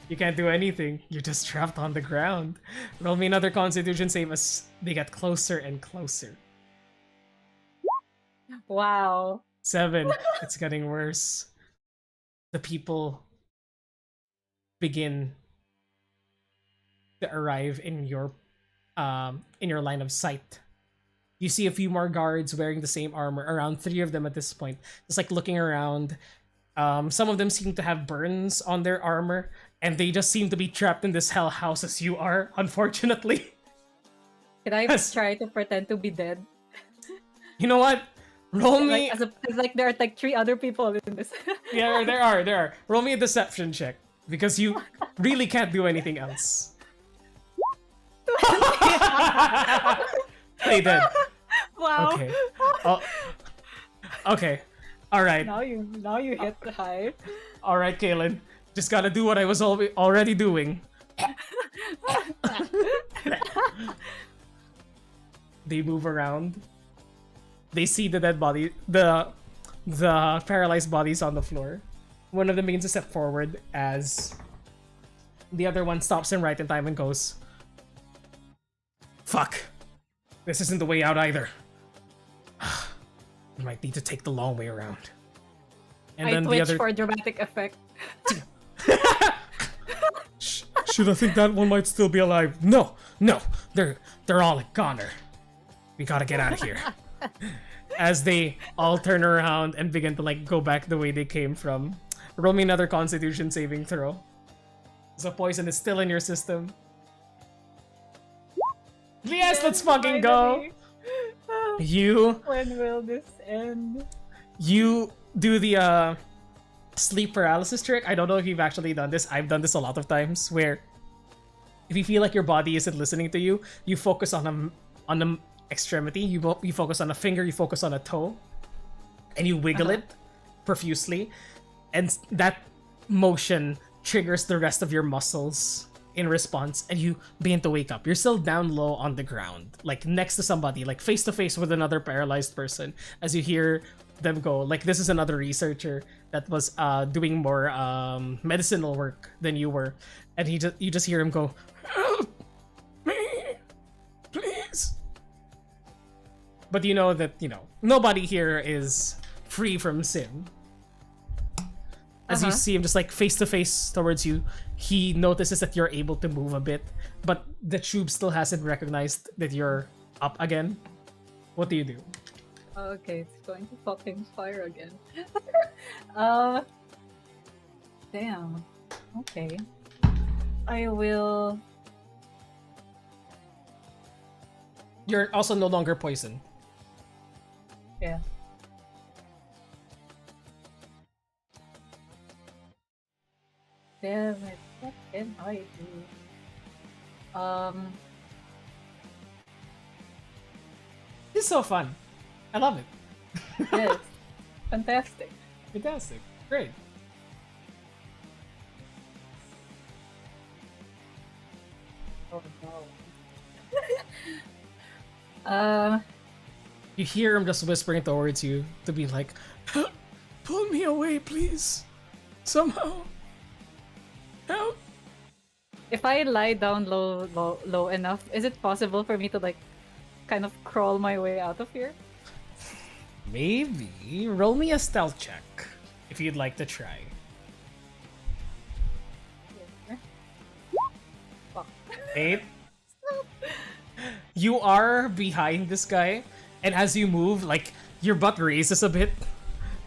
Speaker 2: You can't do anything. You're just trapped on the ground. Roll me another Constitution save as they get closer and closer.
Speaker 3: Wow.
Speaker 2: 7. It's getting worse. The people begin to arrive in your line of sight. You see a few more guards wearing the same armor, around 3 of them at this point, just like looking around. Some of them seem to have burns on their armor, and they just seem to be trapped in this hell house as you are, unfortunately.
Speaker 3: Can I
Speaker 2: Yes.
Speaker 3: try to pretend to be dead?
Speaker 2: You know what? Roll me.
Speaker 3: Like, like there are like 3 other people in this.
Speaker 2: Yeah, there are. Roll me a deception check because you really can't do anything else. Play dead.
Speaker 3: Wow.
Speaker 2: Okay. Oh. Okay. All right.
Speaker 3: Now you hit the high.
Speaker 2: All right, Kaylin. Just gotta do what I was already doing. They move around. They see the dead body, the paralyzed bodies on the floor. One of them begins to step forward as the other one stops him right in time and goes, "Fuck. This isn't the way out either. We might need to take the long way around." And
Speaker 3: I
Speaker 2: then
Speaker 3: twitch
Speaker 2: the other
Speaker 3: for dramatic effect.
Speaker 2: Should I think that one might still be alive? No, they're all a goner. We gotta get out of here. As they all turn around and begin to like go back the way they came from. Roll me another Constitution saving throw. So poison is still in your system. Yes, let's fucking go. You
Speaker 3: When will this end?
Speaker 2: you do the sleep paralysis trick. I don't know if you've actually done this. I've done this a lot of times where if you feel like your body isn't listening to you, you focus on a extremity. You focus on a finger, you focus on a toe, and you wiggle it profusely, and that motion triggers the rest of your muscles in response, and you begin to wake up. You're still down low on the ground, like next to somebody, like face to face with another paralyzed person, as you hear them go. Like this is another researcher that was doing more medicinal work than you were, and you just hear him go, "Help me, please." But you know that nobody here is free from sin. As you see him just like face to face towards you, he notices that you're able to move a bit, but the tube still hasn't recognized that you're up again. What do you do?
Speaker 3: Okay, it's going to fucking fire again. Damn. Okay. I will.
Speaker 2: You're also no longer poisoned.
Speaker 3: Yeah. Damn it. What can I do?
Speaker 2: It's so fun. I love it.
Speaker 3: Yes. Fantastic.
Speaker 2: Fantastic. Great.
Speaker 3: Oh no.
Speaker 2: You hear him just whispering towards you to be like, "Pull me away, please. Somehow. Help."
Speaker 3: If I lie down low enough, is it possible for me to like kind of crawl my way out of here?
Speaker 2: Maybe. Roll me a stealth check if you'd like to try.
Speaker 3: Fuck.
Speaker 2: 8. You are behind this guy, and as you move, like your butt raises a bit,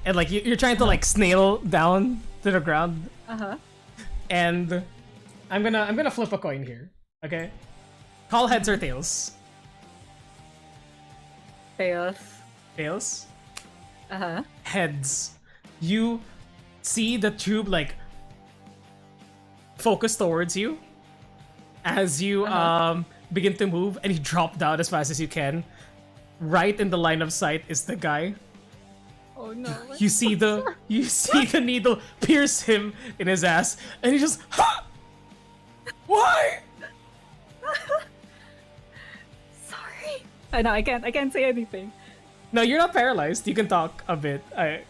Speaker 2: and like you're trying to like snail down to the ground. And I'm gonna flip a coin here. Okay. Call heads or tails.
Speaker 3: Tails.
Speaker 2: Tails.
Speaker 3: Uh-huh.
Speaker 2: Heads. You see the tube like focus towards you as you begin to move, and you drop down as fast as you can. Right in the line of sight is the guy.
Speaker 3: Oh no.
Speaker 2: You see the needle pierce him in his ass, and he just Why?
Speaker 3: Sorry. I know I can't say anything.
Speaker 2: No, you're not paralyzed. You can talk a bit. I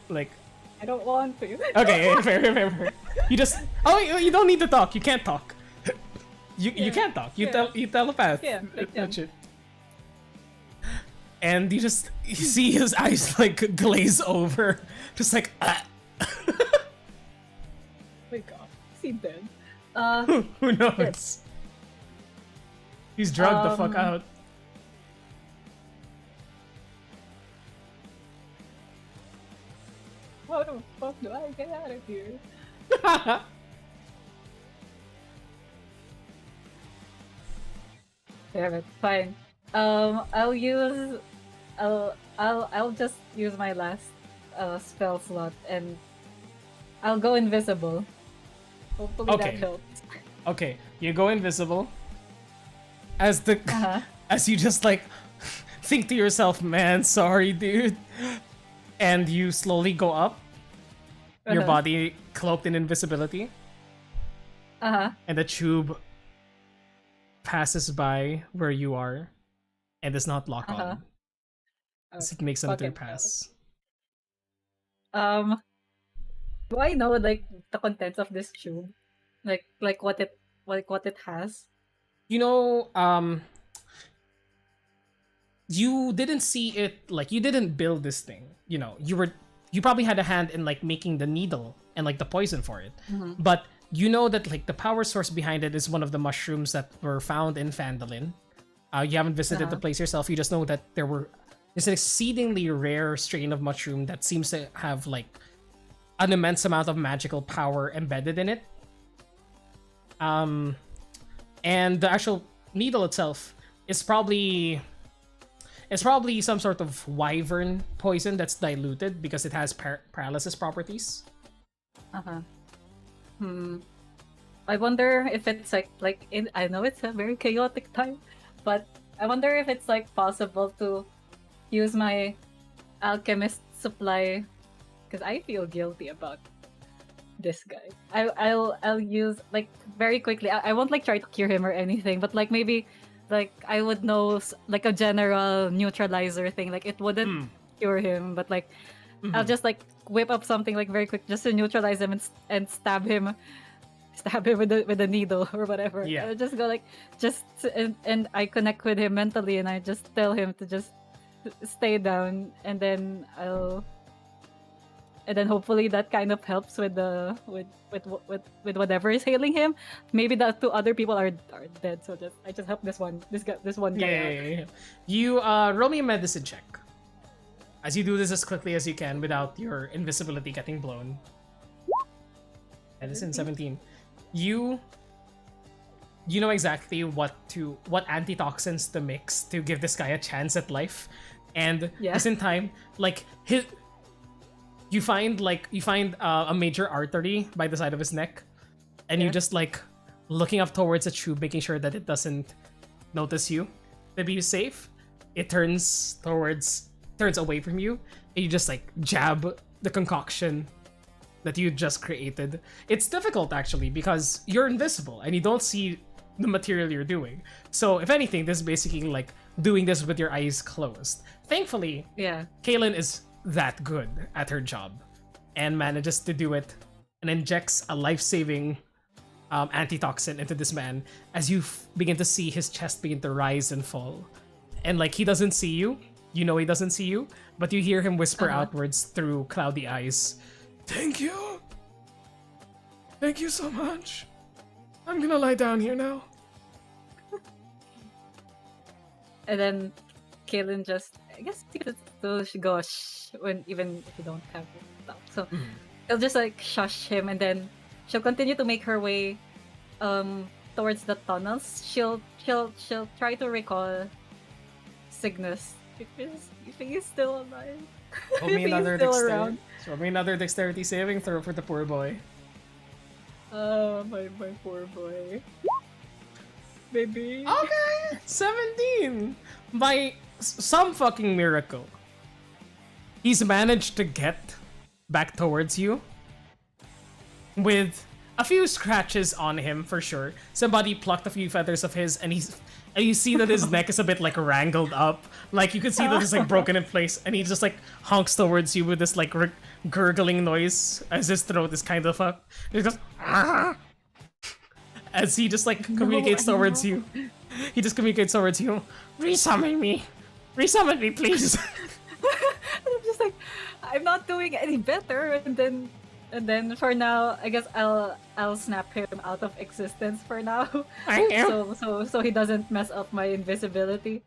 Speaker 3: don't want to.
Speaker 2: Okay, fair. You just you don't need to talk. You can't talk. You can't talk. You telepath.
Speaker 3: Yeah, I can.
Speaker 2: That's it. And you see his eyes like glaze over, just like ah.
Speaker 3: My god. Is he dead?
Speaker 2: Who knows? He's drugged the fuck out.
Speaker 3: How the fuck do I get out of here? Damn it, fine. I'll just use my last spell slot and I'll go invisible. Hopefully
Speaker 2: Okay.
Speaker 3: that helps.
Speaker 2: Okay, you go invisible. As as you just like think to yourself, "Man, sorry, dude," and you slowly go up. Your body cloaked in invisibility, and the tube passes by where you are and does not lock on. As it makes another pass.
Speaker 3: Do I know like the contents of this tube? Like what it has?
Speaker 2: You know, you didn't see it, like you didn't build this thing. You know, you probably had a hand in like making the needle and like the poison for it. But you know that like the power source behind it is one of the mushrooms that were found in Phandalin. You haven't visited the place yourself. You just know that there's an exceedingly rare strain of mushroom that seems to have like an immense amount of magical power embedded in it. And the actual needle itself is probably some sort of wyvern poison that's diluted because it has paralysis properties.
Speaker 3: I wonder if it's I know it's a very chaotic time, but I wonder if it's like possible to use my alchemist supply, because I feel guilty about this guy. I'll use like very quickly. I won't like try to cure him or anything, but like maybe like I would know like a general neutralizer thing. Like it wouldn't cure him, but like I'll just like whip up something like very quick just to neutralize him and stab him with a needle or whatever.
Speaker 2: Yeah.
Speaker 3: I'll just go like and I connect with him mentally and I just tell him to just stay down, and then hopefully that kind of helps with whatever is hailing him. Maybe the two other people are dead, so I just help this one guy out.
Speaker 2: Yeah. You roll me a medicine check. As you do this as quickly as you can without your invisibility getting blown. Medicine 17. You know exactly what antitoxins to mix to give this guy a chance at life, and just in time, like you find a major artery by the side of his neck, and you just like looking up towards the tube, making sure that it doesn't notice you. To be safe, it turns away from you, and you just like jab the concoction that you just created. It's difficult actually because you're invisible and you don't see the material you're doing. So if anything, this is basically like doing this with your eyes closed. Thankfully, Kaylin is that good at her job and manages to do it and injects a life-saving antitoxin into this man as you begin to see his chest begin to rise and fall. And like he doesn't see you, you know he doesn't see you, but you hear him whisper outwards through cloudy eyes, "Thank you. Thank you so much. I'm gonna lie down here now."
Speaker 3: And then Kaylin just, I guess, she goes even if you don't have it. So he'll just like shush him, and then she'll continue to make her way towards the tunnels. She'll try to recall Cygnus if he's still alive.
Speaker 2: Roll me another dexterity saving throw for the poor boy.
Speaker 3: My poor boy. Baby.
Speaker 2: Okay, 17. By some fucking miracle, he's managed to get back towards you with a few scratches on him for sure. Somebody plucked a few feathers of his, and you see that his neck is a bit like wrangled up. Like you can see that it's like broken in place, and he just like honks towards you with this like gurgling noise as his throat is kind of up. He goes as he just like communicates towards you. He just communicates towards you. Resummon me, please.
Speaker 3: I'm just like, I'm not doing any better, and then for now, I guess I'll snap him out of existence for now.
Speaker 2: I am.
Speaker 3: So he doesn't mess up my invisibility.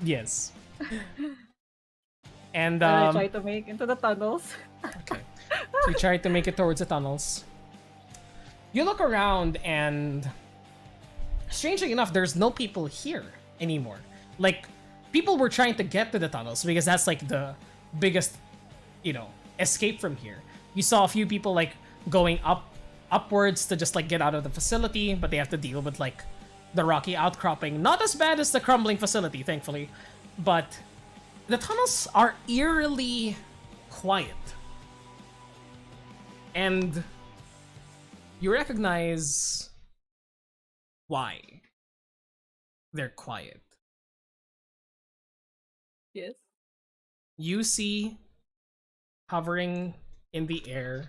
Speaker 2: Yes. And
Speaker 3: I try to make into the tunnels.
Speaker 2: Okay. So you try to make it towards the tunnels. You look around and strangely enough, there's no people here anymore. Like people were trying to get to the tunnels because that's like the biggest, escape from here. You saw a few people like going upwards to just like get out of the facility, but they have to deal with like the rocky outcropping. Not as bad as the crumbling facility, thankfully, but the tunnels are eerily quiet. And You recognize why they're quiet.
Speaker 3: Yes.
Speaker 2: You see hovering in the air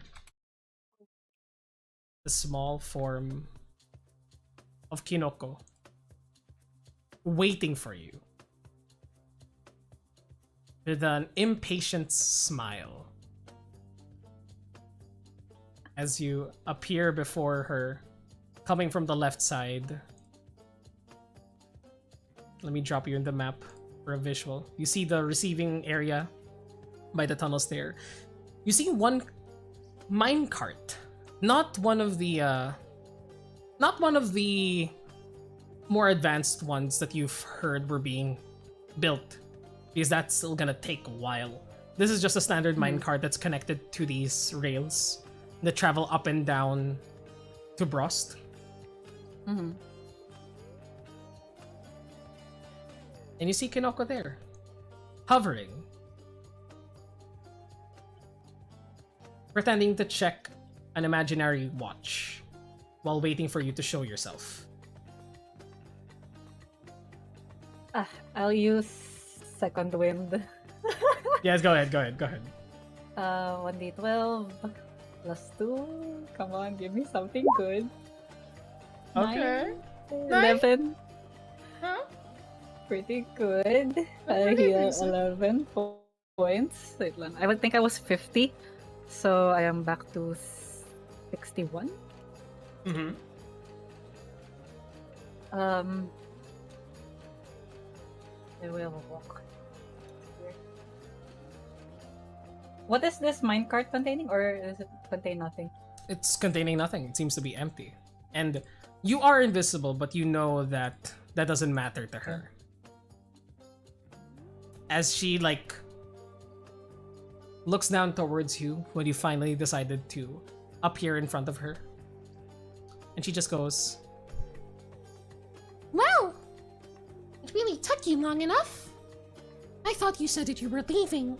Speaker 2: the small form of Kinoko waiting for you with an impatient smile as you appear before her, coming from the left side. Let me drop you in the map for a visual. You see the receiving area by the tunnels there. You see one minecart, not one of the more advanced ones that you've heard were being built, because that's still gonna take a while. This is just a standard minecart that's connected to these rails that travel up and down to Brost.
Speaker 3: Mm-hmm.
Speaker 2: And you see Kinoko there, hovering, pretending to check an imaginary watch while waiting for you to show yourself.
Speaker 3: I'll use second wind.
Speaker 2: Yes, go ahead.
Speaker 3: 1d12 plus 2. Come on, give me something good.
Speaker 2: Okay.
Speaker 3: 11.
Speaker 2: Huh?
Speaker 3: Pretty good. I
Speaker 2: Pretty
Speaker 3: heal
Speaker 2: decent.
Speaker 3: 11 points. Wait lang. I would think I was 50. So I am back to 61.
Speaker 2: Mm-hmm.
Speaker 3: I will walk here. What is this minecart containing, or does it contain nothing?
Speaker 2: It's containing nothing. It seems to be empty. And you are invisible, but you know that that doesn't matter to her. As she, like, looks down towards you when you finally decided to appear in front of her. And she just goes,
Speaker 1: Well, it really took you long enough. I thought you said that you were leaving,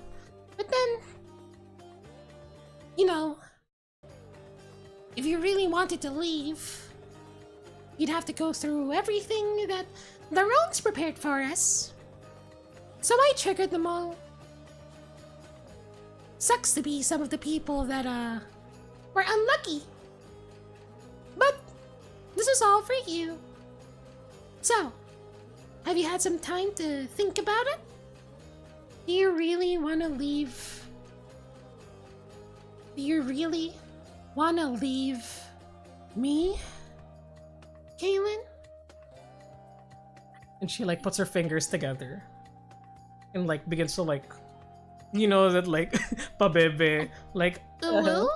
Speaker 1: but then, you know, if you really wanted to leave, you'd have to go through everything that the roads prepared for us. So I triggered them all. Sucks to be some of the people that, were unlucky. But this is all for you. So, have you had some time to think about it? Do you really want to leave? Do you really want to leave me, Kaylin?
Speaker 2: and she, like, puts her fingers together and, like, begins to, like, you know, that, like, pabebe, like,
Speaker 1: Well,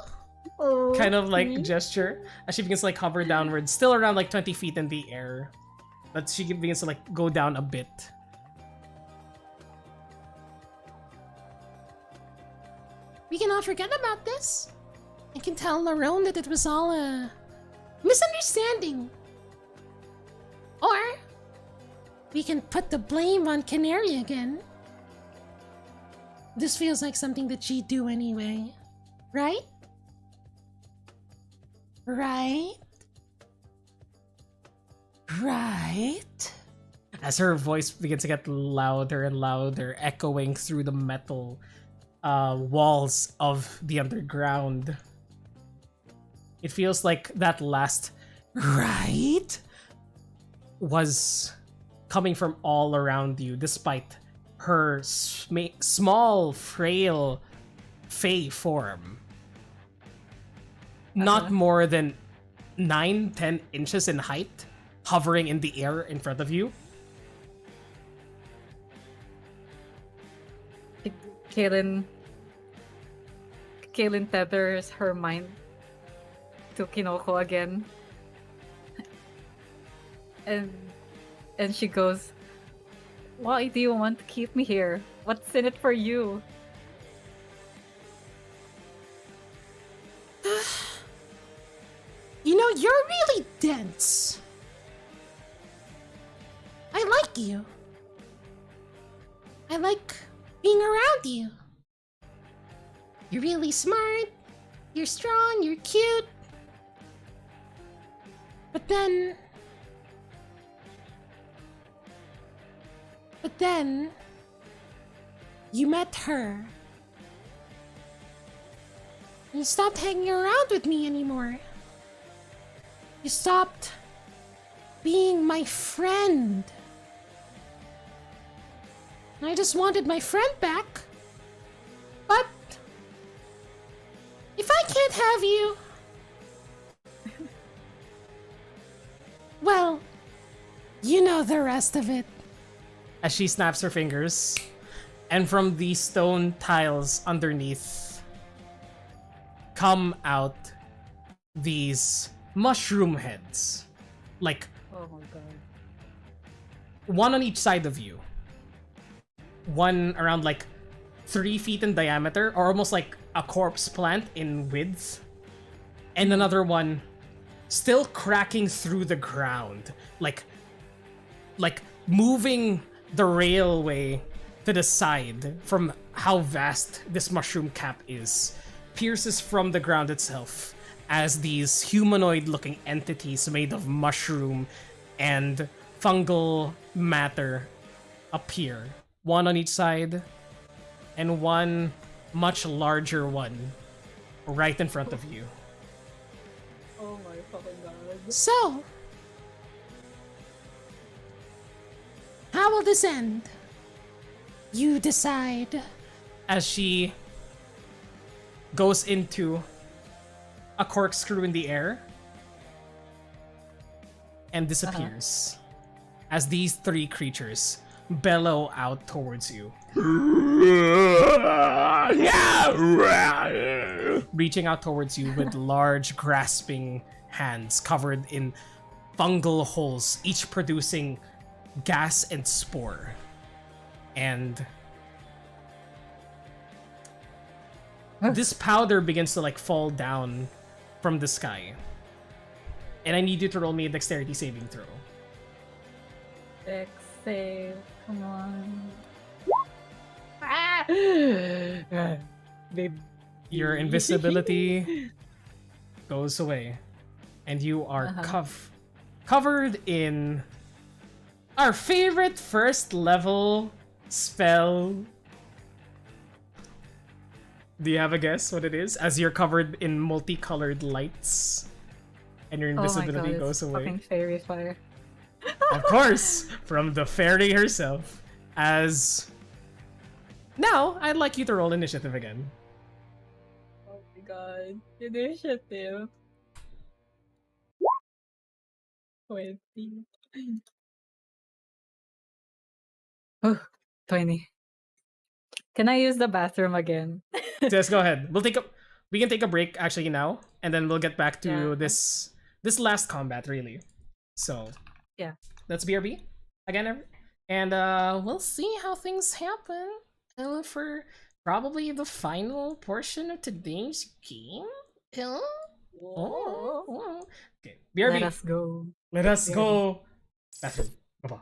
Speaker 3: Oh,
Speaker 2: kind of, like,
Speaker 3: me?
Speaker 2: gesture as she begins to, like, hover downwards, still around, like, 20 feet in the air. But she begins to, like, go down a bit.
Speaker 1: we can all forget about this. I can tell Larone that it was all a misunderstanding. Or we can put the blame on Canary again. This feels like something that she'd do anyway, right? Right? Right?
Speaker 2: As her voice begins to get louder and louder, echoing through the metal walls of the underground. It feels like that last right was coming from all around you, despite her small, frail fey form. Not more than 9-10 inches in height, hovering in the air in front of you.
Speaker 3: Kaylin tethers her mind to Kinoko again. And she goes, "Why do you want to keep me here? What's in it for you?"
Speaker 1: You know, you're really dense. I like you. I like being around you. You're really smart. You're strong. You're cute. then... But then... You met her. You stopped hanging around with me anymore. You stopped being my friend. I just wanted my friend back. But if I can't have you, well, you know the rest of it.
Speaker 2: As she snaps her fingers, and from the stone tiles underneath come out these mushroom heads. Like,
Speaker 3: Oh my god.
Speaker 2: one on each side of you. One around like 3 feet in diameter, or almost like a corpse plant in width. And another one still cracking through the ground. Like moving the railway to the side from how vast this mushroom cap is. Pierces from the ground itself as these humanoid-looking entities made of mushroom and fungal matter appear. One on each side, and one much larger one right in front of you.
Speaker 3: Oh my fucking god.
Speaker 1: So, how will this end? You decide.
Speaker 2: As she goes into a corkscrew in the air and disappears as these 3 creatures bellow out towards you. Reaching out towards you with large grasping hands covered in fungal holes, each producing gas and spore. And this powder begins to like fall down from the sky. And I need you to roll me a dexterity saving throw.
Speaker 3: Dex save. Come on. Babe.
Speaker 2: Your invisibility goes away. And you are covered in our favorite first level spell. Do you have a guess what it is? As you're covered in multicolored lights and your invisibility
Speaker 3: oh my god,
Speaker 2: goes away.
Speaker 3: Fucking fairy fire.
Speaker 2: Of course, from the fairy herself. As now, I'd like you to roll initiative again.
Speaker 3: Oh my god. Initiative. 20. Oh, 20. Can I use the bathroom again?
Speaker 2: Just go ahead. We can take a break actually now, and then we'll get back to
Speaker 3: Yeah.
Speaker 2: this last combat really. So
Speaker 3: Yeah.
Speaker 2: let's BRB again, and we'll see how things happen for probably the final portion of today's game. Oh. Okay, BRB.
Speaker 3: Let us go.
Speaker 2: Let us
Speaker 3: BRB.
Speaker 2: go. Bathroom. Bye-bye.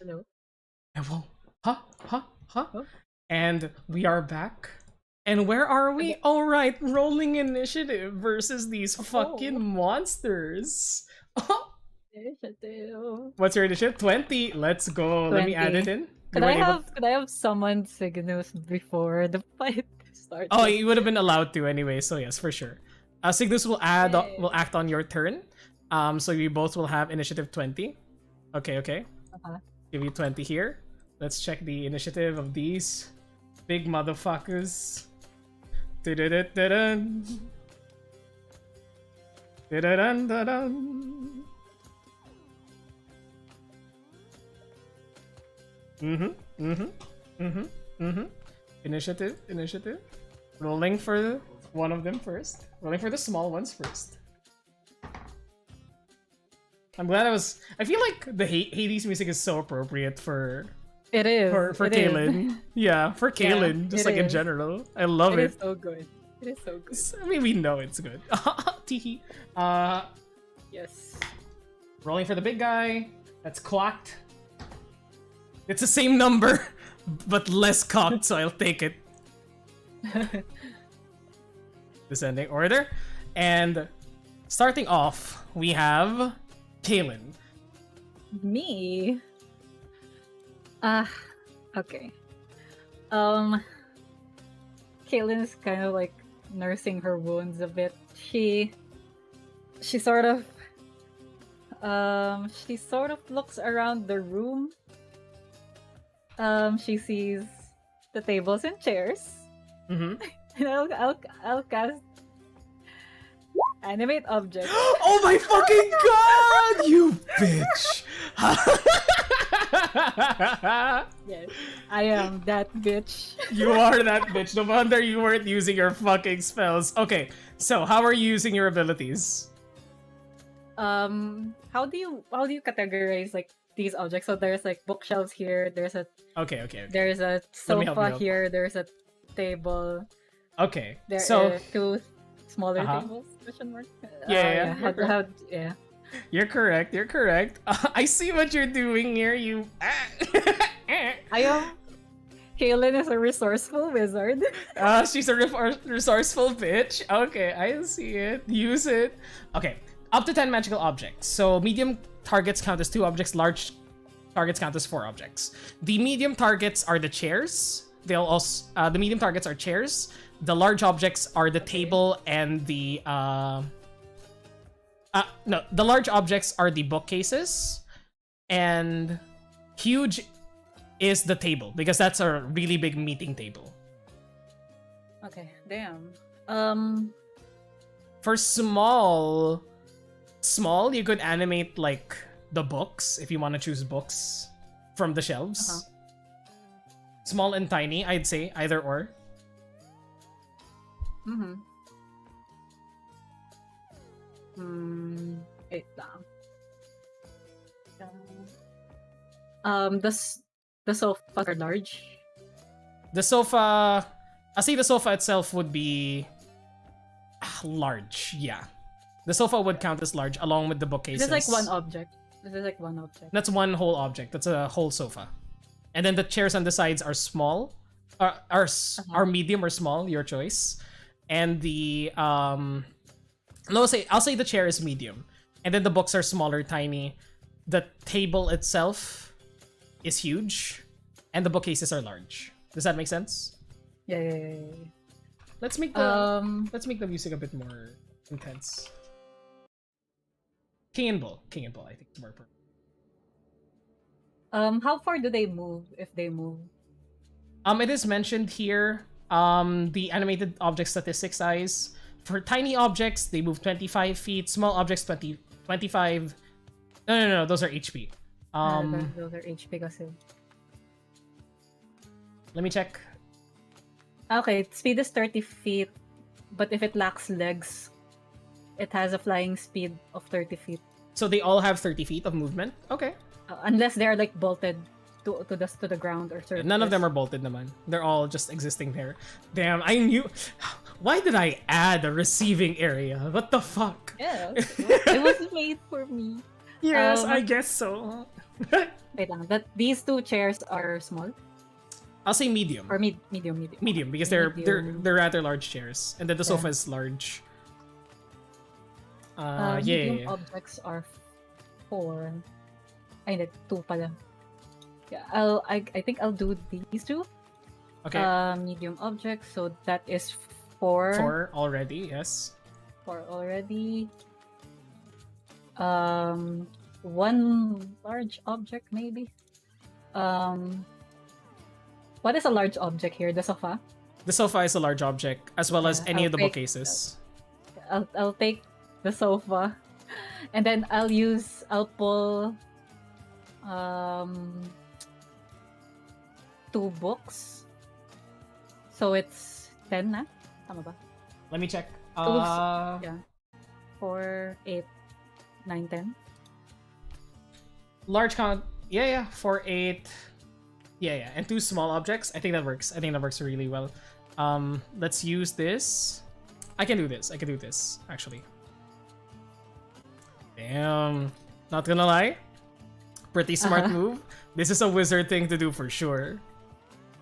Speaker 3: Hello.
Speaker 2: Whoa. Huh? Huh? Huh?
Speaker 3: Oh.
Speaker 2: And we are back. And where are we? All right, rolling initiative versus these fucking monsters.
Speaker 3: Initiative.
Speaker 2: What's your initiative? 20. Let's go. Let me add it
Speaker 3: 20.
Speaker 2: in.
Speaker 3: Could I have summoned Cygnus before the fight started?
Speaker 2: Oh, you would have been allowed to anyway, so yes, for sure. Cygnus will will act on your turn. So we both will have initiative 20. Okay. Give you 20 here. Let's check the initiative of these big motherfuckers. Da-da-da-da-dun. Da-da-dun-da-dun. Initiative. Rolling for one of them first. Rolling for the small ones first. I'm glad I feel like the Hades music is so appropriate for
Speaker 3: It is.
Speaker 2: for Kaylin. Yeah, for Kaylin, just like in general. I love it.
Speaker 3: It is so good. It is so good.
Speaker 2: I mean, we know it's good. Teehee.
Speaker 3: Yes.
Speaker 2: Rolling for the big guy. That's cocked. It's the same number, but less cocked, so I'll take it. Descending order. And starting off, we have Kaylin.
Speaker 3: Me? Okay. Kaylin is kind of like nursing her wounds a bit. She sort of looks around the room. She sees the tables and chairs.
Speaker 2: Mm-hmm.
Speaker 3: And I'll cast animate object.
Speaker 2: Oh my fucking god, you bitch!
Speaker 3: Yes, I am that bitch.
Speaker 2: You are that bitch. No wonder you weren't using your fucking spells. Okay, so how are you using your abilities?
Speaker 3: How do you categorize like these objects? So there's like bookshelves here. There's a
Speaker 2: Okay.
Speaker 3: there's a
Speaker 2: Let me help you
Speaker 3: sofa
Speaker 2: out.
Speaker 3: here. There's a table.
Speaker 2: Okay,
Speaker 3: There
Speaker 2: so
Speaker 3: are two smaller
Speaker 2: Uh-huh.
Speaker 3: tables? Question mark.
Speaker 2: Yeah,
Speaker 3: Yeah.
Speaker 2: you're correct. I see what you're doing here. You.
Speaker 3: I am. Kaylin is a resourceful wizard.
Speaker 2: She's a resourceful bitch. Okay, I see it. Use it. Okay, up to 10 magical objects. So medium targets count as 2 objects. Large targets count as 4 objects. The medium targets are the chairs. They'll also the medium targets are chairs. The large objects are the table and the the large objects are the bookcases, and huge is the table because that's a really big meeting table.
Speaker 3: Okay. Damn.
Speaker 2: For small, you could animate like the books if you want to choose books from the shelves. Small and tiny, I'd say either or.
Speaker 3: Wait lang. The sofas are large.
Speaker 2: The sofa, I say the sofa itself would be large. Yeah, the sofa would count as large along with the bookcases.
Speaker 3: This is like one object.
Speaker 2: That's one whole object. That's a whole sofa, and then the chairs on the sides are small, are medium or small, your choice. And the no, I'll say the chair is medium, and then the books are smaller, tiny. The table itself is huge, and the bookcases are large. Does that make sense?
Speaker 3: Yeah.
Speaker 2: Let's make the music a bit more intense. King and Bull, I think is more perfect.
Speaker 3: How far do they move if they move?
Speaker 2: It is mentioned here. The animated object statistic size. For tiny objects, they move 25 feet. Small objects, 25. No, those are HP.
Speaker 3: Those are HP kasi.
Speaker 2: Let me check.
Speaker 3: Okay, speed is 30 feet, but if it lacks legs, it has a flying speed of 30 feet.
Speaker 2: So they all have 30 feet of movement? Okay.
Speaker 3: Unless they're like bolted to the ground or surface.
Speaker 2: None of them are bolted naman. They're all just existing there. Damn, I knew... Why did I add a receiving area? What the fuck?
Speaker 3: Yeah, it was made for me.
Speaker 2: Yes, I guess so.
Speaker 3: Wait lang. These two chairs are small
Speaker 2: I'll say medium.
Speaker 3: or medium.
Speaker 2: Medium because they're
Speaker 3: Medium.
Speaker 2: rather large chairs, and then the sofa
Speaker 3: Yeah.
Speaker 2: is large.
Speaker 3: Medium
Speaker 2: Yeah.
Speaker 3: objects are 4. Ay, hindi, 2 pala. Yeah, I think I'll do these two.
Speaker 2: Okay.
Speaker 3: Medium objects, so that is 4.
Speaker 2: 4 already. Yes.
Speaker 3: 4 already. One large object maybe. What is a large object here? The sofa.
Speaker 2: The sofa is a large object, as well as
Speaker 3: Yeah,
Speaker 2: any
Speaker 3: I'll
Speaker 2: of the
Speaker 3: take
Speaker 2: bookcases.
Speaker 3: I'll take the sofa, and then I'll pull 2 books. So it's 10 na? Tama ba?
Speaker 2: Let me check.
Speaker 3: Yeah. 4, 8, 9, 10.
Speaker 2: Large count. Yeah. 4, 8. Yeah. And 2 small objects. I think that works. I think that works really well. Let's use this. I can do this. Actually. Damn. Not gonna lie. Pretty smart move. This is a wizard thing to do for sure.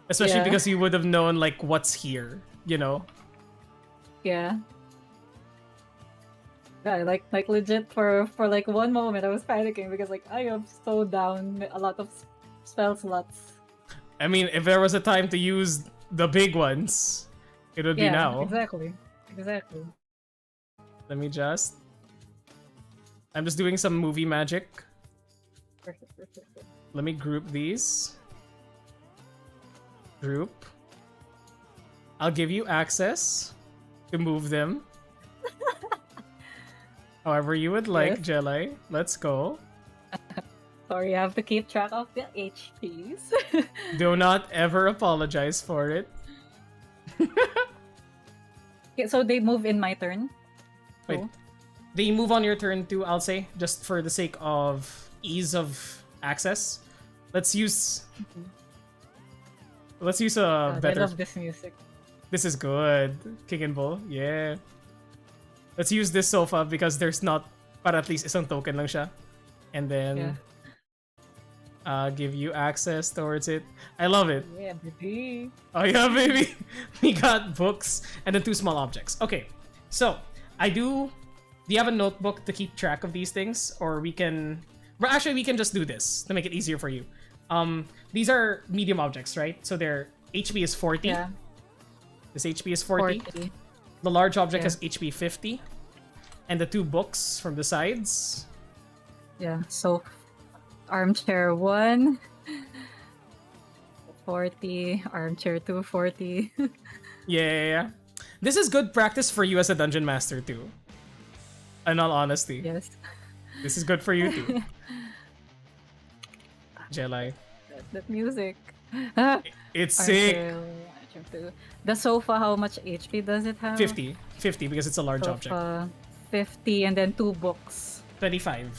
Speaker 2: Especially
Speaker 3: Yeah.
Speaker 2: because you would have known like what's here, you know?
Speaker 3: Yeah. Yeah, like legit for like one moment I was panicking because like I am so down a lot of spell slots.
Speaker 2: I mean, if there was a time to use the big ones, it would be now.
Speaker 3: Exactly.
Speaker 2: Let me just... I'm just doing some movie magic.
Speaker 3: Perfect.
Speaker 2: Let me group these. Group. I'll give you access to move them. However you would like,
Speaker 3: Yes.
Speaker 2: Jelly. Let's go.
Speaker 3: Sorry, I have to keep track of the HPs.
Speaker 2: Do not ever apologize for it.
Speaker 3: Okay, so they move in my turn.
Speaker 2: Wait.
Speaker 3: So,
Speaker 2: They move on your turn too, I'll say, just for the sake of ease of access. Let's use a
Speaker 3: God, I
Speaker 2: better.
Speaker 3: love this music.
Speaker 2: This is good. King and Bull, yeah. Let's use this sofa because there's not, para at least isang token lang siya. And then give you access towards it. I love it.
Speaker 3: Yeah, baby.
Speaker 2: Oh yeah, baby. We got books and then 2 small objects. Okay, so do you have a notebook to keep track of these things, or we can? Well, actually, we can just do this to make it easier for you. These are medium objects, right? So their HP is 40.
Speaker 3: Yeah,
Speaker 2: This HP is 40.
Speaker 3: 40.
Speaker 2: The large object
Speaker 3: Yeah.
Speaker 2: has HP 50, and the 2 books from the sides.
Speaker 3: Yeah, so armchair 1, 40, armchair 2, 40.
Speaker 2: Yeah. This is good practice for you as a dungeon master too. In all honesty,
Speaker 3: Yes.
Speaker 2: this is good for you too. Jelly.
Speaker 3: That music. Ah,
Speaker 2: It's sick.
Speaker 3: armchair 2. The sofa, how much HP does it have?
Speaker 2: 50 because it's a large object.
Speaker 3: Sofa, 50, and then 2 books.
Speaker 2: 25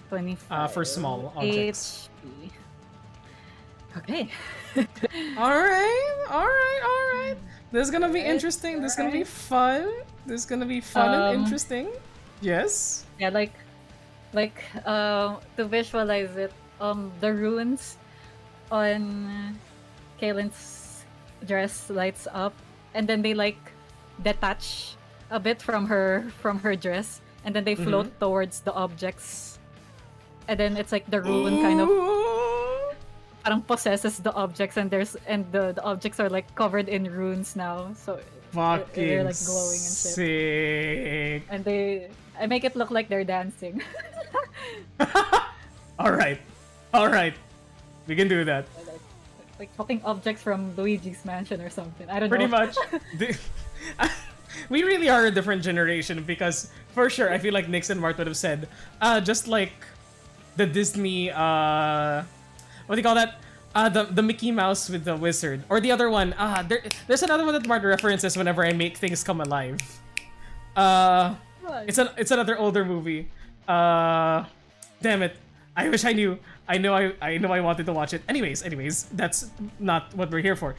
Speaker 3: 25.
Speaker 2: for small objects.
Speaker 3: HP. Okay.
Speaker 2: All right. This is gonna be interesting. This is gonna be fun. This is gonna be fun and interesting. Yes.
Speaker 3: Yeah, to visualize it, the runes on Kaylin's dress lights up, and then they like detach a bit from her dress, and then they float towards the objects, and then it's like the rune kind of
Speaker 2: Ooh.
Speaker 3: parang possesses the objects, and the objects are like covered in runes now, so
Speaker 2: Fucking
Speaker 3: they're like glowing and shit.
Speaker 2: sick.
Speaker 3: And I make it look like they're dancing.
Speaker 2: All right. We can do that.
Speaker 3: like fucking objects from Luigi's Mansion or something. I don't
Speaker 2: Pretty
Speaker 3: know.
Speaker 2: much. We really are a different generation because, for sure, I feel like Nix and Mart would have said, just like the Disney, what do you call that? The Mickey Mouse with the wizard, or the other one. There's another one that Mart references whenever I make things come alive. It's another older movie. Damn it! I wish I knew. I know I wanted to watch it. Anyways, that's not what we're here for.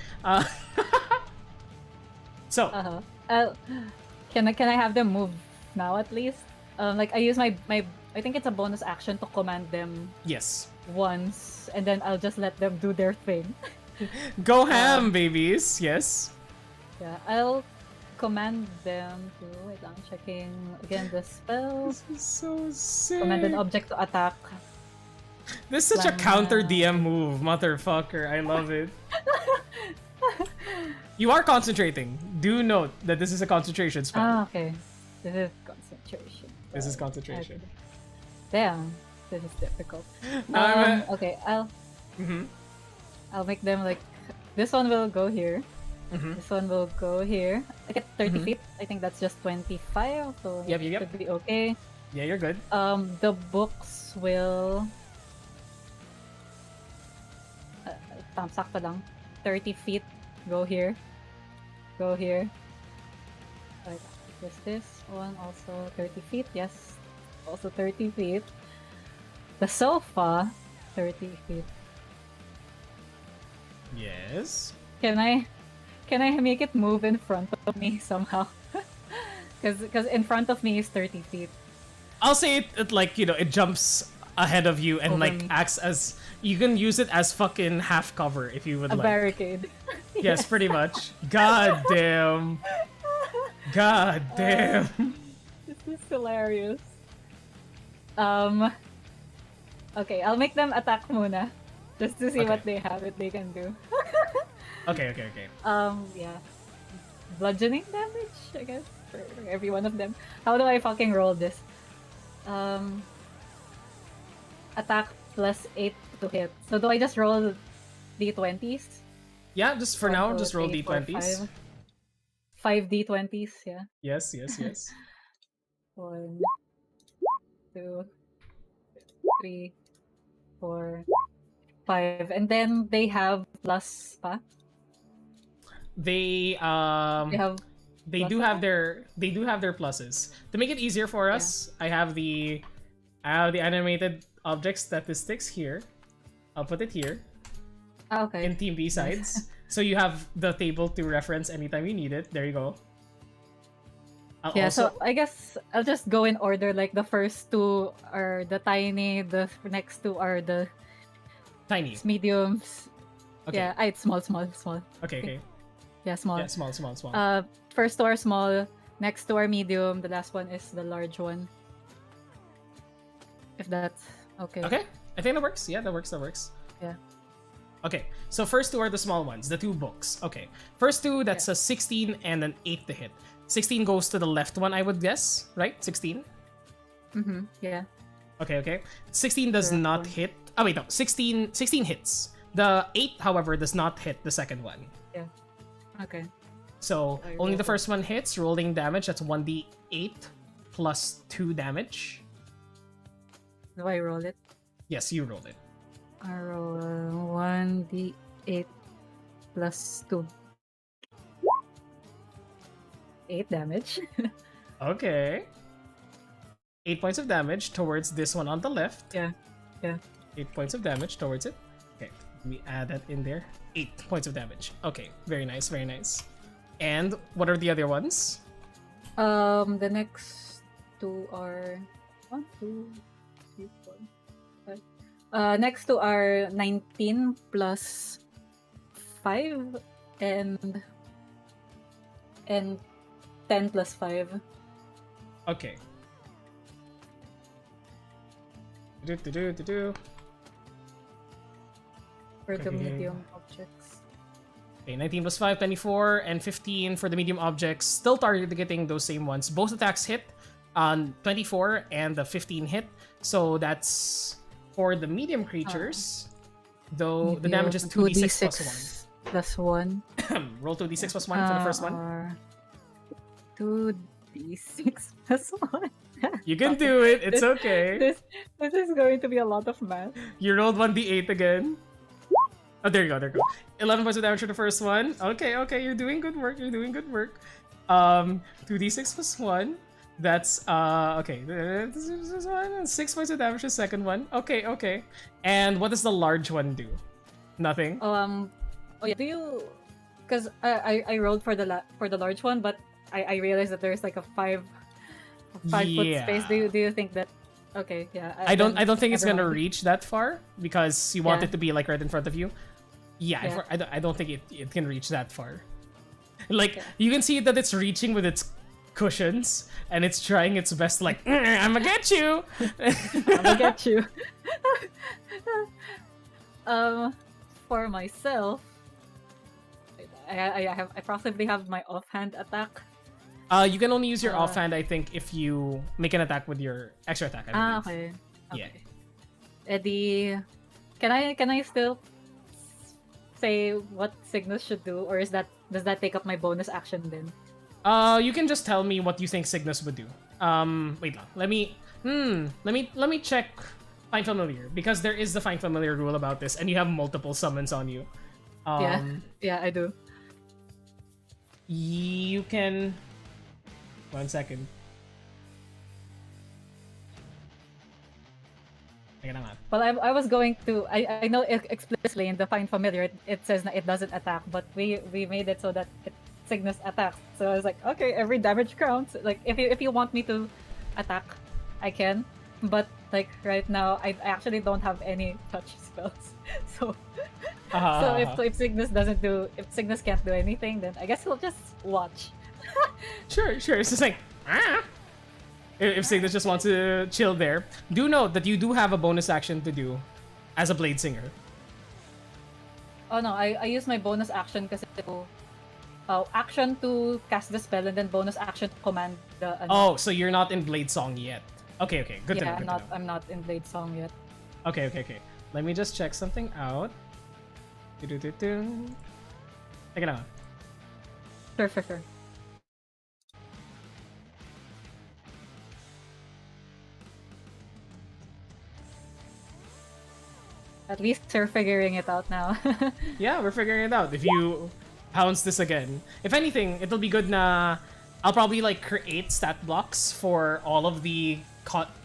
Speaker 2: So.
Speaker 3: Can I have them move now at least? Like I use my I think it's a bonus action to command them.
Speaker 2: Yes.
Speaker 3: once, and then I'll just let them do their thing.
Speaker 2: Go ham, babies. Yes.
Speaker 3: Yeah, I'll command them to. Wait, I'm checking again the spell.
Speaker 2: This is so sick.
Speaker 3: Command an object to attack.
Speaker 2: This is such a
Speaker 3: Plan,
Speaker 2: counter DM move, motherfucker. I love it. You are concentrating. Do note that this is a concentration spell.
Speaker 3: Ah, okay. This is concentration.
Speaker 2: This is concentration.
Speaker 3: Okay. Damn, this is difficult.
Speaker 2: I'm
Speaker 3: Okay, I'll
Speaker 2: Mm-hmm.
Speaker 3: make them like this one will go here.
Speaker 2: Mm-hmm.
Speaker 3: This one will go here. I get 30 feet. I think that's just 25, so
Speaker 2: Yep.
Speaker 3: should be okay.
Speaker 2: Yeah, you're good.
Speaker 3: The books will sakto lang. 30 feet. Go here. Go here. Right. This one also 30 feet. Yes. Also 30 feet. The sofa 30 feet.
Speaker 2: Yes.
Speaker 3: Can I make it move in front of me somehow? Because in front of me is 30 feet.
Speaker 2: I'll say it like, you know, it jumps ahead of you and
Speaker 3: Over
Speaker 2: like
Speaker 3: me.
Speaker 2: acts as, you can use it as fucking half cover if you would
Speaker 3: A
Speaker 2: like.
Speaker 3: barricade.
Speaker 2: Yes, pretty much. God damn. God damn.
Speaker 3: This is hilarious. Okay, I'll make them attack muna. Just to see
Speaker 2: Okay.
Speaker 3: what they have, what they can do.
Speaker 2: Okay.
Speaker 3: Yeah. Bludgeoning damage, I guess, for every one of them. How do I fucking roll this? Attack plus 8 to hit. So do I just roll d20s?
Speaker 2: Yeah, just for now,
Speaker 3: 1, 2,
Speaker 2: just roll
Speaker 3: 3, 4,
Speaker 2: d20s.
Speaker 3: 5 d20s, yeah.
Speaker 2: Yes.
Speaker 3: 1, 2, 3, 4, 5. And then they have plus pa?
Speaker 2: They
Speaker 3: They have
Speaker 2: they do have their pluses. To make it easier for us, I have the animated object statistics here. I'll put it here
Speaker 3: okay.
Speaker 2: in Team B sides. So you have the table to reference anytime you need it. There you go. I'll
Speaker 3: Yeah,
Speaker 2: also,
Speaker 3: so I guess I'll just go in order. Like the first two are the tiny, the next two are the
Speaker 2: tiny.
Speaker 3: mediums.
Speaker 2: Okay.
Speaker 3: Yeah, it's small.
Speaker 2: Okay.
Speaker 3: Yeah, small.
Speaker 2: Yeah, small.
Speaker 3: First two are small, next two are medium, the last one is the large one. If that's okay.
Speaker 2: Okay. I think that works. Yeah, that works.
Speaker 3: Yeah.
Speaker 2: Okay, so first two are the small ones, the two books. Okay, first two, that's a 16 and an 8 to hit. 16 goes to the left one, I would guess, right? 16?
Speaker 3: Mm-hmm. Yeah.
Speaker 2: Okay. 16 does
Speaker 3: Correct
Speaker 2: not
Speaker 3: one.
Speaker 2: hit. Oh, wait, no. 16 hits. The 8, however, does not hit the second one.
Speaker 3: Yeah. Okay.
Speaker 2: So
Speaker 3: I
Speaker 2: only the
Speaker 3: rolled
Speaker 2: first one hits, rolling damage. That's 1d8 plus 2 damage.
Speaker 3: Do I roll it?
Speaker 2: Yes, you rolled it.
Speaker 3: I roll 1d8 plus 2. 8 damage.
Speaker 2: Okay. 8 points of damage towards this one on the left.
Speaker 3: Yeah.
Speaker 2: 8 points of damage towards it. Okay, let me add that in there. 8 points of damage. Okay, very nice. And what are the other ones?
Speaker 3: The next two are 1, 2, 3, 4, 5. Next two are 19 plus 5 and 10 plus 5.
Speaker 2: Okay. Do.
Speaker 3: For the
Speaker 2: Okay.
Speaker 3: medium objects.
Speaker 2: Okay, 19 plus 5, 24, and 15 for the medium objects. Still targeting those same ones. Both attacks hit on 24 and the 15 hit. So that's for the medium creatures. Though the damage is 2d6
Speaker 3: plus 1.
Speaker 2: plus 1. Roll 2d6 plus 1 for the first one.
Speaker 3: Or 2d6 plus 1.
Speaker 2: You can do it. It's okay.
Speaker 3: This is going to be a lot of math.
Speaker 2: You rolled 1d8 again. Oh, there you go. 11 points of damage for the first one. Okay. You're doing good work. 2d6 plus 1. That's, okay. 6 points of damage for the second one. Okay. And what does the large one do? Nothing?
Speaker 3: Oh yeah. Do you? Because I rolled for the large one, but I realized that there's like a 5 foot
Speaker 2: Yeah.
Speaker 3: space. Do you think that Okay, yeah.
Speaker 2: I don't think it's
Speaker 3: never
Speaker 2: gonna
Speaker 3: mind.
Speaker 2: reach that far because you want
Speaker 3: Yeah.
Speaker 2: it to be like right in front of you. Yeah,
Speaker 3: Yeah.
Speaker 2: I don't think it can reach that far. Like
Speaker 3: Yeah.
Speaker 2: you can see that it's reaching with its cushions and it's trying its best. Like I'm gonna get you.
Speaker 3: I'm gonna get you. um, for myself, I possibly have my offhand attack.
Speaker 2: You can only use your
Speaker 3: Uh,
Speaker 2: offhand, I think, if you make an attack with your extra attack. I believe.
Speaker 3: Okay.
Speaker 2: Yeah.
Speaker 3: Okay. Eddie, can I still say what Cygnus should do, or does that take up my bonus action then?
Speaker 2: You can just tell me what you think Cygnus would do. Wait lang. Let me check Find Familiar because there is the Find Familiar rule about this, and you have multiple summons on you.
Speaker 3: Yeah, I do.
Speaker 2: You can. 1 second. Teka na nga.
Speaker 3: Well, I was going to. I know explicitly in the Find Familiar it says that it doesn't attack, but we made it so that Cygnus attacks. So I was like, okay, every damage counts. Like if you want me to attack, I can. But like right now, I actually don't have any touch spells. So if Cygnus can't do anything, then I guess he'll just watch.
Speaker 2: Sure. It's just like, if Cygnus just wants to chill there, do note that you do have a bonus action to do as a Blade Singer.
Speaker 3: Oh no, I use my bonus action kasi to action to cast the spell and then bonus action to command the.
Speaker 2: Oh, so you're not in Blade Song yet. Okay. Good to know.
Speaker 3: Yeah,
Speaker 2: Good to know.
Speaker 3: I'm not in Blade Song yet.
Speaker 2: Okay. Let me just check something out. Teka lang.
Speaker 3: Sure. At least they're figuring it out now.
Speaker 2: Yeah, we're figuring it out. If you pounce this again, if anything, it'll be good na I'll probably like create stat blocks for all of the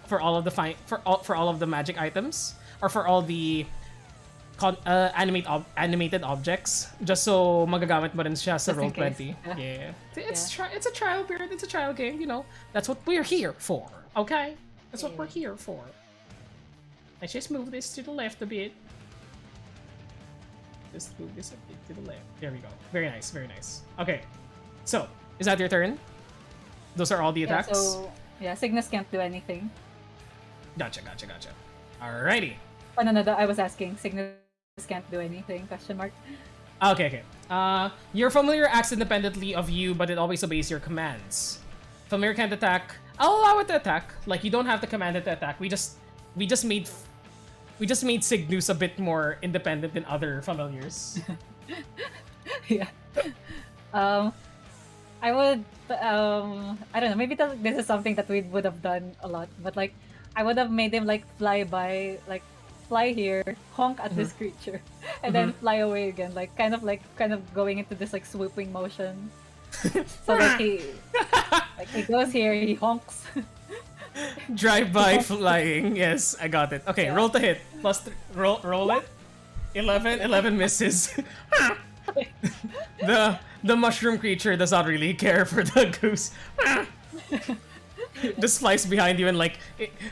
Speaker 2: for all of the magic items or for all the animated objects just so magagamit mo rin siya sa
Speaker 3: Just in
Speaker 2: Roll20.
Speaker 3: case.
Speaker 2: Yeah. It's a trial period, it's a trial game, you know. That's what we're here for, okay? That's what we're here for. Let's just move this to the left a bit. Just move this a bit to the left. There we go. Very nice. Okay. So, is that your turn? Those are all the
Speaker 3: Yeah,
Speaker 2: attacks?
Speaker 3: so Cygnus can't do anything.
Speaker 2: Gotcha. Alrighty.
Speaker 3: Oh, no, I was asking. Cygnus can't do anything? Question mark.
Speaker 2: Okay. Your familiar acts independently of you, but it always obeys your commands. Familiar can't attack. I'll allow it to attack. Like, you don't have to command it to attack. We just made Cygnus a bit more independent than other familiars.
Speaker 3: Yeah. I would. I don't know. Maybe this is something that we would have done a lot, but like, I would have made him like fly here, honk at this creature, and then fly away again, like kind of going into this like swooping motion. So that he goes here, he honks.
Speaker 2: Drive-by flying. Yes, I got it. Okay,
Speaker 3: Yeah.
Speaker 2: roll to hit. Roll it. 11 misses. The mushroom creature does not really care for the goose. Just flies behind you and like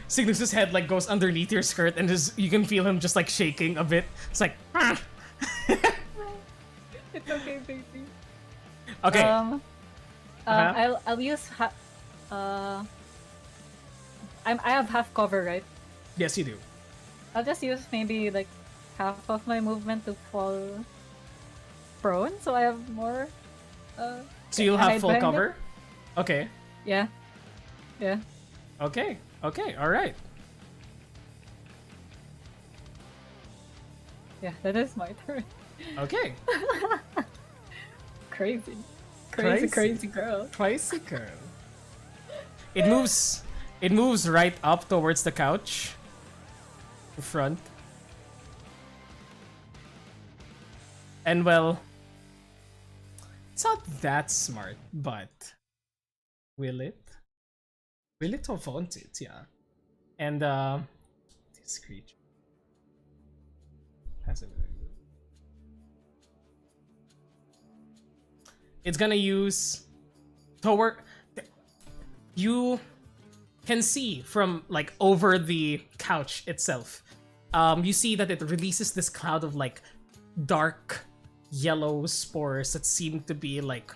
Speaker 2: Cygnus's head like goes underneath your skirt and you can feel him just like shaking a bit. It's like
Speaker 3: It's okay, baby.
Speaker 2: okay.
Speaker 3: I'll use I have half cover, right?
Speaker 2: Yes, you do.
Speaker 3: I'll just use maybe like half of my movement to fall prone, so I have more.
Speaker 2: So you'll have
Speaker 3: hide
Speaker 2: full
Speaker 3: behind
Speaker 2: cover.
Speaker 3: it.
Speaker 2: Okay.
Speaker 3: Yeah.
Speaker 2: Okay. All right.
Speaker 3: Yeah, that is my turn.
Speaker 2: Okay.
Speaker 3: Crazy girl.
Speaker 2: Twice a girl. It moves right up towards the couch. The front. And well, it's not that smart, but will it? Will it or won't it? Yeah. And this creature has a it's gonna use toward you. can see from like over the couch itself. You see that it releases this cloud of like dark yellow spores that seem to be like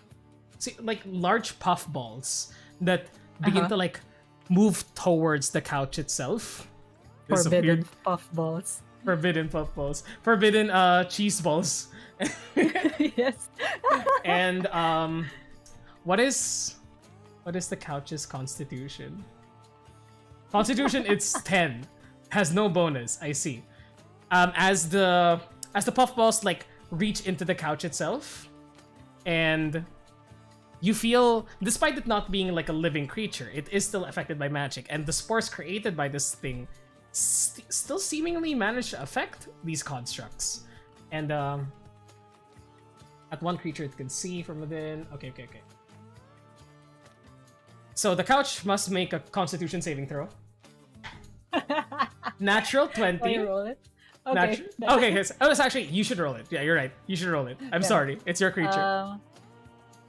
Speaker 2: large puff balls that begin to like move towards the couch itself. This is a
Speaker 3: Forbidden
Speaker 2: weird-
Speaker 3: puff balls.
Speaker 2: Forbidden puff balls. Forbidden cheese balls.
Speaker 3: Yes.
Speaker 2: And what is the couch's constitution? Constitution, it's 10. Has no bonus. I see. As the puffballs like reach into the couch itself, and you feel, despite it not being like a living creature, it is still affected by magic, and the spores created by this thing still seemingly manage to affect these constructs. And at one creature it can see from within. Okay. So the couch must make a Constitution saving throw. Natural 20.
Speaker 3: Oh, you roll it? Okay.
Speaker 2: Okay, yes. Oh, it's actually, you should roll it. Yeah, you're right. You should roll it. I'm
Speaker 3: Yeah.
Speaker 2: sorry. It's your creature.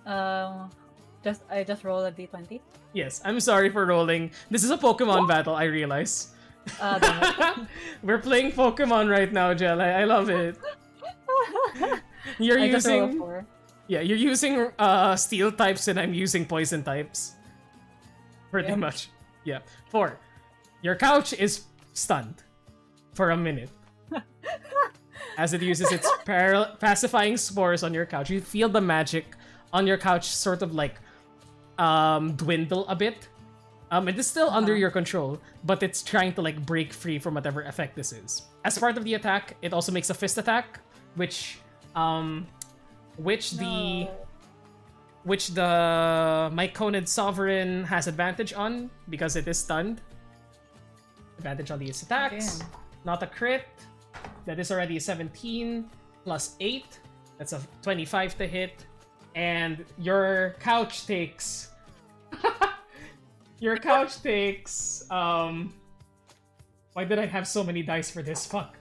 Speaker 3: I just roll a d20.
Speaker 2: Yes, I'm sorry for rolling. This is a Pokemon battle, I realize.
Speaker 3: Damn it.
Speaker 2: We're playing Pokemon right now, Jel. I love it. You're
Speaker 3: I just roll a
Speaker 2: using...
Speaker 3: 4.
Speaker 2: Yeah, you're using steel types and I'm using poison types. Pretty
Speaker 3: Yep.
Speaker 2: much. Yeah. 4. Your couch is stunned for a minute. As it uses its pacifying spores on your couch. You feel the magic on your couch sort of like dwindle a bit. It is still under your control, but it's trying to like break free from whatever effect this is. As part of the attack, it also makes a fist attack, which the Myconid Sovereign has advantage on because it is stunned. Advantage on these attacks.
Speaker 3: Damn.
Speaker 2: Not a crit. That is already a 17 plus 8. That's a 25 to hit. And your couch takes... Your couch takes... Why did I have so many dice for this? Fuck.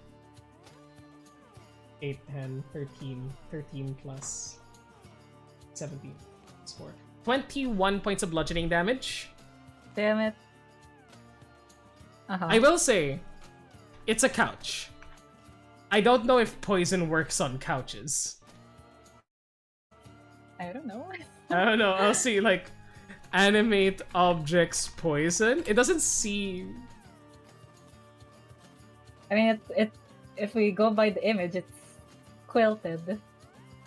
Speaker 2: 8, 10, 13. 13 plus 17. That's 4. 21 points of bludgeoning damage.
Speaker 3: Damn it.
Speaker 2: I will say, it's a couch. I don't know if poison works on couches.
Speaker 3: I don't know.
Speaker 2: I don't know. I'll see, like, animate objects poison. It doesn't seem...
Speaker 3: I mean, if we go by the image, it's quilted.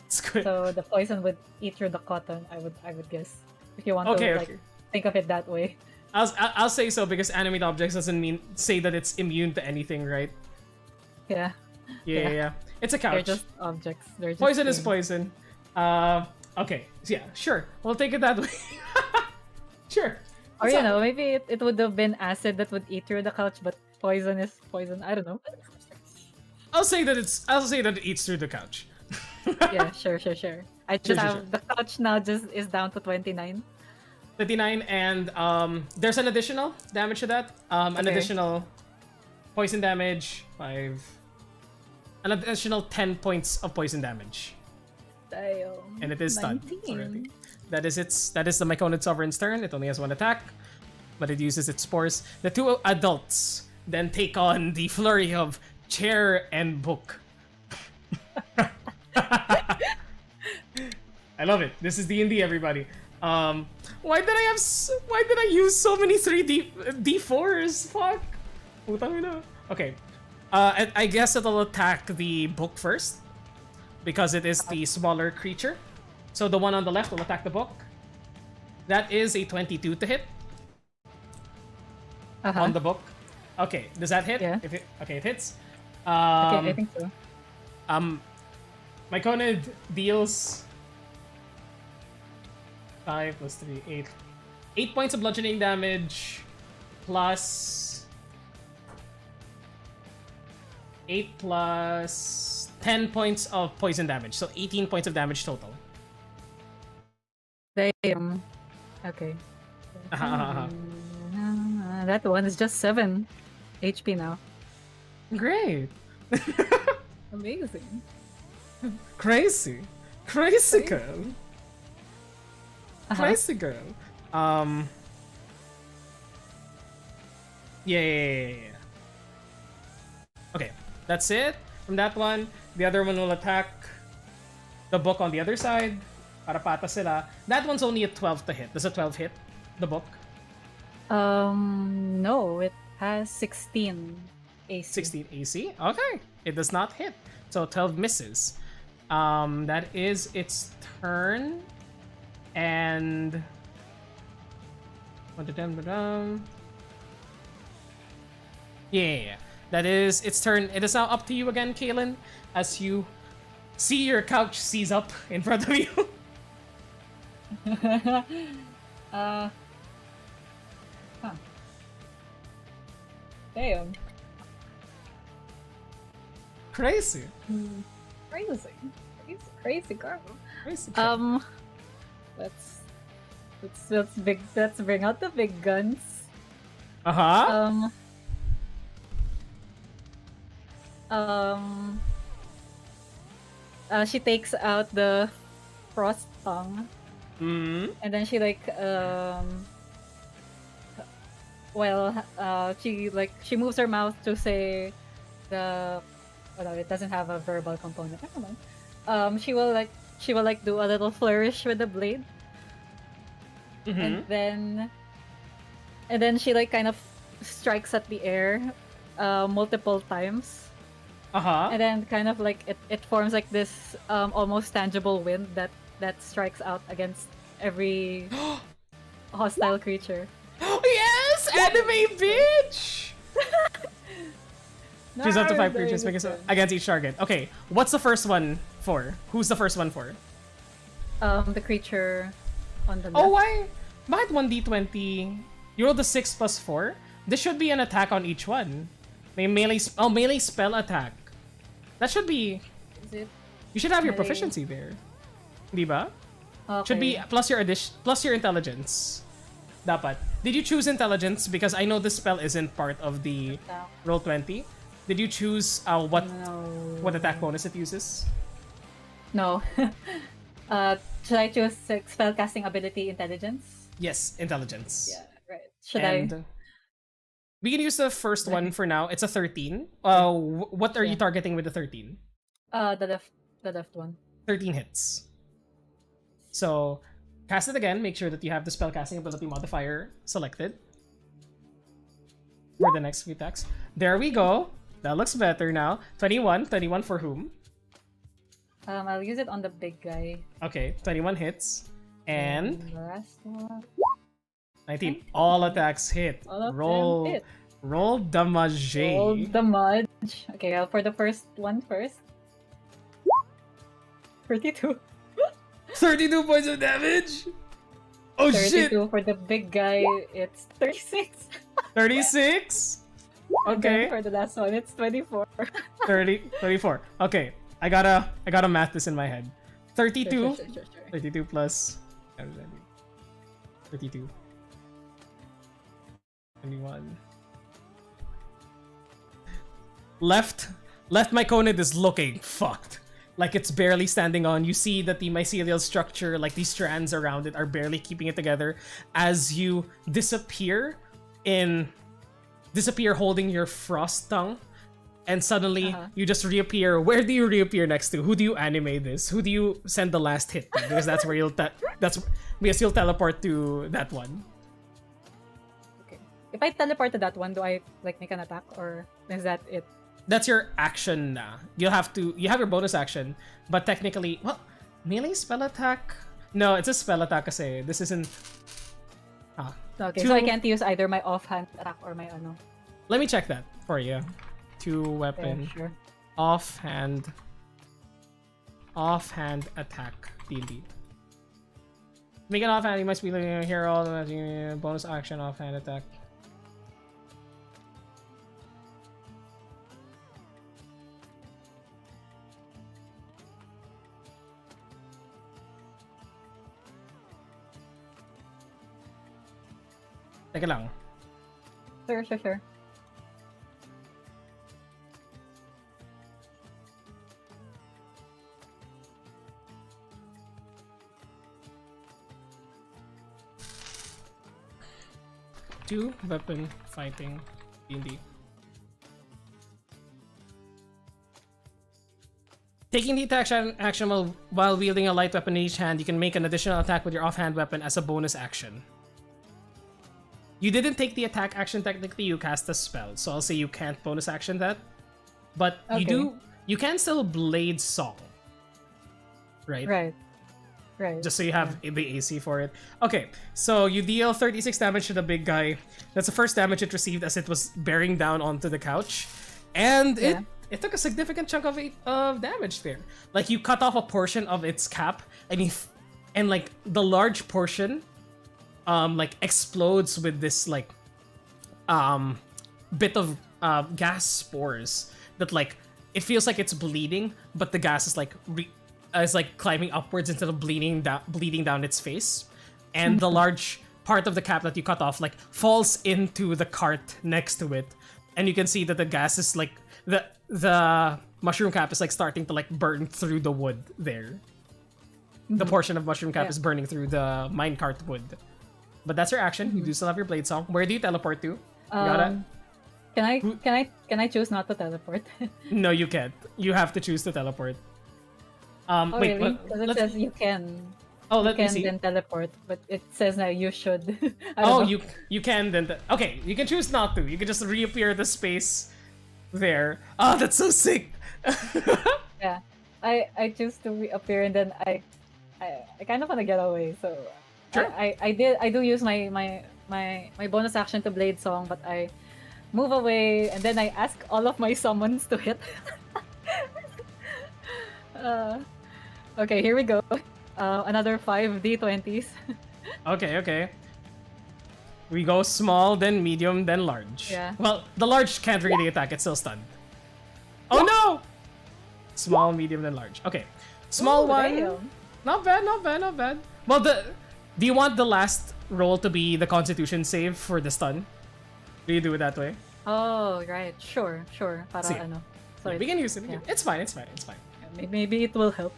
Speaker 2: It's good.
Speaker 3: So the poison would eat through the cotton. I would guess, if you want
Speaker 2: Okay,
Speaker 3: to
Speaker 2: okay.
Speaker 3: like think of it that way.
Speaker 2: I'll say so because animate objects doesn't say that it's immune to anything, right?
Speaker 3: Yeah,
Speaker 2: Yeah. It's a
Speaker 3: they're
Speaker 2: couch.
Speaker 3: just objects. They're just
Speaker 2: Poison is
Speaker 3: things.
Speaker 2: poison. Okay. So yeah, sure. We'll take it that way. Sure.
Speaker 3: Or
Speaker 2: It's
Speaker 3: you
Speaker 2: a-
Speaker 3: know, maybe it would have been acid that would eat through the couch, but poison is poison. I don't know.
Speaker 2: I'll say that it eats through the couch.
Speaker 3: Yeah, sure. I just
Speaker 2: Sure.
Speaker 3: have the couch now. Just is down to 29.
Speaker 2: 39, and there's an additional damage to that. An
Speaker 3: Okay.
Speaker 2: additional poison damage, 5. An additional 10 points of poison damage.
Speaker 3: Damn.
Speaker 2: And it is stunned
Speaker 3: 19.
Speaker 2: already. That is the Myconid Sovereign's turn. It only has 1 attack, but it uses its spores. The 2 adults then take on the flurry of chair and book. I love it. This is D&D, everybody. Why did I use so many 3D4s? Fuck. Putang ina. Okay. I guess it'll attack the book first because it is the smaller creature. So the one on the left will attack the book. That is a 22 to hit on the book. Okay, does that hit?
Speaker 3: Yeah.
Speaker 2: Okay, it hits.
Speaker 3: Okay, I think so.
Speaker 2: Myconid deals 5 plus 3, 8. 8 points of bludgeoning damage plus 8 plus 10 points of poison damage. So 18 points of damage total.
Speaker 3: Damn. Okay. That one is just 7 HP now.
Speaker 2: Great.
Speaker 3: Amazing.
Speaker 2: Crazy girl. Crazy girl. Yeah. Okay, that's it from that one. The other one will attack the book on the other side. Para pata sila. That one's only a 12 to hit. Does a 12 hit the book?
Speaker 3: No, it has 16 AC.
Speaker 2: 16 AC? Okay, it does not hit. So 12 misses. That is its turn. And... Yeah, that is its turn. It is now up to you again, Kaylin, as you see your couch seize up in front of you.
Speaker 3: Huh. Damn.
Speaker 2: Crazy.
Speaker 3: Crazy girl.
Speaker 2: Crazy.
Speaker 3: Let's bring out the big guns.
Speaker 2: Uh-huh.
Speaker 3: She takes out the frost tongue,
Speaker 2: Mm-hmm.
Speaker 3: and then she she moves her mouth to say the. Oh no, it doesn't have a verbal component. Never mind. She will do a little flourish with the blade,
Speaker 2: Mm-hmm.
Speaker 3: and then she kind of strikes at the air, multiple times.
Speaker 2: Uh-huh.
Speaker 3: And then kind of it forms like this almost tangible wind that strikes out against every hostile creature.
Speaker 2: Yes! Anime bitch! Choose up to 5 creatures against each target. Okay, what's the first one for? Who's the first one for?
Speaker 3: The creature on the left.
Speaker 2: Oh, why? Bakit 1d20? You rolled the 6 plus 4? This should be an attack on each one. May melee spell attack. That should be...
Speaker 3: Is it?
Speaker 2: You should have your
Speaker 3: Melee?
Speaker 2: proficiency there. Diba?
Speaker 3: Okay.
Speaker 2: Should be plus your intelligence. Dapat. Did you choose intelligence? Because I know this spell isn't part of the roll 20. Did you choose what attack bonus it uses?
Speaker 3: No. Should I choose spellcasting ability intelligence?
Speaker 2: Yes, intelligence.
Speaker 3: Yeah, right. Should I?
Speaker 2: We can use the first one for now. It's a 13. What are you targeting with the 13?
Speaker 3: The left one.
Speaker 2: 13 hits. So, cast it again. Make sure that you have the spellcasting ability modifier selected for the next few attacks. There we go. That looks better now. 21. 21 for whom?
Speaker 3: I'll use it on the big guy.
Speaker 2: Okay, 21 hits. And
Speaker 3: the last one.
Speaker 2: 19. All attacks hit.
Speaker 3: All of
Speaker 2: Roll.
Speaker 3: them hit.
Speaker 2: Roll damage.
Speaker 3: Roll damage. Okay, for the first one first. 32.
Speaker 2: 32 points of damage? Oh
Speaker 3: 32
Speaker 2: shit!
Speaker 3: for the big guy, it's 36.
Speaker 2: 36?
Speaker 3: And then
Speaker 2: Okay.
Speaker 3: for the last one, it's 24.
Speaker 2: 34. Okay. I gotta math this in my head. 32.
Speaker 3: Sure.
Speaker 2: 32 plus 32. 21. Left myconid is looking fucked. Like it's barely standing on. You see that the mycelial structure, like these strands around it, are barely keeping it together as you disappear holding your frost tongue, and suddenly you just reappear. Where do you reappear next to? Who do you animate this? Who do you send the last hit to? Because that's where you'll teleport to that one.
Speaker 3: Okay. If I teleport to that one, do I make an attack, or is that it?
Speaker 2: That's your action na. You have your bonus action, but technically, well, melee spell attack? No, it's a spell attack kasi this isn't...
Speaker 3: Okay, so I can't use either my offhand attack or my ano.
Speaker 2: Let me check that for you. 2 weapon.
Speaker 3: Yeah, sure.
Speaker 2: Offhand attack. D&D. Make an offhand, you must be looking here all the bonus action offhand attack. Teka lang.
Speaker 3: Sure.
Speaker 2: Two weapon fighting Indeed. Taking the action while wielding a light weapon in each hand, you can make an additional attack with your offhand weapon as a bonus action. You didn't take the attack action technically, you cast a spell, so I'll say you can't bonus action that. But you can still Blade Song. Right?
Speaker 3: Right.
Speaker 2: Just so you have the AC for it. Okay, so you deal 36 damage to the big guy. That's the first damage it received as it was bearing down onto the couch. And it took a significant chunk of damage there. Like, you cut off a portion of its cap, and like the large portion like explodes with this like bit of gas spores that like it feels like it's bleeding, but the gas is like climbing upwards instead of bleeding down its face. And the large part of the cap that you cut off like falls into the cart next to it, and you can see that the gas is like the mushroom cap is like starting to like burn through the wood there. The portion of mushroom cap is burning through the minecart wood. But that's your action. You do still have your blade song. Where do you teleport to? You gotta...
Speaker 3: Can I choose not to teleport?
Speaker 2: No, you can't. You have to choose to teleport. Wait,
Speaker 3: really? Because it says you can.
Speaker 2: Oh, let me see.
Speaker 3: Then teleport, but it says now you should.
Speaker 2: You can then. Okay, you can choose not to. You can just reappear the space there. Oh, that's so sick.
Speaker 3: Yeah, I choose to reappear, and then I kind of want to get away. So
Speaker 2: sure.
Speaker 3: I do use my bonus action to Blade Song, but I move away, and then I ask all of my summons to hit. Okay, here we go. Another 5 D20s.
Speaker 2: Okay. We go small, then medium, then large.
Speaker 3: Yeah.
Speaker 2: Well, the large can't really attack, it's still stunned. Oh no! Small, medium, then large. Okay. Small one.
Speaker 3: Damn.
Speaker 2: Not bad. Well, do you want the last roll to be the Constitution save for the stun? Do you do it that way?
Speaker 3: Oh, right. Sure. Para
Speaker 2: Sige.
Speaker 3: ano. Sorry.
Speaker 2: We can use it.
Speaker 3: Yeah.
Speaker 2: It's fine.
Speaker 3: Maybe it will help.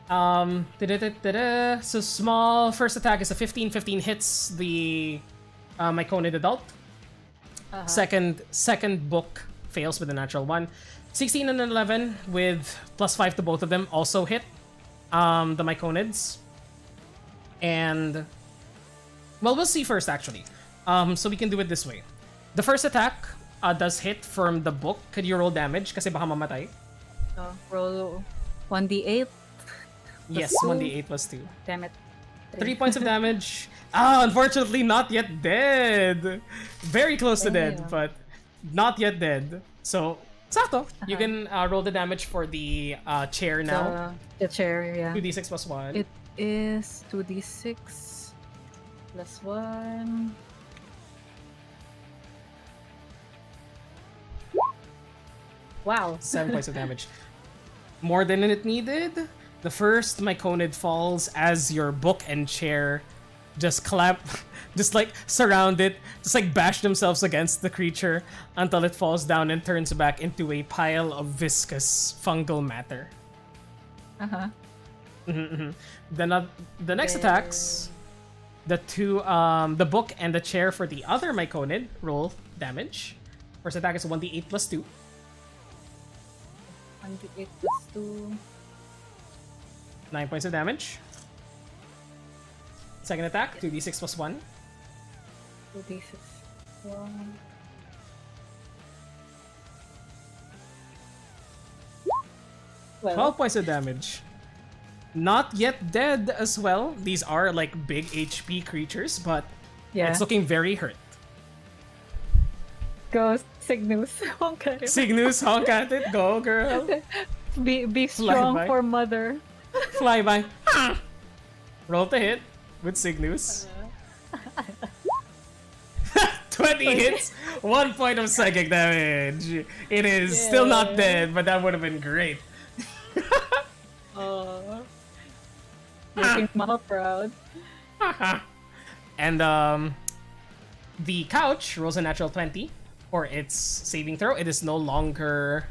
Speaker 2: So small first attack is a 15. 15 hits the Myconid adult. Second book fails with a natural 1. 16 and 11 with +5 to both of them also hit the Myconids. And well, we'll see first actually. So we can do it this way. The first attack does hit from the book. Could you roll damage? Kasi baka mamatay.
Speaker 3: Roll 1d8.
Speaker 2: Yes, 1d8 plus 2.
Speaker 3: Damn it.
Speaker 2: 3 points of damage. Unfortunately, not yet dead. Very close to dead, but not yet dead. So, sakto. You can roll the damage for the chair now.
Speaker 3: The chair, yeah.
Speaker 2: 2d6 plus 1.
Speaker 3: It is 2d6 plus 1. Wow.
Speaker 2: 7 points of damage. More than it needed. The first Myconid falls as your book and chair just like surround it, just like bash themselves against the creature until it falls down and turns back into a pile of viscous fungal matter. Then the next attacks, the book and the chair for the other Myconid roll damage. First attack is 1d8 plus 2.
Speaker 3: 1d8 plus 2.
Speaker 2: 9 points of damage. Second attack, 2d6 plus 1.
Speaker 3: 2d6 1. Well,
Speaker 2: 12 points of damage. Not yet dead as well. These are like big HP creatures, but
Speaker 3: yeah.
Speaker 2: it's looking very hurt.
Speaker 3: Go Cygnus. Okay.
Speaker 2: Cygnus, honk at it. Go, girl.
Speaker 3: Be strong
Speaker 2: by.
Speaker 3: for mother.
Speaker 2: Fly by. Roll to hit with Cygnus. 20 hits, 1 point of psychic damage. It is still not dead, but that would have been great.
Speaker 3: Making mama proud.
Speaker 2: And the couch rolls a natural 20 for its saving throw. It is no longer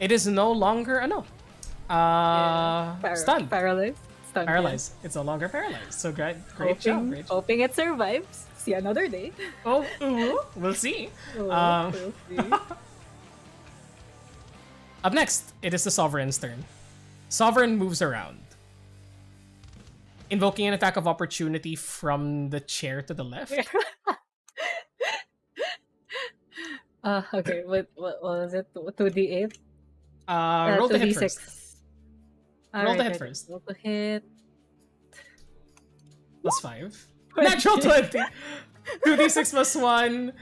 Speaker 2: stunned.
Speaker 3: Paralyzed. stunned.
Speaker 2: Paralyzed. It's no longer paralyzed. So great job.
Speaker 3: Hoping it survives. See another day.
Speaker 2: Oh, we'll see.
Speaker 3: We'll see.
Speaker 2: Up next, it is the Sovereign's turn. Sovereign moves around, invoking an attack of opportunity from the chair to the left.
Speaker 3: Okay. What was it? 2d8?
Speaker 2: Roll to hit
Speaker 3: 2d6.
Speaker 2: first. Roll to hit first.
Speaker 3: Roll to hit.
Speaker 2: +5. Natural 20. 2d6 plus 1.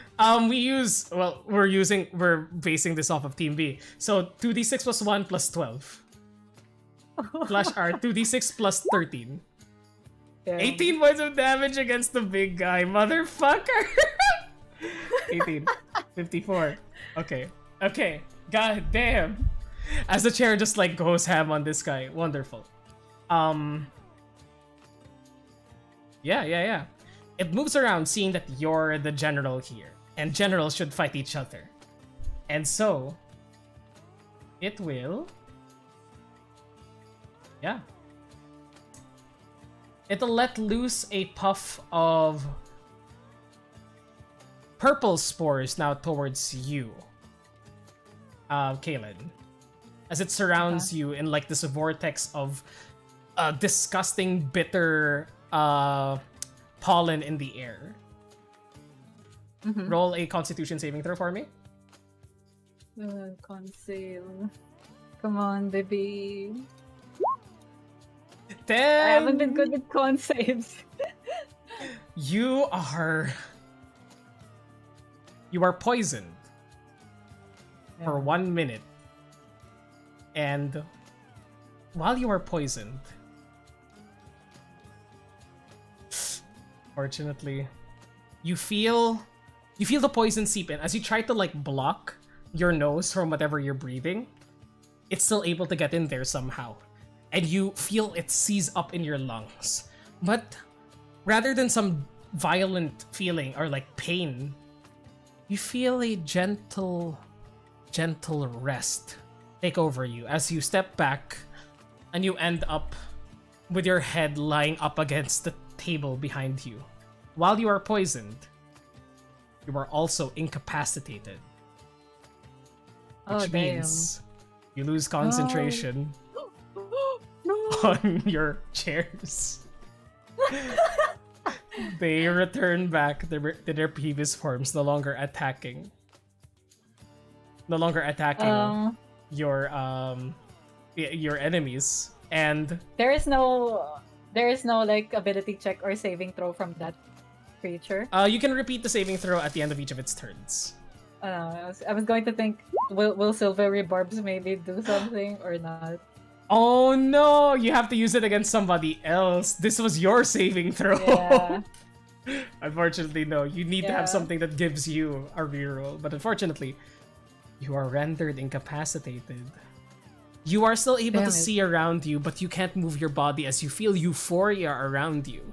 Speaker 2: We're basing this off of Team B. So 2d6 plus 1 plus 12. Flash R, 2d6 plus 13.
Speaker 3: Yeah.
Speaker 2: 18 points of damage against the big guy, motherfucker! 18. 54. Okay. God damn. As the chair just like goes ham on this guy. Wonderful. Yeah. It moves around seeing that you're the general here. And generals should fight each other. And so it will... Yeah. It'll let loose a puff of purple spores now towards you, Kaylin. As it surrounds you in like this vortex of disgusting, bitter pollen in the air. Roll a Constitution saving throw for me.
Speaker 3: Conceal. Come on, baby.
Speaker 2: 10.
Speaker 3: I haven't been good with con saves.
Speaker 2: You are poisoned for 1 minute. And while you are poisoned, fortunately, you feel the poison seep in. As you try to like block your nose from whatever you're breathing, it's still able to get in there somehow. And you feel it seize up in your lungs. But rather than some violent feeling or like pain, you feel a gentle rest take over you as you step back and you end up with your head lying up against the table behind you. While you are poisoned, you are also incapacitated. Which means you lose concentration on your chairs. They return back to their previous forms, no longer attacking your enemies. And
Speaker 3: there is no like ability check or saving throw from that creature.
Speaker 2: You can repeat the saving throw at the end of each of its turns.
Speaker 3: I was going to think, will silvery barbs maybe do something or not?
Speaker 2: Oh no! You have to use it against somebody else. This was your saving throw.
Speaker 3: Yeah.
Speaker 2: Unfortunately, no. You need to have something that gives you a reroll. But unfortunately, you are rendered incapacitated. You are still able to see around you, but you can't move your body as you feel euphoria around you.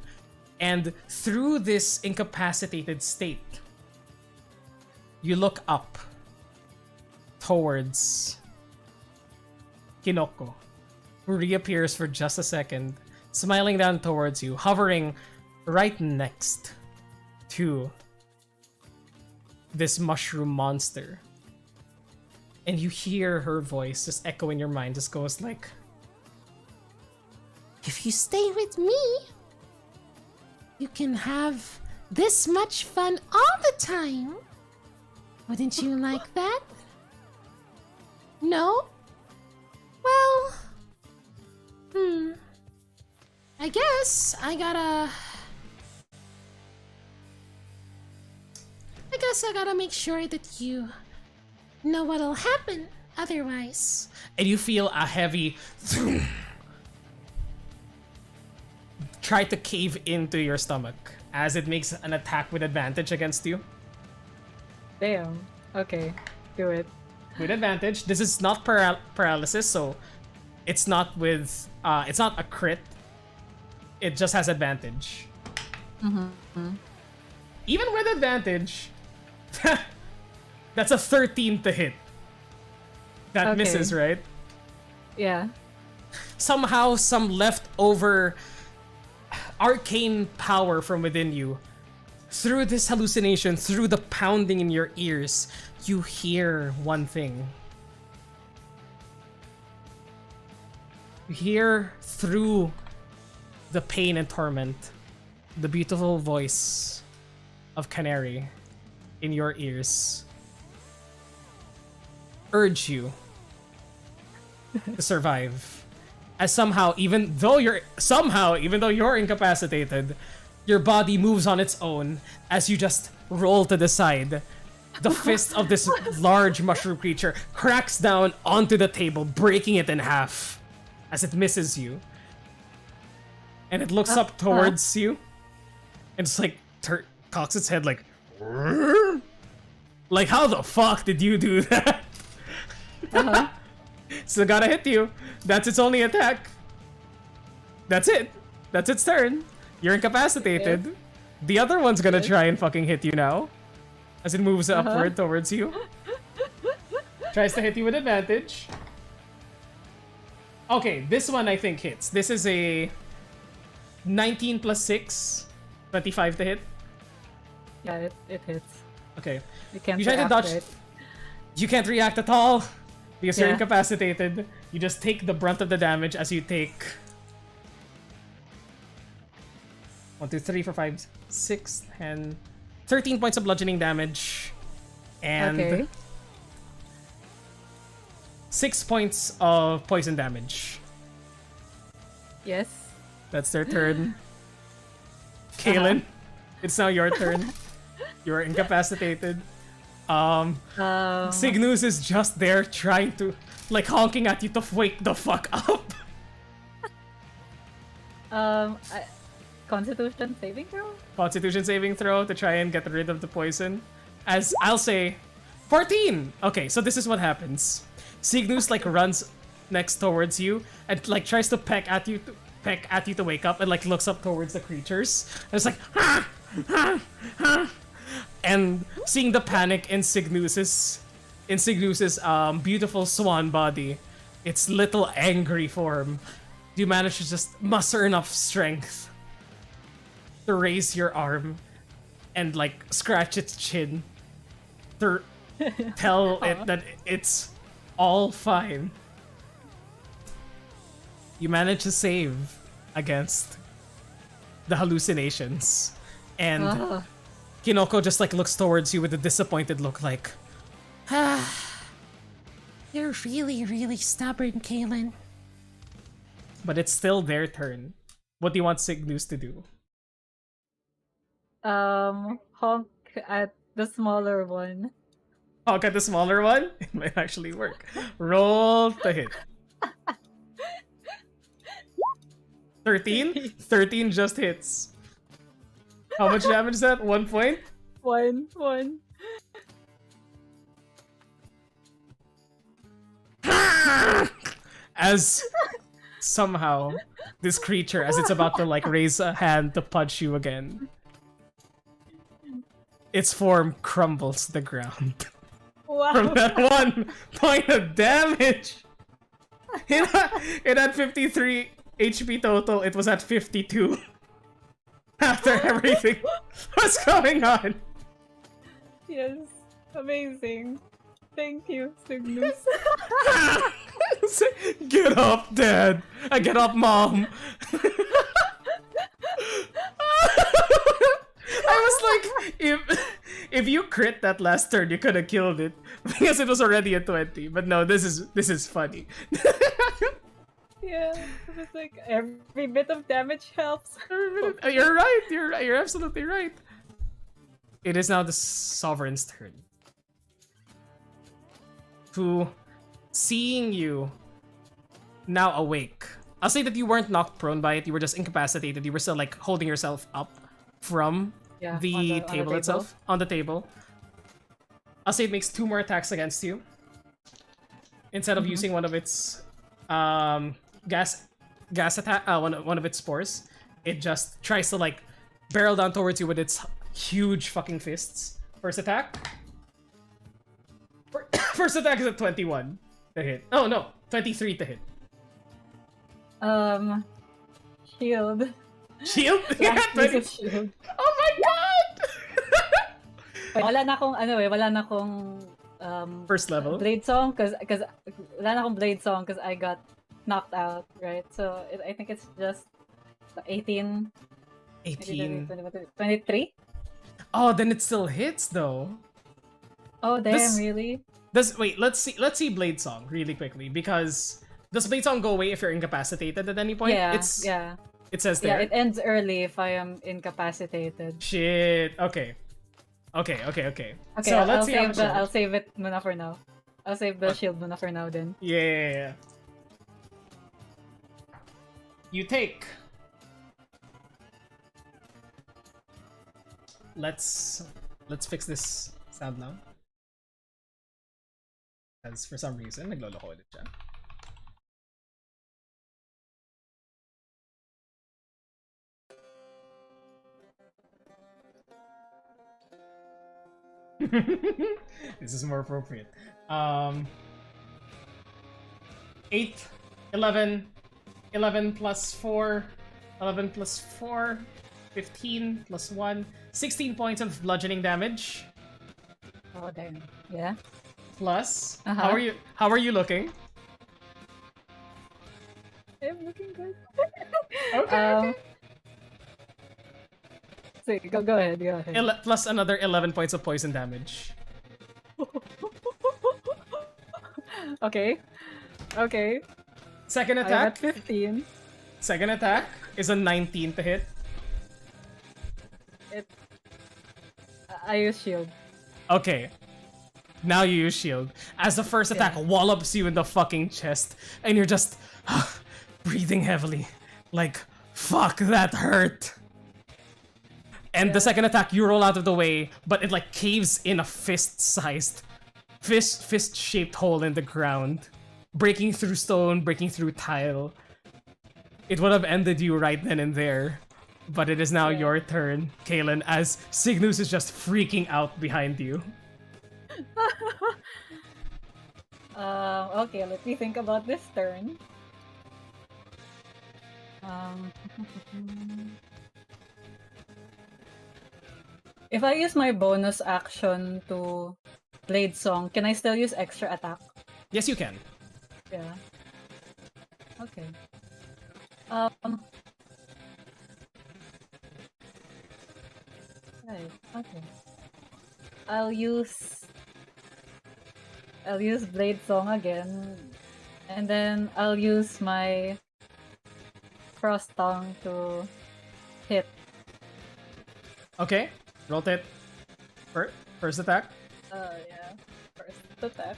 Speaker 2: And through this incapacitated state, you look up towards Kinoko, who reappears for just a second, smiling down towards you, hovering right next to this mushroom monster. And you hear her voice just echo in your mind, just goes like,
Speaker 1: "If you stay with me, you can have this much fun all the time. Wouldn't you like that? No? Well, I guess I gotta make sure that you know what'll happen otherwise."
Speaker 2: And you feel a heavy try to cave into your stomach as it makes an attack with advantage against you.
Speaker 3: Damn. Okay. Do it.
Speaker 2: With advantage. This is not paralysis, so it's not with it's not a crit. It just has advantage. Even with advantage, that's a 13 to hit. That misses, right?
Speaker 3: Yeah.
Speaker 2: somehow some leftover arcane power from within you. Through this hallucination, through the pounding in your ears, you hear one thing. You hear through the pain and torment the beautiful voice of Canary in your ears. Urge you to survive. As somehow, even though you're incapacitated, your body moves on its own as you just roll to the side. The fist of this large mushroom creature cracks down onto the table, breaking it in half as it misses you. And it looks up towards you. And it's like, cocks its head like, like, how the fuck did you do that? Still gotta hit you. That's its only attack. That's it. That's its turn. You're incapacitated. Okay. The other one's gonna try and fucking hit you now. As it moves upward towards you. Tries to hit you with advantage. Okay, this one I think hits. This is a 19 plus 6. 25 to hit.
Speaker 3: Yeah, it hits.
Speaker 2: Okay.
Speaker 3: You
Speaker 2: try to dodge. You can't react at all. Because you're incapacitated. You just take the brunt of the damage as you take 1, 2, 3, 4, 5, 6, 10, 13 points of bludgeoning damage. And 6 points of poison damage.
Speaker 3: Yes.
Speaker 2: That's their turn. Kaylin, it's now your turn. You're incapacitated. Cygnus is just there trying to, like, honking at you to wake the fuck up.
Speaker 3: Constitution saving throw?
Speaker 2: Constitution saving throw to try and get rid of the poison. As I'll say, 14! Okay, so this is what happens. Cygnus, like, runs next towards you and, like, tries to peck at you to wake up and, like, looks up towards the creatures. And it's like, ah! Ah! Ah! And seeing the panic in Cygnus's beautiful swan body, its little angry form, you manage to just muster enough strength to raise your arm and, like, scratch its chin to tell it that it's all fine. You manage to save against the hallucinations, and Kinoko just, like, looks towards you with a disappointed look, like,
Speaker 1: You're really, really stubborn, Kaylin.
Speaker 2: But it's still their turn. What do you want Cygnus to do?
Speaker 3: Honk at the smaller one.
Speaker 2: Honk at the smaller one? It might actually work. Roll to hit. 13? 13 just hits. How much damage is that? 1 point?
Speaker 3: One.
Speaker 2: As somehow this creature, as it's about to, like, raise a hand to punch you again, its form crumbles to the ground.
Speaker 3: Wow.
Speaker 2: From that 1 point of damage. It had 53 HP total. It was at 52. After everything was going on.
Speaker 3: Yes. Amazing. Thank you, Cygnus.
Speaker 2: Get up, Dad. Get up, Mom. I was like, if you crit that last turn, you could have killed it because it was already a 20. But no, this is funny.
Speaker 3: Yeah, it was like every bit of damage helps.
Speaker 2: You're right. You're absolutely right. It is now the Sovereign's turn. Who, seeing you now awake, I'll say that you weren't knocked prone by it. You were just incapacitated. You were still, like, holding yourself up from the table itself. On the table. I'll say it makes 2 more attacks against you. Instead of using one of its gas attack, one of its spores, it just tries to, like, barrel down towards you with its huge fucking fists. First attack. First attack is a 21 to hit. Oh no, 23 to hit.
Speaker 3: Shield.
Speaker 2: Shield?
Speaker 3: Last piece of shield.
Speaker 2: Oh my god!
Speaker 3: Wala na akong
Speaker 2: First level?
Speaker 3: Blade Song because wala na akong Blade Song because I got knocked out, right? So I think it's just 18.
Speaker 2: 18.
Speaker 3: 23?
Speaker 2: Oh, then it still hits though.
Speaker 3: Oh damn, really?
Speaker 2: Wait, let's see Blade Song really quickly, because does Blade Song go away if you're incapacitated at any point?
Speaker 3: Yeah,
Speaker 2: yeah. It says there.
Speaker 3: Yeah, it ends early if I am incapacitated.
Speaker 2: Shit. Okay.
Speaker 3: Okay,
Speaker 2: So let's see
Speaker 3: I'll save it muna for now. I'll save the shield muna for now then.
Speaker 2: Yeah. You take. Let's fix this sound now. Because for some reason, nagloloko ulit siya. This is more appropriate. 8, 11, 11 plus 4, 11 plus 4, 15 plus 1, 16 points of bludgeoning damage.
Speaker 3: Oh damn. Yeah.
Speaker 2: Plus, how are you looking?
Speaker 3: I'm looking good.
Speaker 2: Okay.
Speaker 3: So go ahead.
Speaker 2: Plus another 11 points of poison damage.
Speaker 3: Okay.
Speaker 2: Second
Speaker 3: I got
Speaker 2: attack.
Speaker 3: 15.
Speaker 2: Second attack is a 19 to hit.
Speaker 3: I use shield.
Speaker 2: Okay. Now you use shield. As the first attack wallops you in the fucking chest, and you're just breathing heavily. Like, fuck, that hurt. And the second attack, you roll out of the way, but it like caves in a fist-shaped hole in the ground, breaking through stone, breaking through tile. It would have ended you right then and there, but it is now your turn, Kaylin, as Cygnus is just freaking out behind you.
Speaker 3: Okay, let me think about this turn. If I use my bonus action to Blade Song, can I still use extra attack?
Speaker 2: Yes, you can.
Speaker 3: Yeah. Okay. Right. Okay. I'll use Blade Song again, and then I'll use my Frost Tongue to hit.
Speaker 2: Okay, roll it. First attack.
Speaker 3: Yeah. First attack.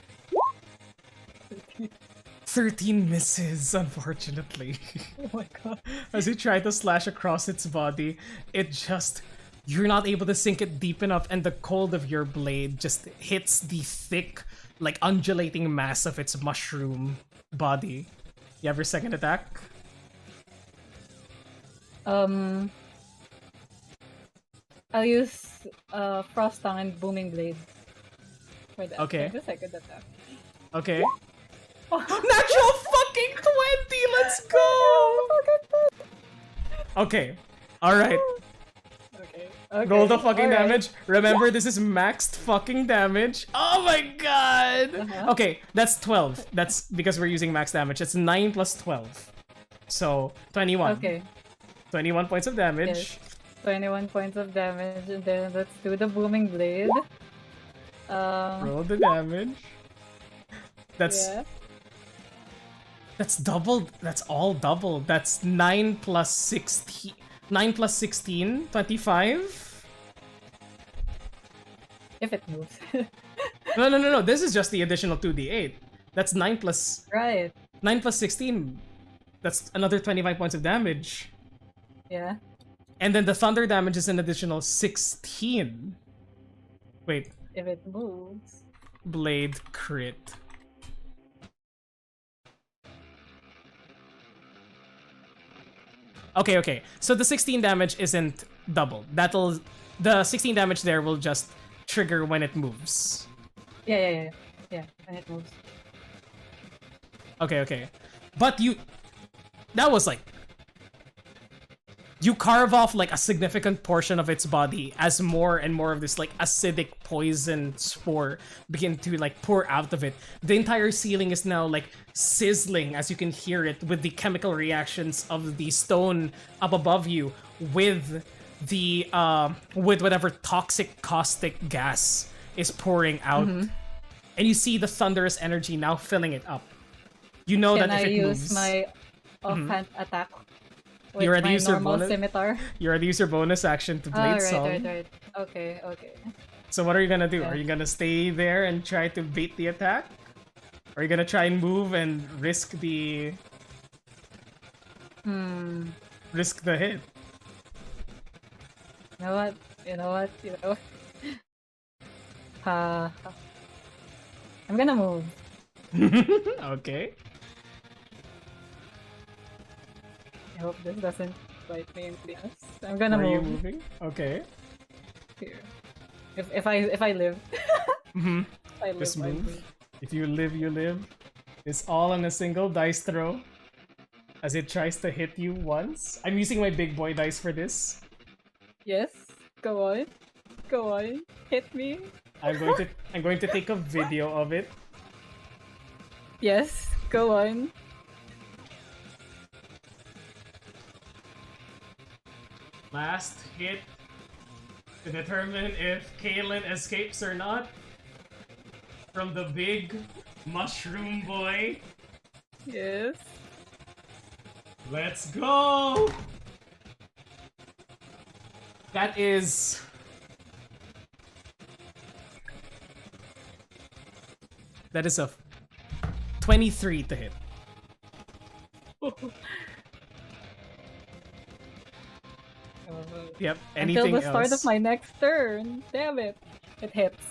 Speaker 2: 13 misses, unfortunately.
Speaker 3: Oh my god.
Speaker 2: As you try to slash across its body, you're not able to sink it deep enough, and the cold of your blade just hits the thick, like undulating mass of its mushroom body. You have your second attack?
Speaker 3: I'll use Frost Tongue and Booming Blade for that.
Speaker 2: Okay.
Speaker 3: For the second attack.
Speaker 2: Okay. Natural fucking 20! Let's go! Okay. Alright.
Speaker 3: Okay.
Speaker 2: Roll the fucking
Speaker 3: alright.
Speaker 2: damage. Remember, this is maxed fucking damage. Oh my god! Okay, that's 12. That's because we're using max damage. It's 9 plus 12. So, 21.
Speaker 3: Okay.
Speaker 2: 21 points of damage.
Speaker 3: Yes. 21 points of damage, and then let's do the Booming Blade.
Speaker 2: Roll the damage. That's doubled. That's all double. That's 9 plus 16. 9 plus 16, 25?
Speaker 3: If it moves.
Speaker 2: No. This is just the additional 2d8. That's 9 plus...
Speaker 3: Right.
Speaker 2: 9 plus 16. That's another 25 points of damage.
Speaker 3: Yeah.
Speaker 2: And then the thunder damage is an additional 16. Wait.
Speaker 3: If it moves.
Speaker 2: Blade crit. Okay. So the 16 damage isn't doubled. The 16 damage there will just trigger when it moves.
Speaker 3: Yeah, when it moves.
Speaker 2: Okay. But that was like, you carve off like a significant portion of its body as more and more of this like acidic poison spore begin to like pour out of it. The entire ceiling is now like sizzling as you can hear it with the chemical reactions of the stone up above you with the with whatever toxic caustic gas is pouring out. And you see the thunderous energy now filling it up. You know
Speaker 3: Can
Speaker 2: that
Speaker 3: I
Speaker 2: if it
Speaker 3: use
Speaker 2: moves,
Speaker 3: my offhand attack with
Speaker 2: You already
Speaker 3: my
Speaker 2: used your
Speaker 3: normal
Speaker 2: bonus-
Speaker 3: scimitar?
Speaker 2: you already use your bonus action to
Speaker 3: Oh,
Speaker 2: blade
Speaker 3: right,
Speaker 2: song.
Speaker 3: right. Okay.
Speaker 2: So what are you gonna do?
Speaker 3: Yeah.
Speaker 2: Are you gonna stay there and try to bait the attack? Or are you gonna try and move and risk the risk the hit?
Speaker 3: You know what? I'm gonna move.
Speaker 2: Okay.
Speaker 3: I hope this doesn't bite me in the ass. I'm gonna
Speaker 2: Are you
Speaker 3: move
Speaker 2: moving? Okay.
Speaker 3: here. If I live.
Speaker 2: Mm-hmm.
Speaker 3: If I live,
Speaker 2: Just
Speaker 3: I
Speaker 2: move.
Speaker 3: live.
Speaker 2: If you live, you live. It's all on a single dice throw. As it tries to hit you once. I'm using my big boy dice for this.
Speaker 3: Yes. Go on. Hit me.
Speaker 2: I'm going to take a video of it.
Speaker 3: Yes. Go on.
Speaker 2: Last hit to determine if Kaylin escapes or not from the big mushroom boy.
Speaker 3: Yes.
Speaker 2: Let's go! That is... That is a 23 to hit. Yep, anything
Speaker 3: Until the start
Speaker 2: else?
Speaker 3: of my next turn. Damn it. It hits.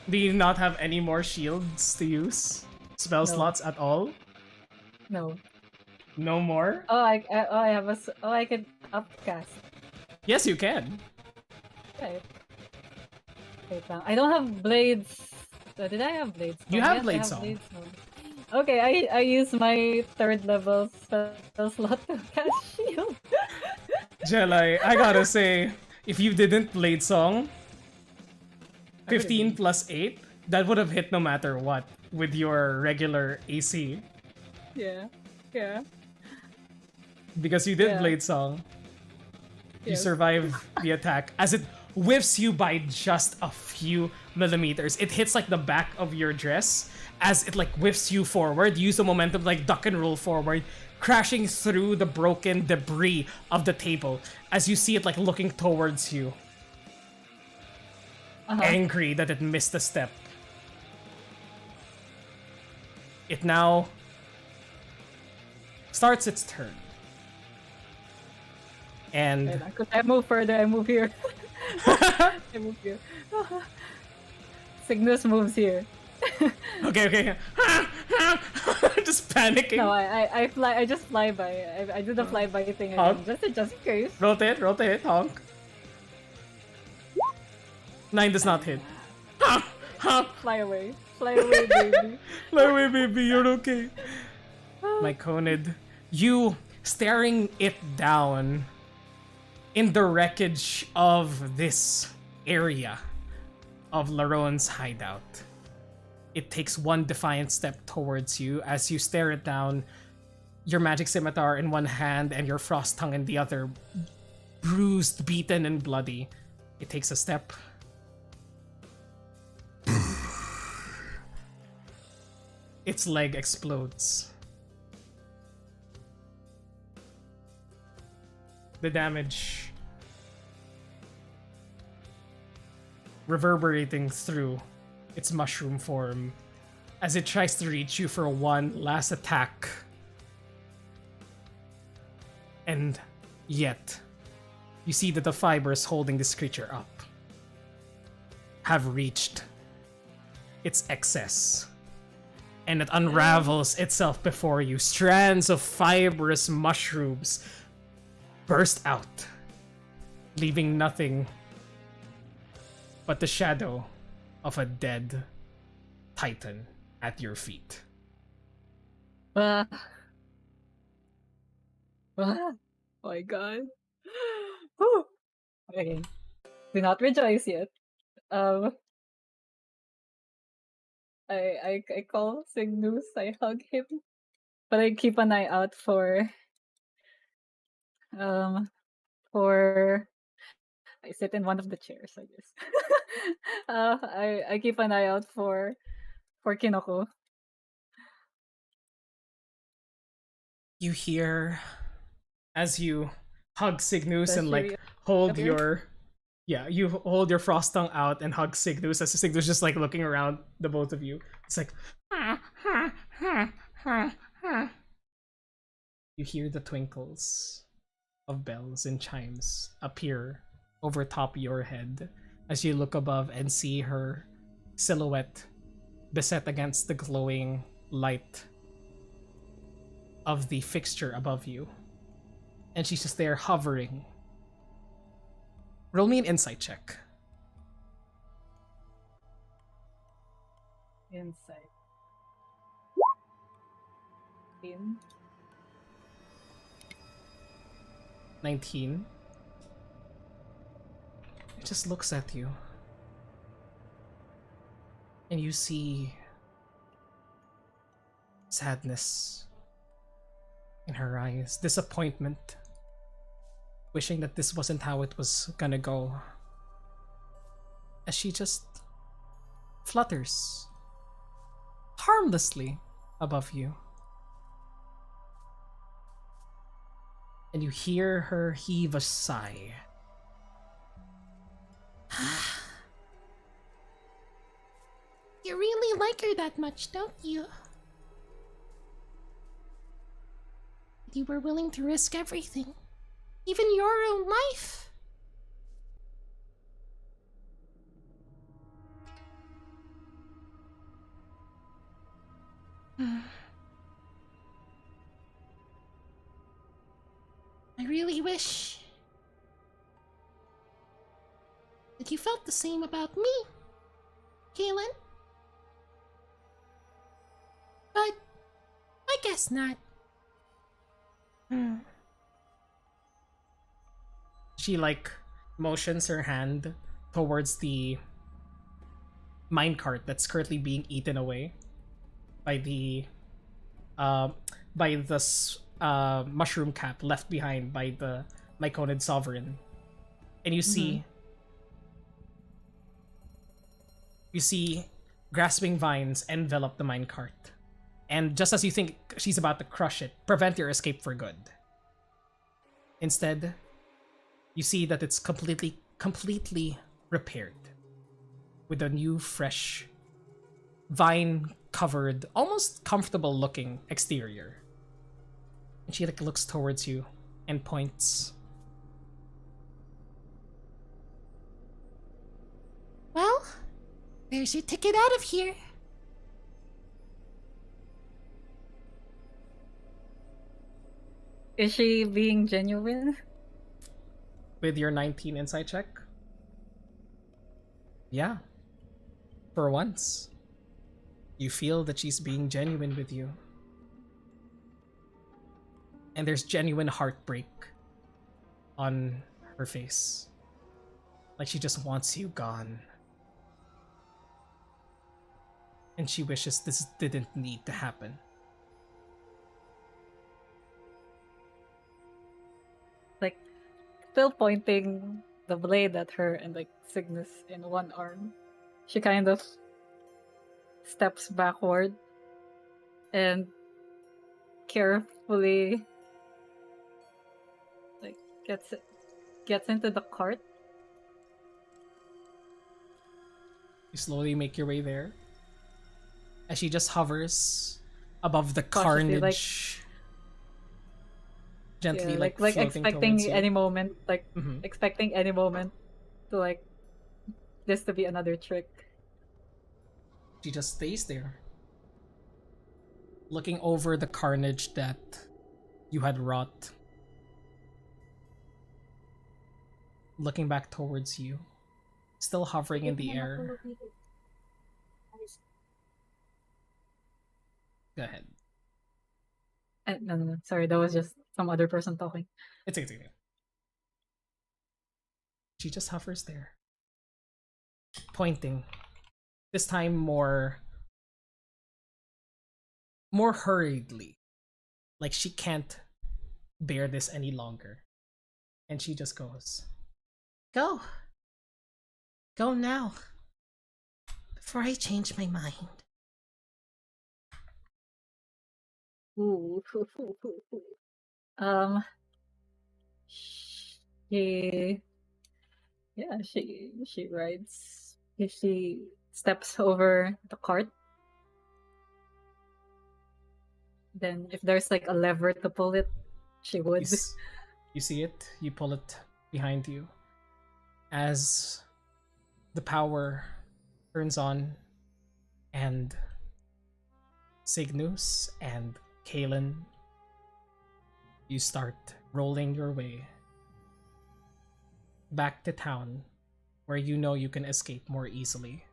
Speaker 2: Do you not have any more shields to use? Spell
Speaker 3: No.
Speaker 2: slots at all?
Speaker 3: No.
Speaker 2: No more?
Speaker 3: I have I can upcast.
Speaker 2: Yes, you can.
Speaker 3: Right. Wait lang. I don't have blades. Did I have blades?
Speaker 2: You
Speaker 3: No,
Speaker 2: have
Speaker 3: yes, I
Speaker 2: blade song.
Speaker 3: blades now. Okay, I use my 3rd level spell slot to cast shield.
Speaker 2: Jelai, I gotta say, if you didn't Blade Song, 15 plus 8, that would have hit no matter what with your regular AC.
Speaker 3: Yeah.
Speaker 2: Because you did
Speaker 3: Yeah.
Speaker 2: Blade Song. You
Speaker 3: Yes.
Speaker 2: survive the attack as it whiffs you by just a few millimeters. It hits like the back of your dress as it like whiffs you forward. Use the momentum like duck and roll forward, crashing through the broken debris of the table as you see it like looking towards you, angry that it missed a step. It now starts its turn. And
Speaker 3: Because I move further, I move here. I move here. Cygnus moves here.
Speaker 2: okay. Just panicking.
Speaker 3: No, I fly. I just fly by. I do the flyby thing
Speaker 2: Huh?
Speaker 3: again, just in case.
Speaker 2: Rotate, honk. 9 does not hit.
Speaker 3: Fly away, baby.
Speaker 2: Fly away, baby, you're okay. My Conid, you staring it down in the wreckage of this area of Laron's hideout. It takes one defiant step towards you as you stare it down, your magic scimitar in one hand and your frost tongue in the other, bruised, beaten, and bloody. It takes a step. Its leg explodes. The damage reverberating through its mushroom form as it tries to reach you for one last attack. And yet, you see that the fibers holding this creature up have reached its excess. And it unravels itself before you. Strands of fibrous mushrooms burst out, leaving nothing but the shadow of a dead titan at your feet.
Speaker 3: Ah, my god. Whew. Okay. Do not rejoice yet. Um, I call Cygnus, I hug him, but I keep an eye out um for I sit in one of the chairs, I guess. I keep an eye out for Kinoko.
Speaker 2: You hear as you hug Cygnus
Speaker 3: Does
Speaker 2: and
Speaker 3: she
Speaker 2: like hold
Speaker 3: reappear?
Speaker 2: your yeah, you hold your frost tongue out and hug Cygnus as Cygnus just like looking around the both of you. It's like you hear the twinkles of bells and chimes appear over top your head as you look above and see her silhouette beset against the glowing light of the fixture above you. And she's just there hovering. Roll me an insight check.
Speaker 3: Inside. In
Speaker 2: 19. It just looks at you. And you see sadness in her eyes, disappointment, wishing that this wasn't how it was gonna go. As she just flutters harmlessly above you. And you hear her heave a sigh.
Speaker 1: You really like her that much, don't you? You were willing to risk everything, even your own life. I really wish that you felt the same about me, Kaylin. But I guess not.
Speaker 2: She like motions her hand towards the minecart that's currently being eaten away by the uh, mushroom cap left behind by the Myconid sovereign. And you see grasping vines envelop the minecart. And just as you think she's about to crush it, prevent your escape for good. Instead, you see that it's completely repaired with a new, fresh, vine-covered, almost comfortable-looking exterior. And she like looks towards you and points.
Speaker 1: Well, there's your ticket out of here.
Speaker 3: Is she being genuine?
Speaker 2: With your 19 insight check? Yeah. For once. You feel that she's being genuine with you. And there's genuine heartbreak on her face. Like she just wants you gone. And she wishes this didn't need to happen.
Speaker 3: Like, still pointing the blade at her and like Cygnus in one arm. She kind of steps backward and carefully like gets into the cart.
Speaker 2: You slowly make your way there. As she just hovers above the
Speaker 3: Cautiously,
Speaker 2: carnage. Gently
Speaker 3: yeah,
Speaker 2: like
Speaker 3: like
Speaker 2: floating
Speaker 3: expecting
Speaker 2: towards you.
Speaker 3: any moment, like
Speaker 2: Mhm.
Speaker 3: expecting any moment to like this to be another trick.
Speaker 2: She just stays there. Looking over the carnage that you had wrought. Looking back towards you. Still hovering in the air. Go ahead.
Speaker 3: No, no, no. Sorry, that was just some other person talking.
Speaker 2: It's okay. She just hovers there, pointing. This time more hurriedly, like she can't bear this any longer. And she just goes,
Speaker 1: Go. Go now. Before I change my mind.
Speaker 3: Ooh. Um, she, yeah, she rides. She steps over the cart. Then, if there's like a lever to pull it, she would.
Speaker 2: you see it, you pull it behind you. As the power turns on, and Cygnus and Kalen, you start rolling your way back to town where you know you can escape more easily.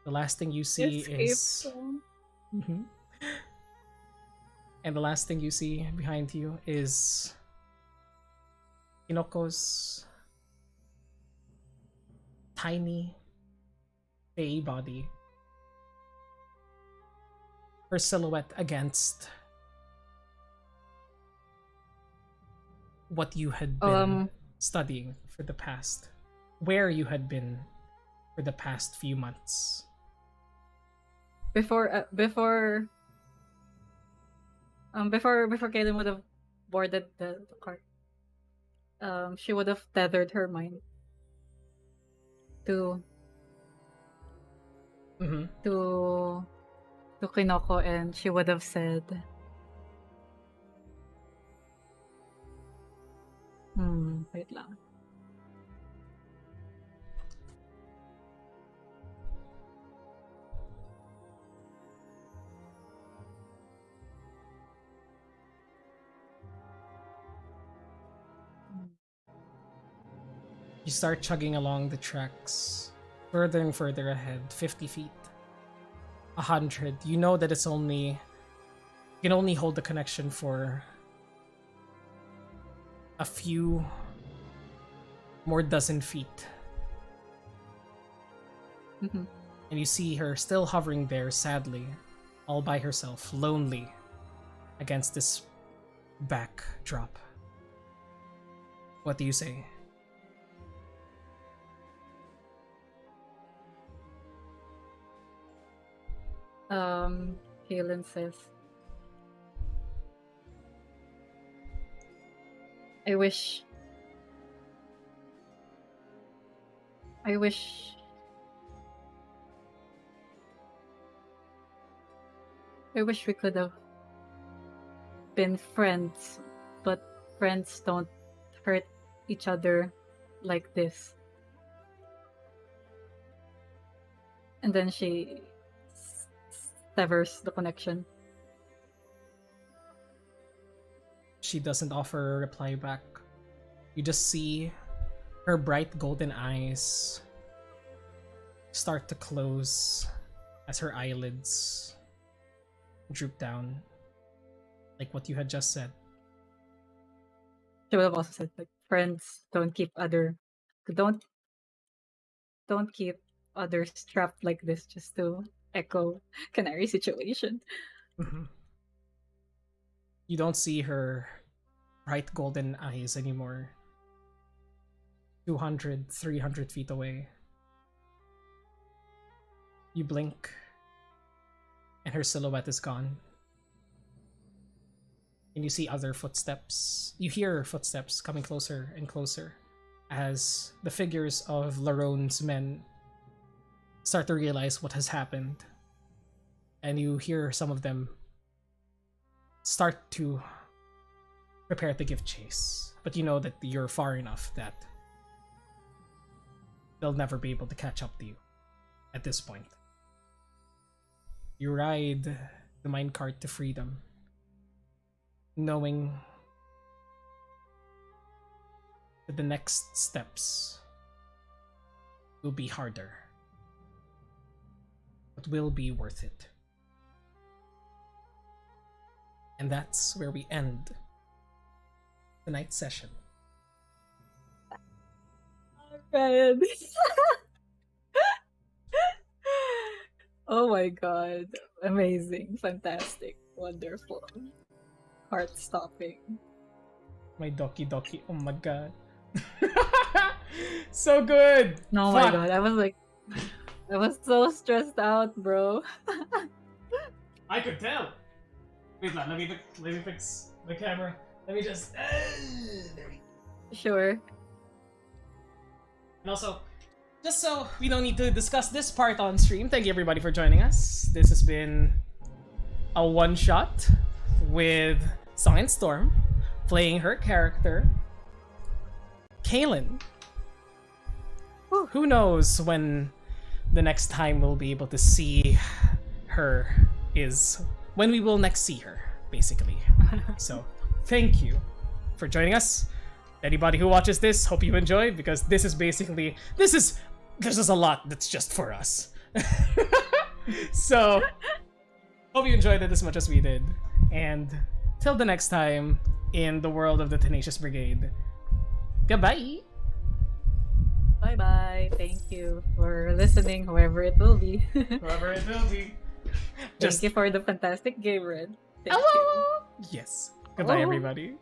Speaker 2: The last thing you see is. Mhm. And the last thing you see behind you is Hinoko's tiny fey body. Her silhouette against what you had been studying for the past, where you had been for the past few months.
Speaker 3: Before Kaylin would have boarded the cart, she would have tethered her mind to to Kinoko, and she would have said, wait lang.
Speaker 2: You start chugging along the tracks, further and further ahead, 50 feet, 100. You know that you can only hold the connection for a few more dozen feet.
Speaker 3: Mm-hmm.
Speaker 2: And you see her still hovering there, sadly, all by herself, lonely, against this backdrop. What do you say?
Speaker 3: Kaylin says, I wish we could have been friends, but friends don't hurt each other like this. And then she severs the connection.
Speaker 2: She doesn't offer a reply back. You just see her bright golden eyes start to close as her eyelids droop down, like what you had just said.
Speaker 3: She would have also said, like, friends don't keep others trapped like this, just to echo Canary situation.
Speaker 2: You don't see her bright golden eyes anymore. 200, 300 feet away. You blink, and her silhouette is gone. And you see other footsteps. You hear footsteps coming closer and closer as the figures of Larone's men start to realize what has happened. And you hear some of them start to prepare to give chase. But you know that you're far enough that they'll never be able to catch up to you at this point. You ride the minecart to freedom, knowing that the next steps will be harder, but will be worth it. And that's where we end tonight's session.
Speaker 3: Ryan. Oh my god. Amazing. Fantastic. Wonderful. Heart-stopping.
Speaker 2: My Doki Doki. Oh my god. So good.
Speaker 3: Oh my god. I was so stressed out, bro.
Speaker 2: I could tell. Wait, let me fix the camera. Let me just. There we go.
Speaker 3: Sure.
Speaker 2: And also, just so we don't need to discuss this part on stream, thank you everybody for joining us. This has been a one-shot with Song and Storm playing her character, Kaylin.
Speaker 3: Whew.
Speaker 2: Who knows when the next time we'll be able to see her is when we will next see her, basically. So, thank you for joining us. Anybody who watches this, hope you enjoy, because this is basically this is a lot that's just for us. So, hope you enjoyed it as much as we did. And till the next time in the world of the Tenacious Brigade. Goodbye.
Speaker 3: Bye-bye. Thank you for listening, whoever it will be.
Speaker 2: Whoever it will be.
Speaker 3: Thank you for the fantastic game, Red. Thank you.
Speaker 2: Hello. Yes. Goodbye,
Speaker 3: Oh.
Speaker 2: everybody.